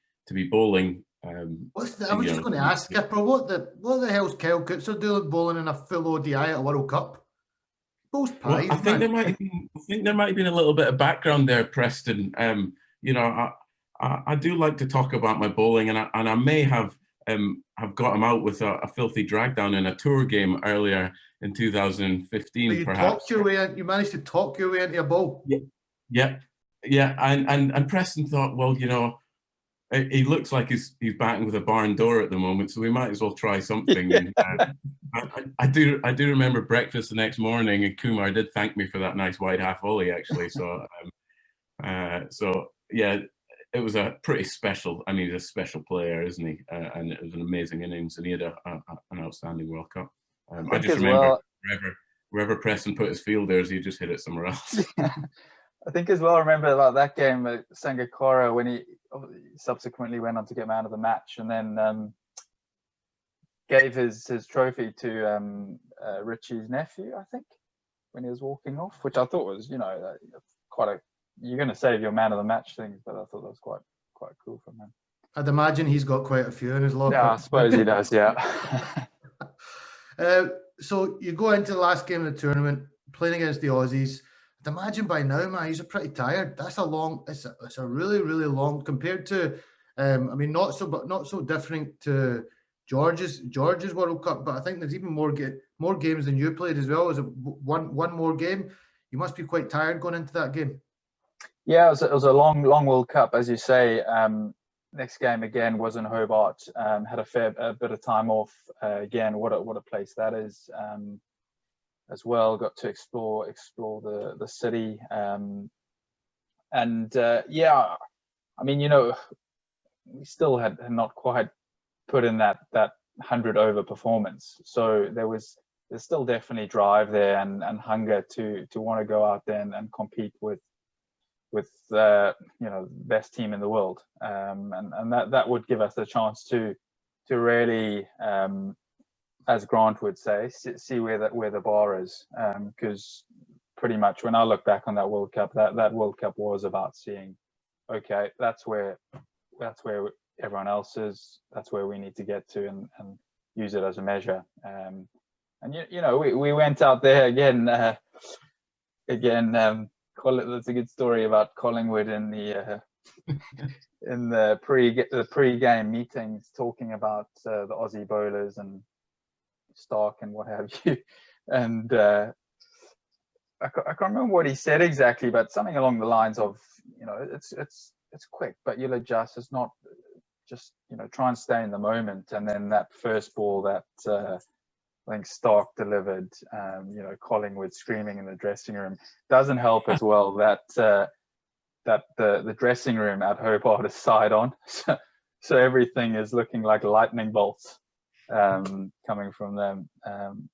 bowling. I was just going to ask, Skipper, what the hell's Kyle Coetzer doing bowling in a full ODI at a World Cup? Well, I think there might have been a little bit of background there, Preston. You know, I do like to talk about my bowling, and I may have got him out with a filthy drag down in a tour game earlier in 2015. So perhaps you managed to talk your way into a bowl. Yeah. And Preston thought, well, you know, he looks like he's batting with a barn door at the moment, so we might as well try something. And, I do remember breakfast the next morning, and Kumar did thank me for that nice wide half volley, actually. So yeah, it was a pretty special. I mean, he's a special player, isn't he? And it was an amazing innings, and he had an outstanding World Cup. I just remember wherever Preston put his fielders, he just hit it somewhere else. I think as well, I remember about that game at Sangakora when he subsequently went on to get man of the match, and then gave his trophy to Richie's nephew, I think, when he was walking off, which I thought was, you know, you're going to save your man of the match things, but I thought that was quite cool from him. I'd imagine he's got quite a few in his locker. Yeah, I suppose he does, yeah. So you go into the last game of the tournament, playing against the Aussies. I'd imagine by now, man, he's pretty tired. That's it's a really, really long, compared to, I mean, not so different to George's World Cup, but I think there's even more games than you played as well. Is it one more game? You must be quite tired going into that game. Yeah, it was a long World Cup, as you say. Next game again was in Hobart. Had a bit of time off. Again, what a place that is. As well, got to explore the city. Yeah, I mean, you know, we still had not quite put in that 100 over performance. So there's still definitely drive there and hunger to want to go out there and compete with you know, best team in the world. And that would give us a chance to really, as Grant would say, see where the bar is. Because pretty much when I look back on that World Cup, that World Cup was about seeing, okay, that's where everyone else is, that's where we need to get to, and use it as a measure. And you know, we went out there again. That's a good story about Collingwood in the in the pre-game meetings, talking about the Aussie bowlers and Stark and what have you. And I can't remember what he said exactly, but something along the lines of, you know, it's quick, but you'll adjust. It's not just, you know, try and stay in the moment. And then that first ball that I think Stark delivered, you know, Collingwood screaming in the dressing room, doesn't help as well that the dressing room at Hobart is side on, so everything is looking like lightning bolts coming from them.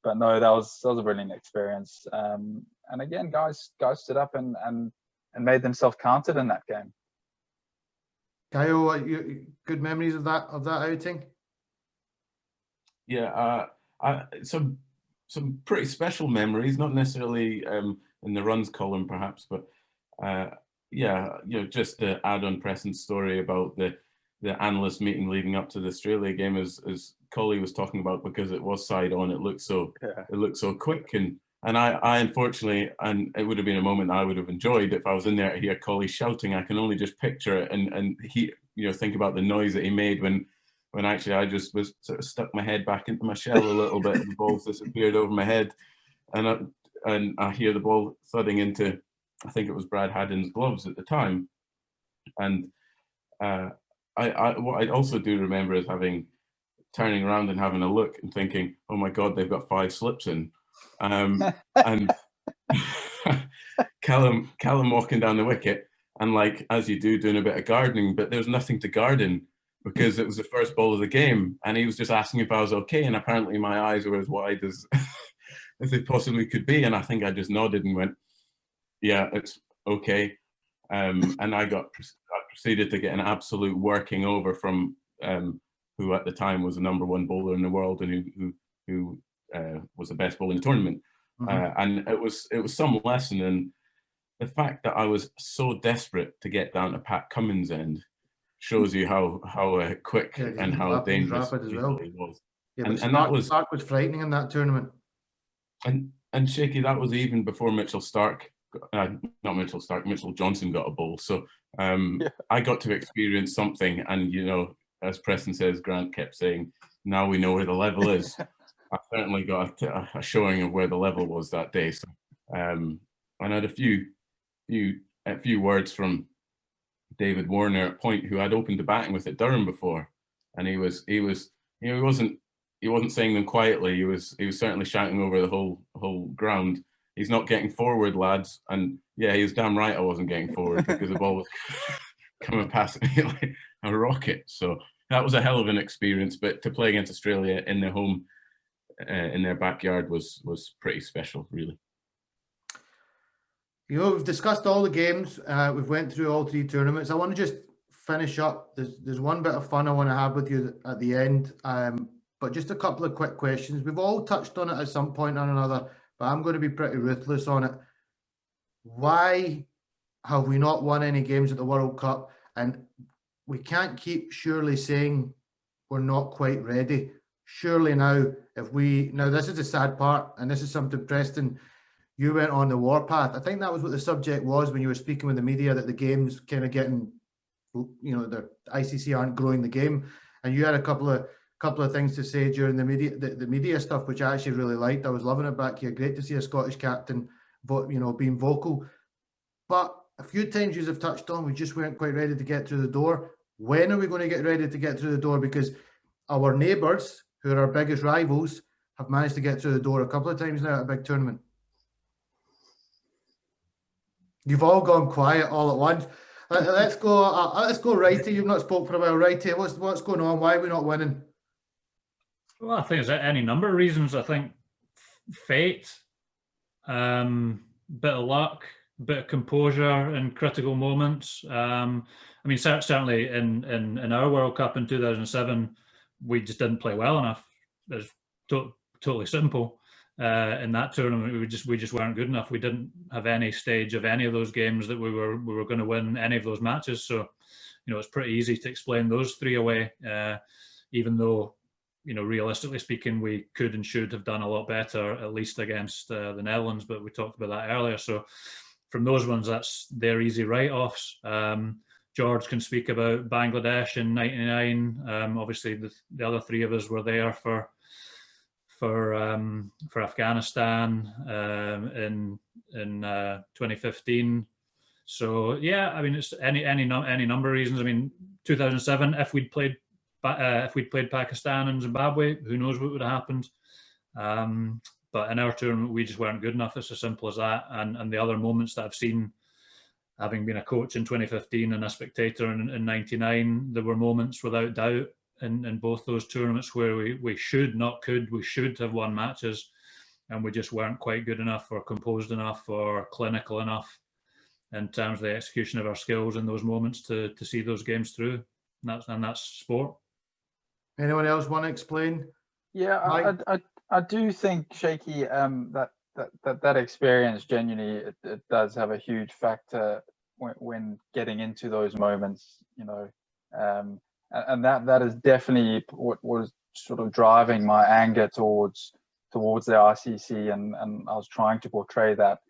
But no, that was a brilliant experience. And again, guys stood up and made themselves counted in that game. Kyle, good memories of that outing? Yeah, some pretty special memories, not necessarily in the runs column perhaps, but yeah, you know, just to add on Preston's story about the analyst meeting leading up to the Australia game, as Collie was talking about, because it was side on, it looked so quick, and I unfortunately, and it would have been a moment I would have enjoyed if I was in there to hear Collie shouting. I can only just picture it, and he, you know, think about the noise that he made when actually I just was sort of stuck my head back into my shell a little bit, and the ball disappeared over my head, and I hear the ball thudding into I think it was Brad Haddon's gloves at the time. And what I also do remember is turning around and having a look and thinking, oh my God, they've got 5 slips in. And Callum walking down the wicket and, like, as you do, doing a bit of gardening, but there's nothing to garden because it was the first ball of the game. And he was just asking if I was okay. And apparently my eyes were as wide as they possibly could be. And I think I just nodded and went, yeah, it's okay. And I proceeded to get an absolute working over from who at the time was the #1 bowler in the world and who was the best bowler in the tournament. And it was some lesson in the fact that I was so desperate to get down to Pat Cummins' end. Shows you how quick and how dangerous as well. he was. Yeah, and Stark was frightening in that tournament. And Shaky, that was even before Mitchell Johnson got a bowl. So I got to experience something, and, you know, as Preston says, Grant kept saying, now we know where the level is. I certainly got a showing of where the level was that day. So and I had a few words from David Warner at point, who had opened the batting with at Durham before, and he wasn't saying them quietly. He was certainly shouting over the whole ground, he's not getting forward, lads. And yeah, he was damn right I wasn't getting forward, because the ball was coming past me like a rocket. So that was a hell of an experience. But to play against Australia in their home, in their backyard, was pretty special, really. You know, we've discussed all the games. We've went through all 3 tournaments. I want to just finish up. There's one bit of fun I want to have with you at the end, but just a couple of quick questions. We've all touched on it at some point or another, but I'm going to be pretty ruthless on it. Why have we not won any games at the World Cup? And we can't keep surely saying we're not quite ready. Surely now, this is the sad part, and this is something, Preston, you went on the warpath. I think that was what the subject was when you were speaking with the media, that the game's kind of getting, you know, the ICC aren't growing the game. And you had a couple of things to say during the media stuff, which I actually really liked. I was loving it back here. Great to see a Scottish captain, being vocal. But a few times you have touched on, we just weren't quite ready to get through the door. When are we going to get ready to get through the door? Because our neighbours, who are our biggest rivals, have managed to get through the door a couple of times now at a big tournament. You've all gone quiet all at once. Let's go, Wrighty. You've not spoke for a while, Wrighty. What's going on? Why are we not winning? Well, I think there's any number of reasons. I think fate, bit of luck, bit of composure in critical moments. I mean, certainly in our World Cup in 2007, we just didn't play well enough. It's totally simple. In that tournament, we just weren't good enough. We didn't have any stage of any of those games that we were going to win any of those matches. So, you know, it's pretty easy to explain those 3 away, even though, you know, realistically speaking, we could and should have done a lot better, at least against the Netherlands. But we talked about that earlier. So from those ones, they're easy write-offs. George can speak about Bangladesh in '99. Obviously, the other 3 of us were there for Afghanistan in 2015. So yeah, I mean, it's any number of reasons. I mean, 2007, if we'd played Pakistan and Zimbabwe, who knows what would have happened. But in our tournament, we just weren't good enough. It's as simple as that. And the other moments that I've seen, having been a coach in 2015 and a spectator in '99, there were moments without doubt in both those tournaments where we should have won matches, and we just weren't quite good enough or composed enough or clinical enough in terms of the execution of our skills in those moments to see those games through. And that's sport. Anyone else want to explain? Yeah, I do think, Shaky, that experience genuinely it does have a huge factor when getting into those moments, you know. And that is definitely what was sort of driving my anger towards the ICC, and I was trying to portray that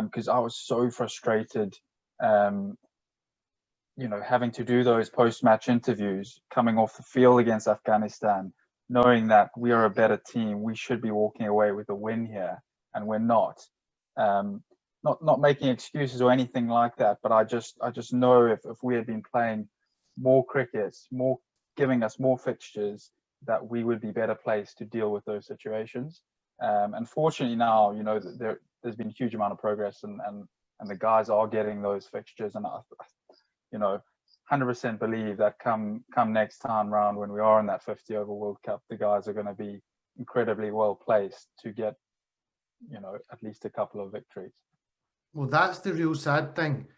because I was so frustrated, you know, having to do those post-match interviews, coming off the field against Afghanistan, knowing that we are a better team, we should be walking away with a win here, and we're not. not making excuses or anything like that, but I just know if we had been playing more cricket, giving us more fixtures, that we would be better placed to deal with those situations. Unfortunately now, you know, there's been a huge amount of progress, and the guys are getting those fixtures, and I, you know, 100% believe that come next time round, when we are in that 50 over World Cup, the guys are going to be incredibly well placed to get, you know, at least a couple of victories. Well, that's the real sad thing.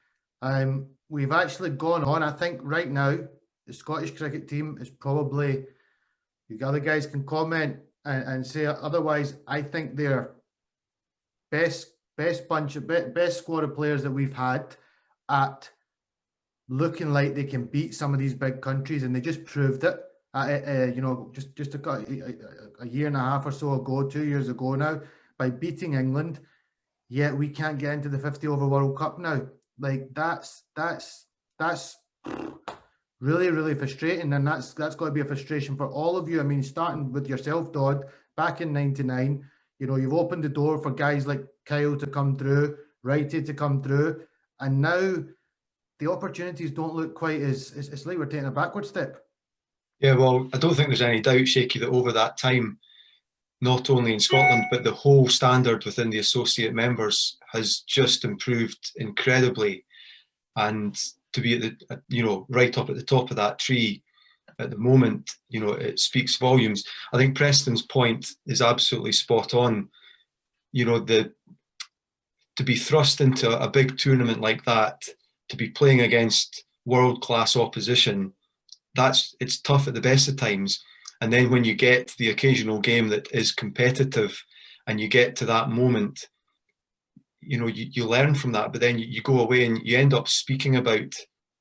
We've actually gone on. I think right now the Scottish cricket team is probably, you other guys can comment and say otherwise, I think they're best squad of players that we've had at looking like they can beat some of these big countries, and they just proved it. You know, just a year and a half or so ago, 2 years ago now, by beating England. Yet we can't get into the 50 over World Cup now. Like that's really, really frustrating, and that's got to be a frustration for all of you. I mean, starting with yourself, Dodd, back in '99, you know, you've opened the door for guys like Kyle to come through, Wrighty to come through, and now the opportunities don't look quite as, it's like we're taking a backward step. Yeah, well, I don't think there's any doubt, Shaky, that over that time, not only in Scotland, but the whole standard within the associate members has just improved incredibly. And to be at the, you know, right up at the top of that tree at the moment, you know, it speaks volumes. I think Preston's point is absolutely spot on. You know, to be thrust into a big tournament like that, to be playing against world-class opposition, it's tough at the best of times. And then when you get the occasional game that is competitive and you get to that moment, you know, you learn from that, but then you go away and you end up speaking about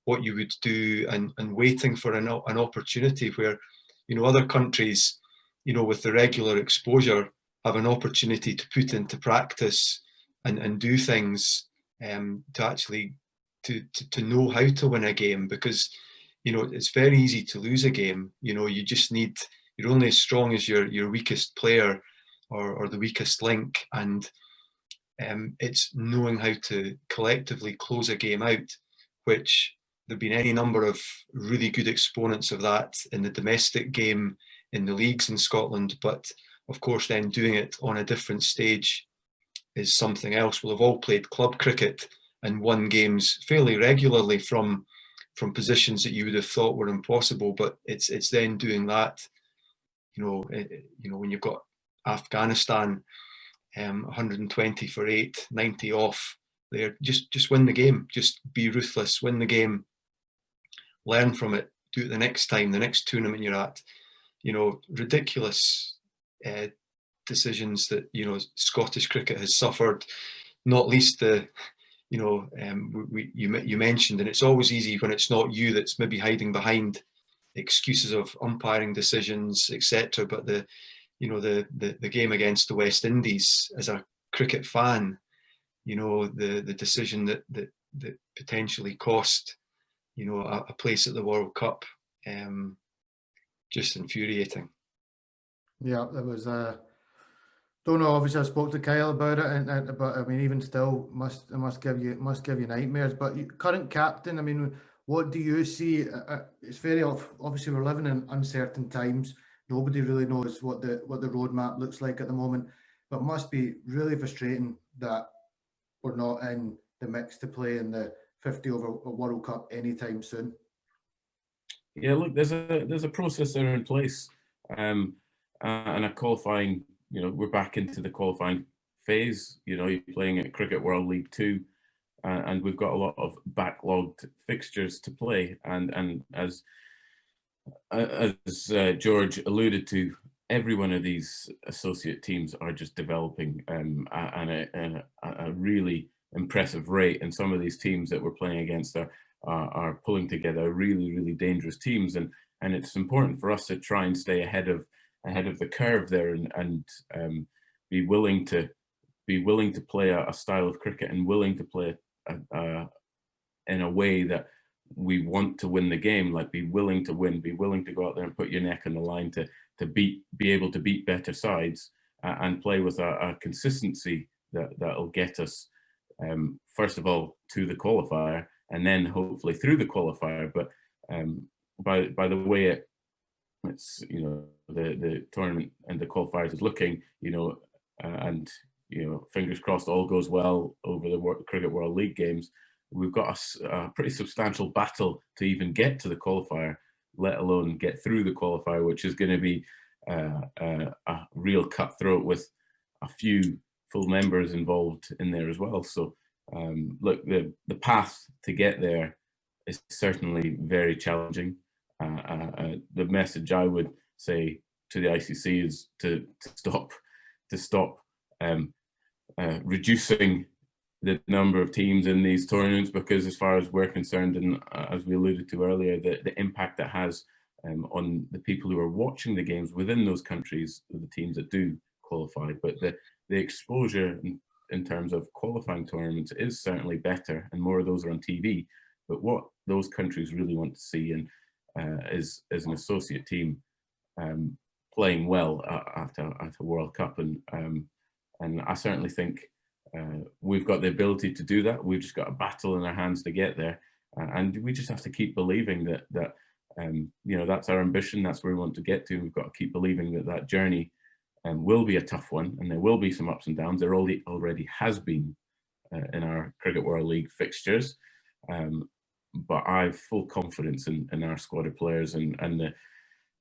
what you would do and waiting for an opportunity where, you know, other countries, you know, with the regular exposure have an opportunity to put into practice and do things to actually to know how to win a game, because, you know, it's very easy to lose a game. You know, you just need, you're only as strong as your weakest player or the weakest link, and it's knowing how to collectively close a game out, which there've been any number of really good exponents of that in the domestic game in the leagues in Scotland, but of course then doing it on a different stage is something else. We'll have all played club cricket and won games fairly regularly from positions that you would have thought were impossible, but it's then doing that, you know, when you've got Afghanistan 120 for 8, 90 off there, just win the game, just be ruthless, win the game, learn from it, do it the next time, the next tournament you're at. You know, ridiculous decisions that, you know, Scottish cricket has suffered, not least the, you know, you mentioned, and it's always easy when it's not you that's maybe hiding behind excuses of umpiring decisions, etc. But the game against the West Indies, as a cricket fan, you know, the decision that potentially cost, you know, a place at the World Cup, just infuriating. Yeah, there was don't know. Obviously, I spoke to Kyle about it, but I mean, even still, it must give you nightmares. But current captain, I mean, what do you see? It's very obviously we're living in uncertain times. Nobody really knows what the roadmap looks like at the moment. But it must be really frustrating that we're not in the mix to play in the 50 over World Cup anytime soon. Yeah, look, there's a process there in place, and a qualifying. You know, we're back into the qualifying phase. You know, you're playing at Cricket World League 2, and we've got a lot of backlogged fixtures to play. And as George alluded to, every one of these associate teams are just developing at a really impressive rate. And some of these teams that we're playing against are pulling together really, really dangerous teams. And it's important for us to try and stay ahead of the curve there and be willing to play a style of cricket and willing to play in a way that we want to win the game, like be willing to win, be willing to go out there and put your neck on the line to be able to beat better sides and play with a consistency that'll get us first of all to the qualifier and then hopefully through the qualifier. But by the way it's the tournament and the qualifiers is looking, and fingers crossed all goes well over the Cricket World League games, we've got a pretty substantial battle to even get to the qualifier, let alone get through the qualifier, which is going to be a real cutthroat with a few full members involved in there as well. So look, the path to get there is certainly very challenging. The message I would say to the ICC is to stop reducing the number of teams in these tournaments, because as far as we're concerned, and as we alluded to earlier, the impact that has on the people who are watching the games within those countries, the teams that do qualify, but the exposure in terms of qualifying tournaments is certainly better, and more of those are on TV. But what those countries really want to see is an associate team playing well at a World Cup, and I certainly think we've got the ability to do that. We've just got a battle in our hands to get there, and we just have to keep believing that that's our ambition. That's where we want to get to. We've got to keep believing that journey will be a tough one, and there will be some ups and downs. There already has been in our Cricket World League fixtures, but I have full confidence in our squad of players and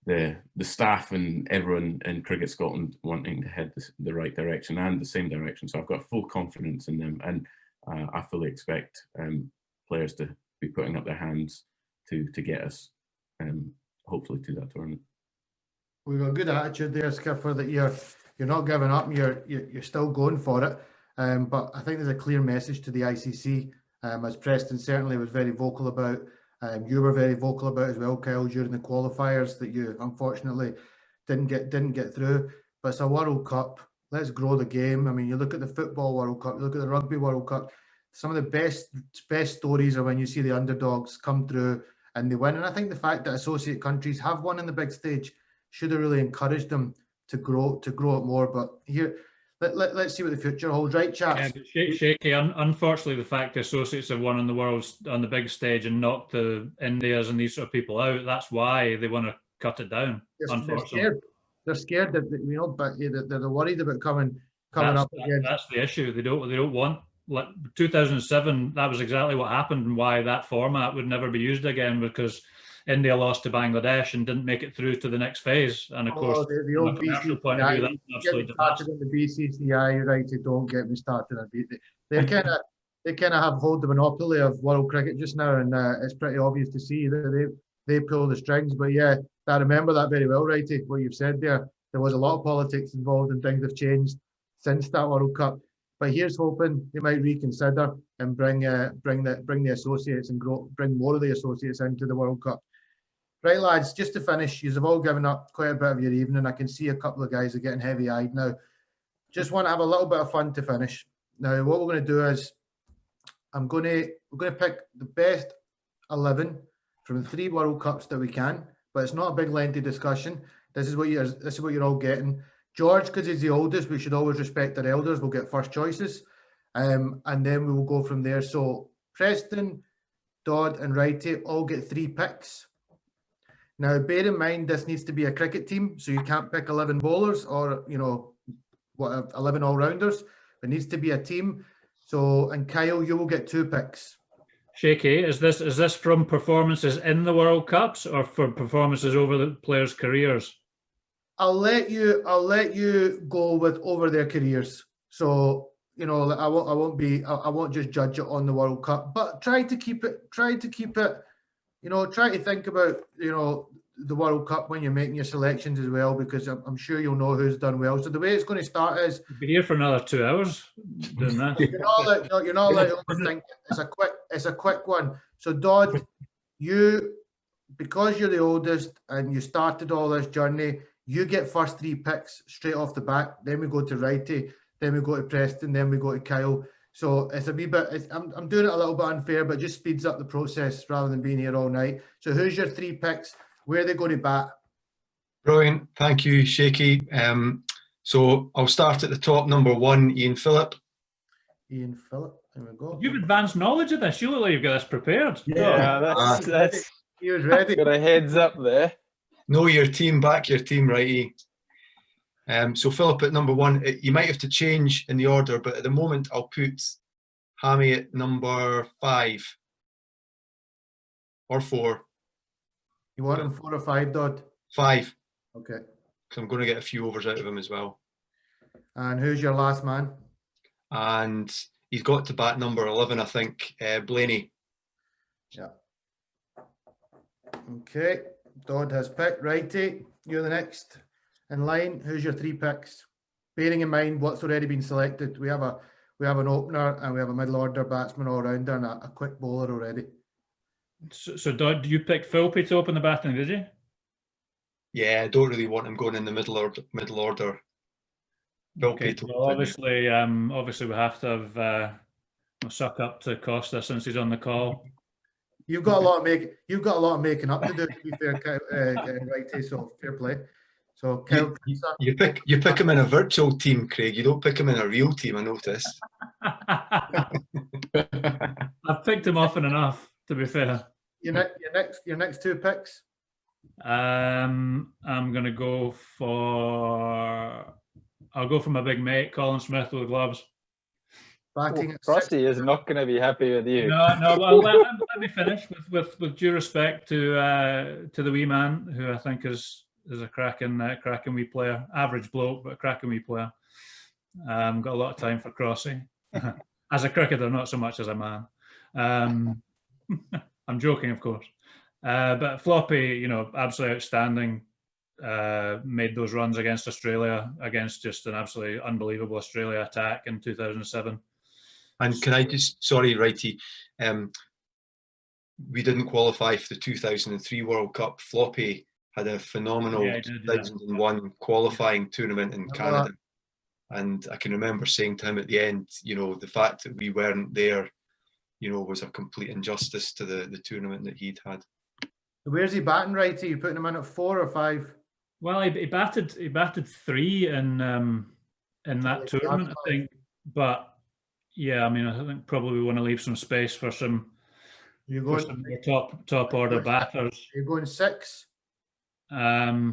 the staff and everyone in Cricket Scotland wanting to head the right direction and the same direction. So I've got full confidence in them, and I fully expect players to be putting up their hands to get us hopefully to that tournament. We've got a good attitude there, Skipper, that you're not giving up, you're still going for it. But I think there's a clear message to the ICC, as Preston certainly was very vocal about. You were very vocal about as well, Kyle, during the qualifiers, that you unfortunately didn't get through. But it's a World Cup. Let's grow the game. I mean, you look at the Football World Cup, you look at the Rugby World Cup. Some of the best stories are when you see the underdogs come through and they win. And I think the fact that associate countries have won in the big stage should have really encouraged them to grow it more. But here, let's see what the future holds, right, chaps? Yeah, Shaky. Unfortunately, the fact the associates have won on the big stage and knocked the Indias and these sort of people out, that's why they want to cut it down. Unfortunately, they're scared that but they're worried about coming up again. That's the issue. They don't want. Like 2007, that was exactly what happened, and why that format would never be used again, because India lost to Bangladesh and didn't make it through to the next phase. And of course, the old BCCI, point of view, that's absolutely started in the BCCI, right? Don't get me started on it. They kind of hold the monopoly of world cricket just now, and it's pretty obvious to see that they pull the strings. But yeah, I remember that very well, Righty. What you've said there was a lot of politics involved, and things have changed since that World Cup. But here's hoping they might reconsider and bring the associates and bring more of the associates into the World Cup. Right, lads, just to finish, you've all given up quite a bit of your evening. I can see a couple of guys are getting heavy-eyed now. Just want to have a little bit of fun to finish. Now, what we're going to do is we're going to pick the best 11 from the 3 World Cups that we can, but it's not a big lengthy discussion. This is what you're all getting. George, because he's the oldest, we should always respect our elders. We'll get first choices, and then we will go from there. So Preston, Dodd and Wrighty all get 3 picks. Now, bear in mind, this needs to be a cricket team, so you can't pick 11 bowlers or, 11 all-rounders. It needs to be a team. So, and Kyle, you will get 2 picks. Shaky, is this from performances in the World Cups or for performances over the players' careers? I'll let you go with over their careers. So, I won't just judge it on the World Cup, but try to keep it, try to think about, the World Cup when you're making your selections as well, because I'm sure you'll know who's done well. So the way it's going to start is you'll be here for another 2 hours doing that. You're not allowed to overthink. It's a quick one. So Dodd, because you're the oldest and you started all this journey, you get first 3 picks straight off the bat. Then we go to Wrighty, then we go to Preston, then we go to Kyle. So it's a wee bit, I'm doing it a little bit unfair, but just speeds up the process rather than being here all night. So who's your 3 picks? Where are they going to bat? Brilliant. Thank you, Shaky. So I'll start at the top. Number 1, Ian Phillip. Ian Phillip. There we go. You've advanced knowledge of this. You look like you've got this prepared. Yeah, that's He was ready. got a heads up there. Know your team, back your team, righty. So Philip at number 1. You might have to change in the order, but at the moment I'll put Hammy at number 5 or 4. You want him 4 or 5, Dodd? 5, Okay. because I'm going to get a few overs out of him as well. And who's your last man? And he's got to bat number 11, I think, Blaney. Yeah. Okay. Dodd has picked. Righty, you're the next in line. Who's your 3 picks? Bearing in mind what's already been selected, we have an opener and we have a middle order batsman all rounder and a quick bowler already. So Dodd, you picked Philpy to open the batting, did you? Yeah, I don't really want him going in the middle order. Okay. Well, obviously we have to have suck up to Costa since he's on the call. You've got a lot of making up to do. To be fair, Righty, so fair play. So you pick him in a virtual team, Craig. You don't pick him in a real team, I notice. I've picked him often enough, to be fair. Your next 2 picks. I'm gonna go for. I'll go for my big mate, Colin Smith with the gloves. Batting at Frosty is not going to be happy with you. No. Well, let me finish with due respect to the wee man, who I think is a cracking wee player. Average bloke, but a cracking wee player. Got a lot of time for Crossy. As a cricketer, not so much as a man. I'm joking, of course. But Floppy, absolutely outstanding. Made those runs against Australia, against just an absolutely unbelievable Australia attack in 2007. And can I just, sorry, Righty, we didn't qualify for the 2003 World Cup. Floppy had a phenomenal 2001 qualifying tournament in Canada. And I can remember saying to him at the end, the fact that we weren't there, was a complete injustice to the tournament that he'd had. Where's he batting, Righty? You putting him in at 4 or 5? Well, he batted 3 in that tournament, I think. But yeah, I think probably we want to leave some space for some top order batters. You're going 6? Yeah,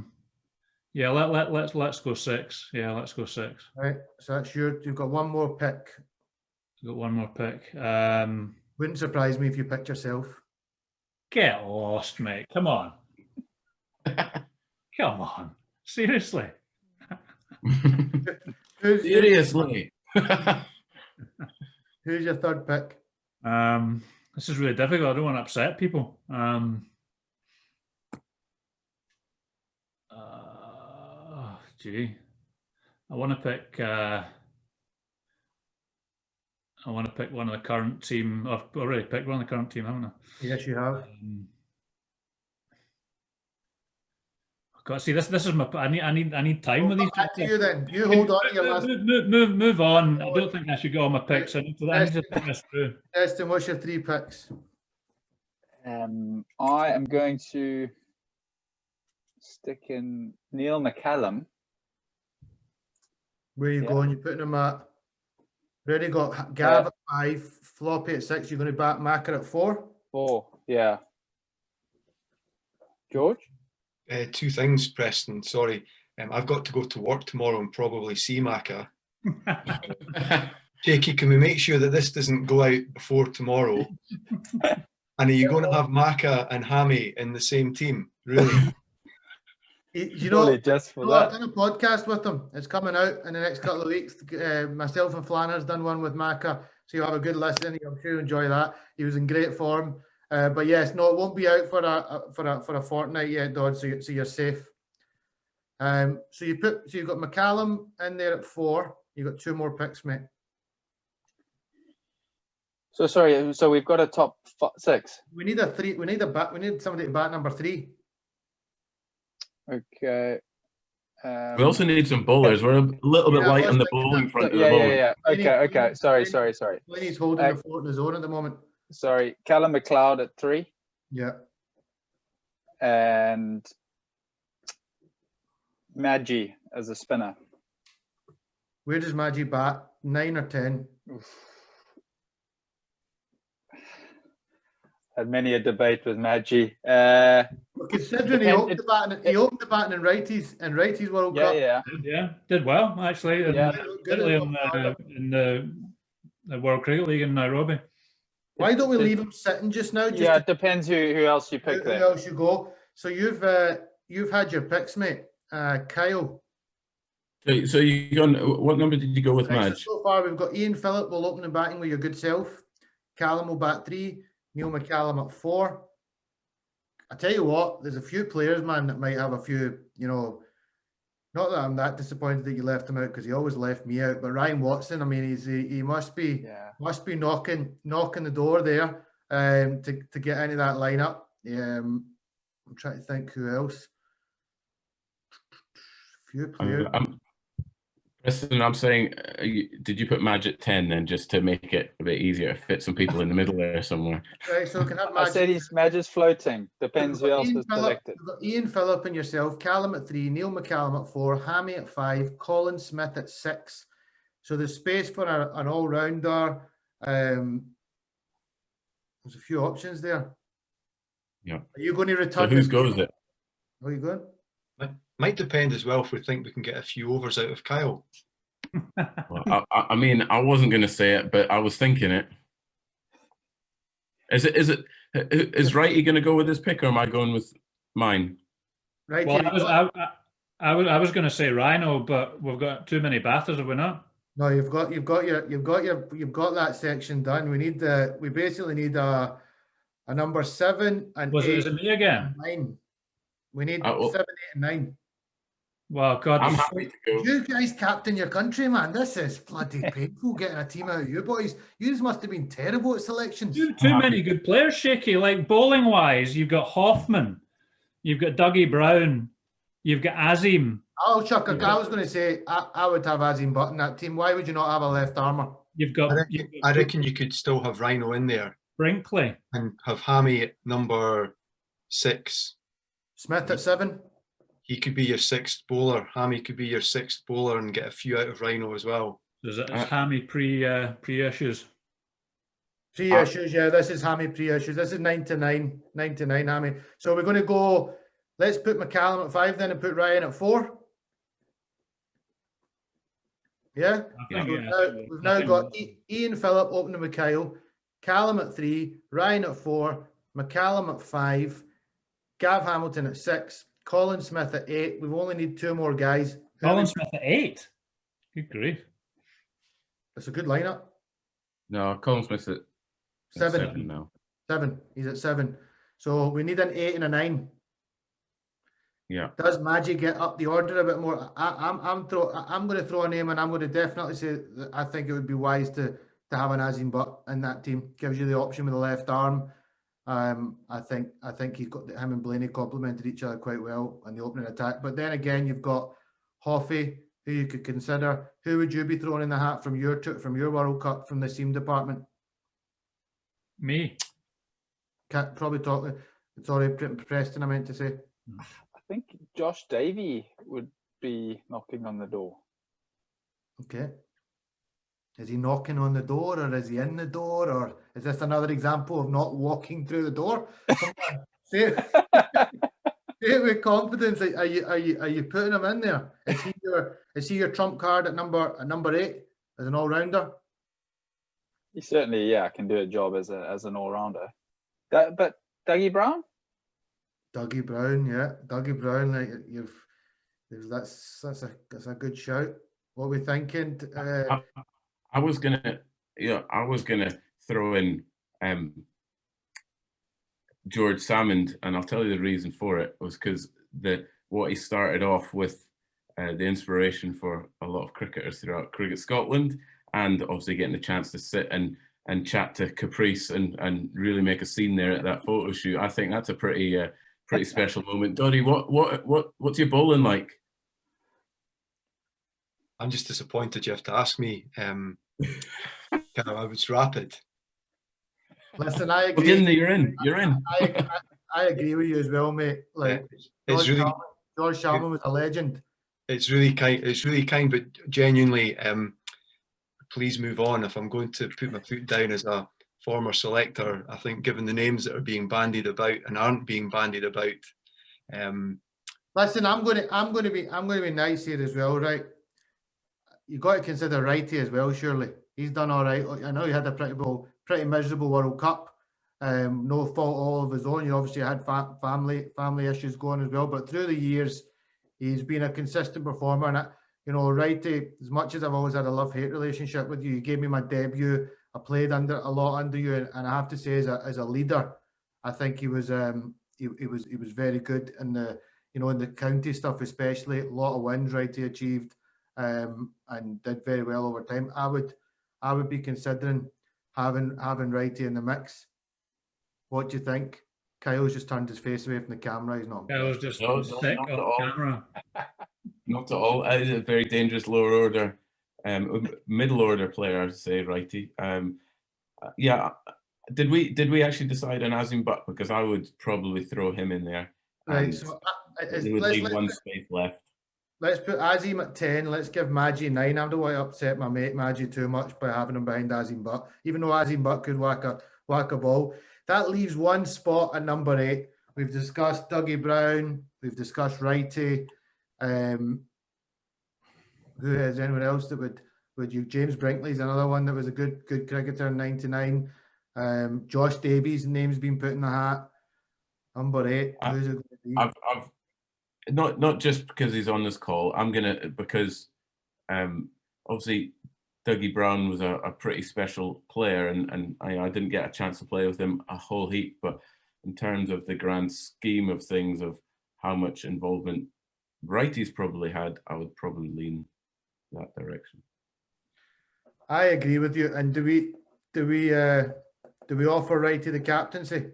let's go 6. Yeah, let's go 6. Right. So that's you've got one more pick. Got one more pick. Wouldn't surprise me if you picked yourself. Get lost, mate. Come on. Come on. Seriously. Seriously. Who's your 3rd pick? This is really difficult. I don't want to upset people. Gee. I want to pick one of the current team. I've already picked one of the current team, haven't I? Yes, you have. God, see, this is my. I need time with these. You then. You hold on to your last. Move on. I don't think I should go on my picks. I need to think this through. Preston, what's your 3 picks? I am going to stick in Neil McCallum. Where are you going? You're putting him at. Already got Gav at 5, Floppy at 6. You're going to bat Macker at 4? 4, yeah. George? 2 things, Preston. Sorry. I've got to go to work tomorrow and probably see Macca. Jakey, can we make sure that this doesn't go out before tomorrow? And are you going to have Macca and Hammy in the same team? Really? You know, just for I've done a podcast with them. It's coming out in the next couple of weeks. Myself and Flanner's done one with Macca, so you'll have a good listen. I'm sure you'll enjoy that. He was in great form. But yes, no, it won't be out for a fortnight yet, Dodd. So you're safe. So you've got McCallum in there at 4. You've got 2 more picks, mate. So sorry. So we've got a top 6. We need a 3. We need somebody to bat number 3. Okay. We also need some bowlers. We're a little bit light on the bowling front. Yeah. Okay. Sorry. He's holding the fort on his own at the moment. Sorry, Callum McLeod at 3. Yeah. And Maggie as a spinner. Where does Maggie bat? 9 or 10? had many a debate with Maggi. Well, considering he opened the batting in righties World Cup. Yeah, did well actually. Yeah. Particularly in the World Cricket League in Nairobi. Why don't we leave him sitting just now? Just it depends who else you pick who there. else you go. So you've had your picks, mate. Kyle. So you gone? What number did you go with, Right, so, Madge? so far we've got Ian Phillip will open the batting with your good self. Callum will bat 3. Neil McCallum at 4. I tell you what, there's a few players, man, that might have a few, not that I'm that disappointed that you left him out because he always left me out. But Ryan Watson, I mean, he must be knocking the door there to get into that lineup. I'm trying to think who else. A few players. Preston, I'm saying, did you put Madge at 10 then, just to make it a bit easier to fit some people in the middle there somewhere? Right, so we can have I said Madge is floating. Depends who else is selected. We've got Ian Phillip and yourself, Callum at 3, Neil McCallum at 4, Hammy at 5, Colin Smith at 6. So there's space for an all-rounder. There's a few options there. Yeah. Are you going to return? So whose goes it? Where are you going? Might depend as well if we think we can get a few overs out of Kyle. Well, I mean, I wasn't going to say it, but I was thinking it. Is Wrighty going to go with his pick, or am I going with mine? Right. Well, I was going to say Rhino, but we've got too many batters, have we not? No, you've got that section done. We basically need a number 7 and 8. Is it me again? 9. We need 7, 8, and 9. Well, God, I'm happy to go. You guys captain your country, man. This is bloody painful getting a team out of you boys. You must have been terrible at selections. Too many good players, Shaky. Like bowling wise, you've got Hoffman, you've got Dougie Brown, you've got Azim. Oh, Chuck, I was going to say I would have Azim Butt in that team. Why would you not have a left armour? I reckon you could still have Rhino in there. Brinkley. And have Hammy at number 6. Smith at 7. He could be your 6th bowler. Hammy could be your 6th bowler and get a few out of Rhino as well. Is Hammy pre-issues? Pre-issues, yeah. This is Hammy pre-issues. This is 9 to 9. 9 to 9, Hammy. So we're going to go, let's put McCallum at 5 then and put Ryan at 4. Yeah? We've now got Ian Phillip opening with Kyle, Callum at 3, Ryan at 4, McCallum at 5, Gav Hamilton at 6, Colin Smith at 8. We only need 2 more guys. Colin Smith at 8? Good grief. That's a good lineup. No, Colin Smith's at 7 now. 7. He's at 7. So we need an 8 and a 9. Yeah. Does Maggi get up the order a bit more? I'm going to throw a name, and I'm going to definitely say that I think it would be wise to have an Azim Butt in that team. Gives you the option with the left arm. I think he's got him and Blaney complemented each other quite well in the opening attack. But then again, you've got Hoffy, who you could consider. Who would you be throwing in the hat from your World Cup from the seam department? Me. Can't probably talk. Sorry, Preston. I meant to say. I think Josh Davey would be knocking on the door. Okay. Is he knocking on the door, or is he in the door, or is this another example of not walking through the door? Come on, say it with confidence. Are you putting him in there? Is he your trump card at number 8 as an all rounder? He certainly, can do a job as an all rounder. But Dougie Brown. Dougie Brown, yeah, Dougie Brown. That's a good shout. What are we thinking? I was gonna throw in George Salmond, and I'll tell you the reason for it was because what he started off with, the inspiration for a lot of cricketers throughout Cricket Scotland, and obviously getting the chance to sit and chat to Caprice and really make a scene there at that photo shoot. I think that's a pretty special moment. Doddy, what's your bowling like? I'm just disappointed you have to ask me. I was rapid. Listen, I agree. You're in. I agree with you as well, mate. Like, George Salmond was a legend. It's really kind, but genuinely, please move on. If I'm going to put my foot down as a former selector, I think, given the names that are being bandied about and aren't being bandied about. Listen, I'm going to be nice here as well, right? You've got to consider Wrighty as well, surely. He's done all right. I know he had a pretty miserable World Cup. No fault all of his own. He obviously had family issues going as well. But through the years, he's been a consistent performer. And, Wrighty, as much as I've always had a love-hate relationship with you, you gave me my debut. I played a lot under you. And I have to say, as a leader, I think he was very good in the, in the county stuff, especially. A lot of wins Wrighty achieved. And did very well over time. I would be considering having Wrighty in the mix. What do you think? Kyle's just turned his face away from the camera. He's not. Kyle's just sick not of at all. camera. Not at all. It is a very dangerous lower order, middle order player, I'd say, Wrighty. Yeah. Did we actually decide on Azim Butt? Because I would probably throw him in there. Right. So it would leave one space left. Let's put Azim at 10. Let's give Maggi 9. I don't want to upset my mate Maggi too much by having him behind Azim Butt, even though Azim Butt could whack a ball. That leaves one spot at number 8. We've discussed Dougie Brown. We've discussed Wrighty. Who is anyone else that would you? James Brinkley's another one that was a good cricketer in '99. Josh Davies' name's been put in the hat. Number 8. Who's it going to be? I've not just because he's on this call. Because obviously Dougie Brown was a pretty special player, and I didn't get a chance to play with him a whole heap. But in terms of the grand scheme of things, of how much involvement Wrighty's probably had, I would probably lean that direction. I agree with you. And do we offer Wrighty the captaincy?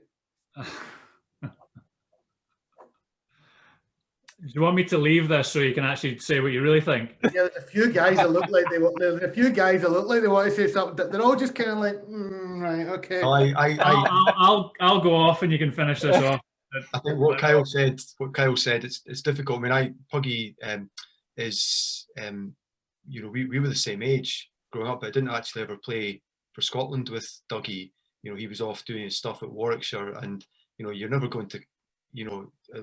Do you want me to leave this so you can actually say what you really think? Yeah, there's a few guys that look like they want to say something. They're all just kind of like, right, okay. I'll go off and you can finish this off. I think what Kyle said, it's difficult. I mean, Puggy is, we were the same age growing up, but I didn't actually ever play for Scotland with Dougie. He was off doing his stuff at Warwickshire, and you're never going to,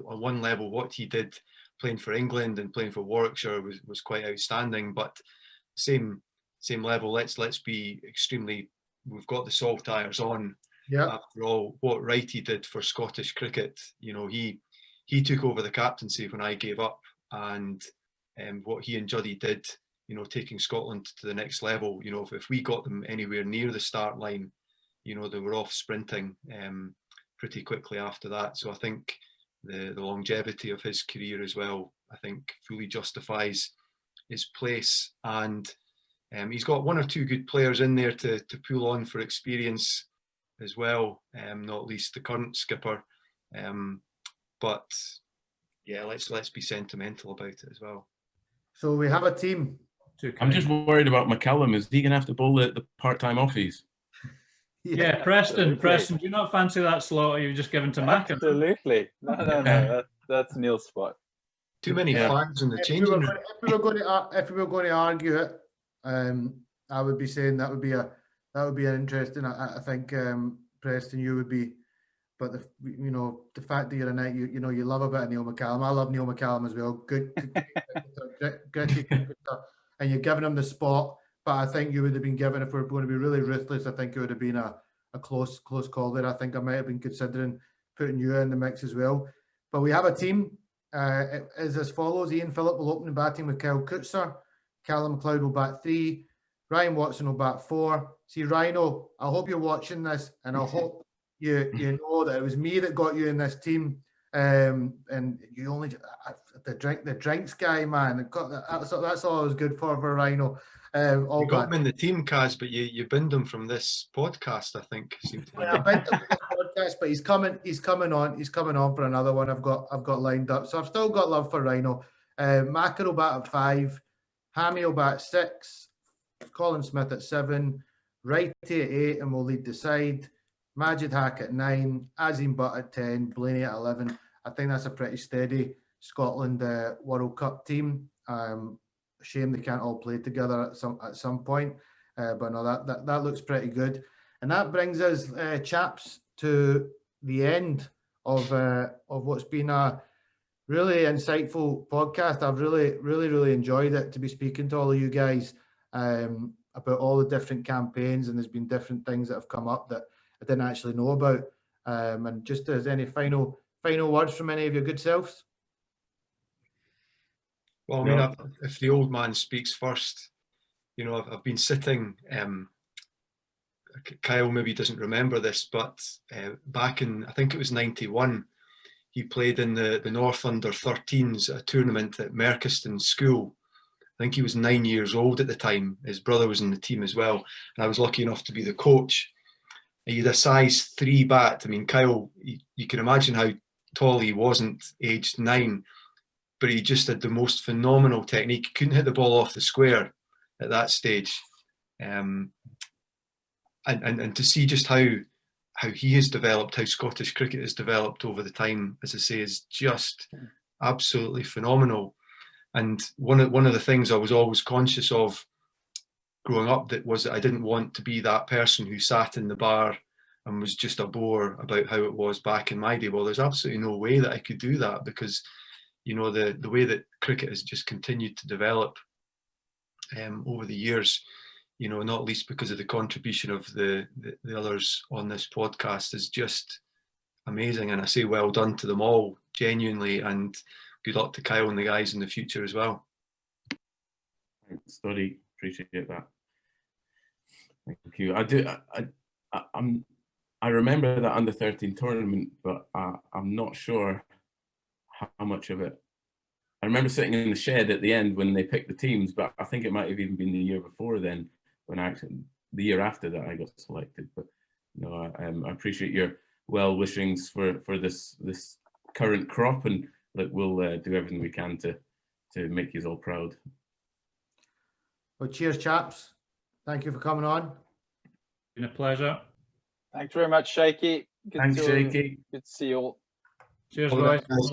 on one level, what he did playing for England and playing for Warwickshire was quite outstanding. But same level. Let's be extremely. We've got the salt tires on. Yeah. After all, what Wrighty did for Scottish cricket, he took over the captaincy when I gave up, and what he and Juddy did, taking Scotland to the next level. If we got them anywhere near the start line, they were off sprinting pretty quickly after that. So I think the longevity of his career as well, I think, fully justifies his place. And he's got one or two good players in there to pull on for experience as well, not least the current skipper. But yeah, let's be sentimental about it as well. So we have a team. I'm just worried about McCallum. Is he going to have to bowl the part-time offies? Yeah, Preston, do you not fancy that slot you've just given to Mac? Absolutely. No. That's Neil's spot. Too many flags in the changing room. If we were going to argue it, I would be saying that would be an interesting. I think Preston, you would be, but the fact that you're a knight, you love a bit of Neil McCallum. I love Neil McCallum as well. Good, gritty cricketer, and you're giving him the spot. But I think you would have been given, if we're going to be really ruthless, I think it would have been a close call there. I think I might have been considering putting you in the mix as well. But we have a team. It is as follows. Ian Phillip will open the batting with Kyle Coetzer. Callum McLeod will bat 3. Ryan Watson will bat 4. See, Rhino, I hope you're watching this, and I hope you know that it was me that got you in this team. And you only the drinks guy, man. That's all I was good for Rhino. You got him in the team, Kaz, but you binned him from this podcast, I think. I binned him from this podcast, but he's coming on. He's coming on for another one. I've got lined up, so I've still got love for Rhino. Macker will bat at 5. Hammy will bat 6. Colin Smith at 7. Wrighty at 8, and we'll lead the side. Majid Hack at 9. Azim Butt at 10. Blaney at 11. I think that's a pretty steady Scotland World Cup team. Shame they can't all play together at some point, but no, that looks pretty good. And that brings us, chaps, to the end of what's been a really insightful podcast. I've really enjoyed it, to be speaking to all of you guys about all the different campaigns, and there's been different things that have come up that I didn't actually know about. And just as any final words from any of your good selves? Well, I mean, if the old man speaks first, you know, I've been sitting, Kyle maybe doesn't remember this, but back in, I think it was 91, he played in the North Under-13s, a tournament at Merchiston School. I think he was 9 years old at the time. His brother was in the team as well. And I was lucky enough to be the coach. He had a size 3 bat. I mean, Kyle, you can imagine how tall he wasn't, aged 9, but he just had the most phenomenal technique. He couldn't hit the ball off the square at that stage. And to see just how he has developed, how Scottish cricket has developed over the time, as I say, is just absolutely phenomenal. And one of the things I was always conscious of growing up that I didn't want to be that person who sat in the bar and was just a bore about how it was back in my day. Well, there's absolutely no way that I could do that, because, you know, the way that cricket has just continued to develop over the years, you know, not least because of the contribution of the others on this podcast, is just amazing. And I say well done to them all, genuinely, and good luck to Kyle and the guys in the future as well. Thanks, Doddy. Appreciate that. Thank you. I remember that under-13 tournament, but I'm not sure how much of it. I remember sitting in the shed at the end when they picked the teams, but I think it might have even been the year before then, when the year after that I got selected. But no, I appreciate your well wishings for this current crop, and we'll do everything we can to make you all proud. Well, cheers, chaps. Thank you for coming on. Been a pleasure. Thanks very much, Shaky. Thanks, Shaky. Good to see you all. Cheers, guys.